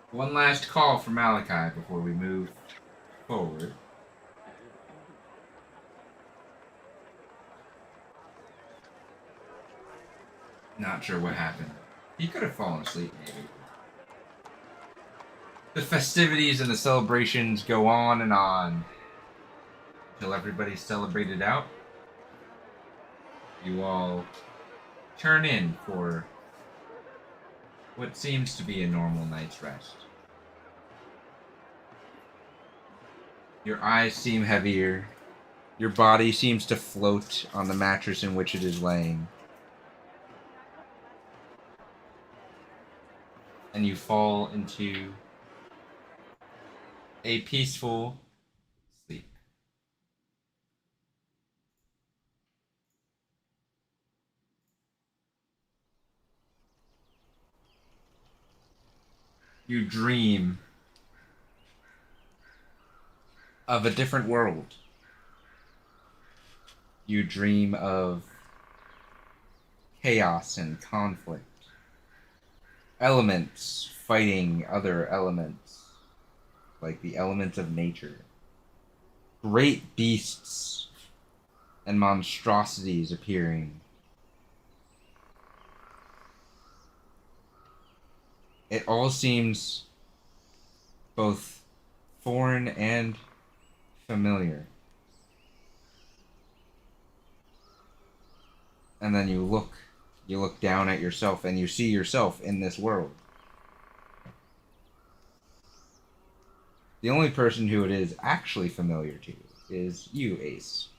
One last call for Malachi before we move forward. Not sure what happened. He could have fallen asleep, maybe. The festivities and the celebrations go on until everybody's celebrated out. You all turn in for what seems to be a normal night's rest. Your eyes seem heavier. Your body seems to float on the mattress in which it is laying. And you fall into a peaceful sleep. You dream of a different world. You dream of chaos and conflict. Elements fighting other elements, like the elements of nature. Great beasts and monstrosities appearing. It all seems both foreign and familiar. And then you look down at yourself and you see yourself in this world. The only person who it is actually familiar to is you, Ace.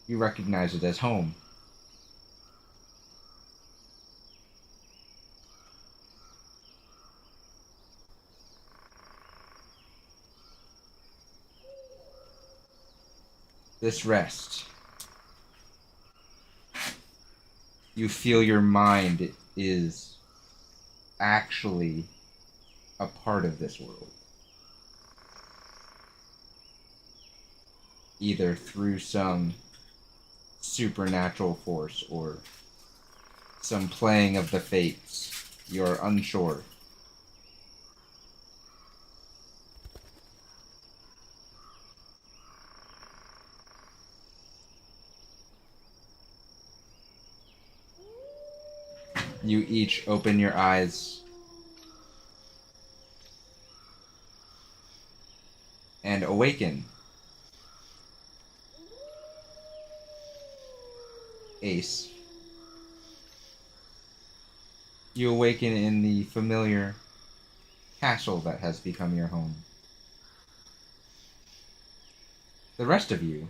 You recognize it as home. This rest, you feel your mind is actually a part of this world. Either through some supernatural force or some playing of the fates. You're unsure. You each open your eyes and awaken. Ace. You awaken in the familiar castle that has become your home. The rest of you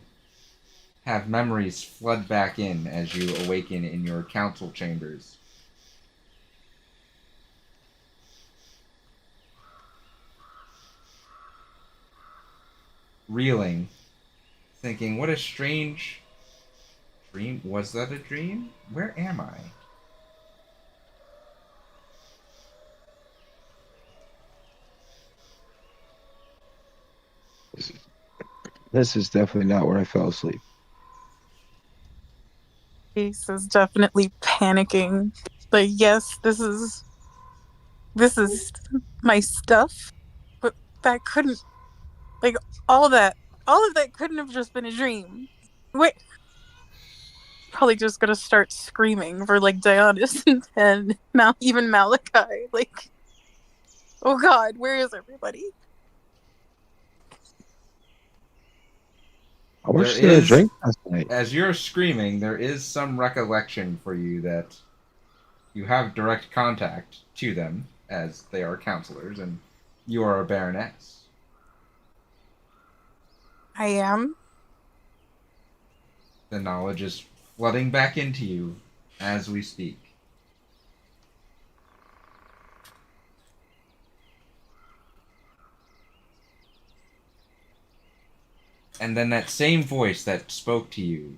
have memories flood back in as you awaken in your council chambers. Reeling, thinking, what a strange dream. Was that a dream? Where am I? This is definitely not where I fell asleep. Ace is definitely panicking. Like, yes, this is my stuff, but that couldn't, like, all of that couldn't have just been a dream. Wait, probably just gonna start screaming for like Dionysus and even Malachi. Like, oh God, where is everybody? I watched There the is, drink last night. as you're screaming, there is some recollection for you that you have direct contact to them, as they are counselors, and you are a baroness. I am. The knowledge is flooding back into you as we speak. And then that same voice that spoke to you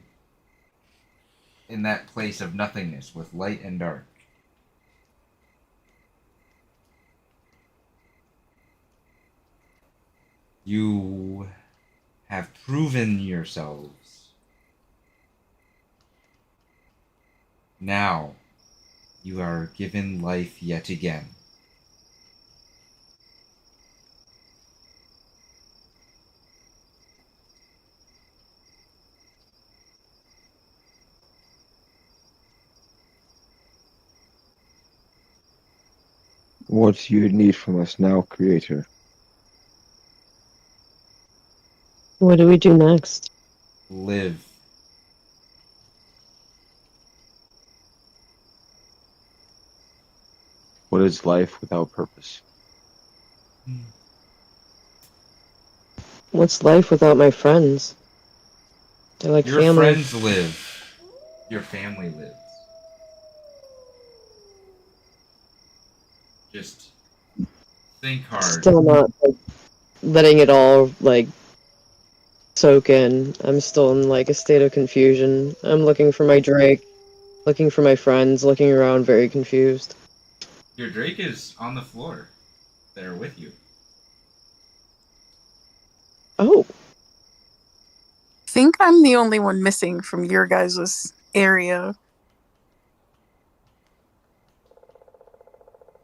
in that place of nothingness with light and dark. You have proven yourselves. Now you are given life yet again. What do you need from us now, Creator? What do we do next? Live. What is life without purpose? What's life without my friends? They're like Your family. friends live. Your family lives. Just think hard. Still not like, letting it all like soak in. I'm still in like a state of confusion. I'm looking for my Drake, looking for my friends, looking around very confused. Your Drake is on the floor there with you. Oh, I think I'm the only one missing from your guys' area.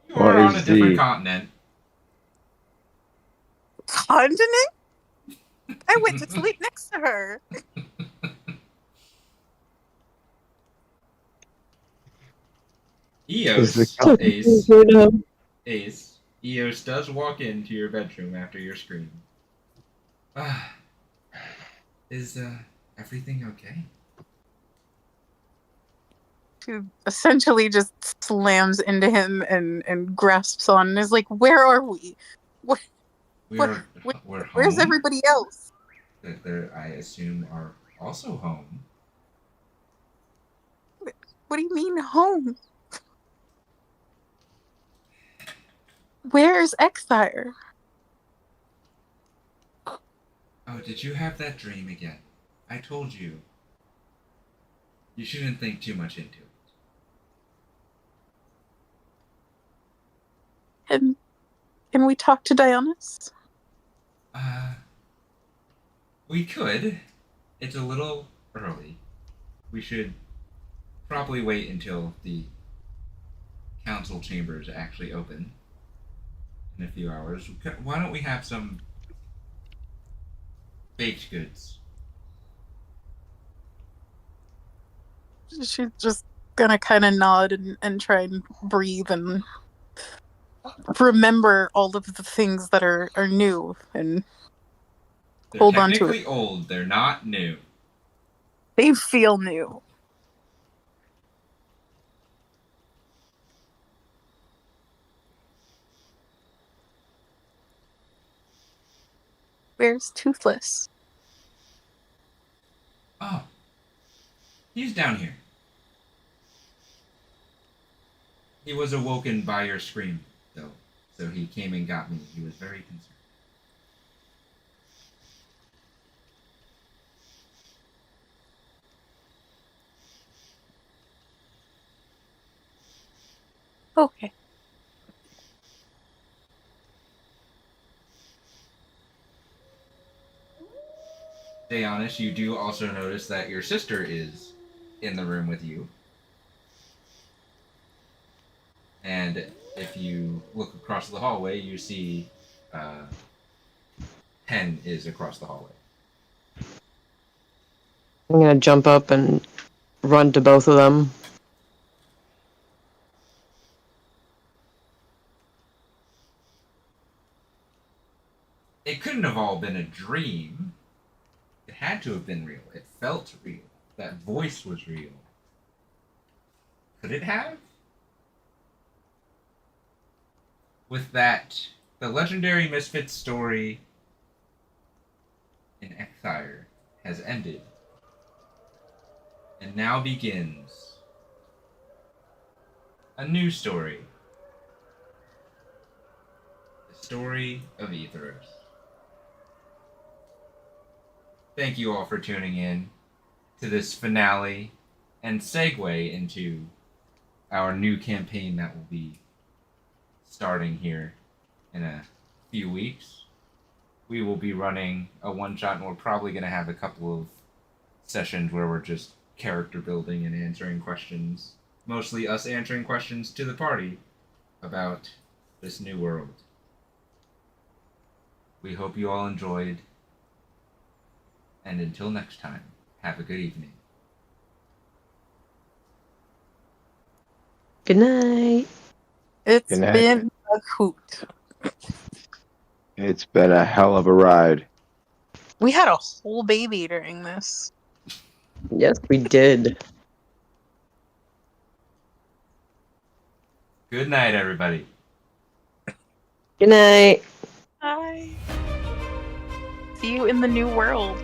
You What are on a is different the continent. Continent? I went to sleep next to her. is the Eos, so Ace, confused right now. Ace. Eos does walk into your bedroom after your scream. Is everything okay? She essentially just slams into him and grasps on and is like, "Where are we? What? We're Where's home. everybody else? That I assume are also home. What do you mean home? Where's Exire?" Oh, did you have that dream again? I told you. You shouldn't think too much into it. And can we talk to Dionys? We could. It's a little early. We should probably wait until the council chambers actually open in a few hours. Why don't we have some baked goods? She's just gonna kind of nod and try and breathe and remember all of the things that are new and They're hold on to it. technically old. They're not new. They feel new. Where's Toothless? Oh, he's down here. He was awoken by your scream, though, so he came and got me. He was very concerned. Okay. Stay honest, you do also notice that your sister is in the room with you. And if you look across the hallway, you see Pen is across the hallway. I'm gonna jump up and run to both of them. It couldn't have all been a dream. It had to have been real. It felt real. That voice was real. Could it have? With that, the Legendary Misfits story in Exire has ended. And now begins a new story. The story of Aetheros. thank you all for tuning in to this finale and segue into our new campaign that will be starting here in a few weeks. We will be running a one-shot, and we're probably going to have a couple of sessions where we're just character building and answering questions. Mostly us answering questions to the party about this new world. We hope you all enjoyed, and until next time, have a good evening. Good night. It's Good night. been a hoot. It's been a hell of a ride. We had a whole baby during this. Yes, we did. Good night, everybody. Good night. Bye. See you in the new world.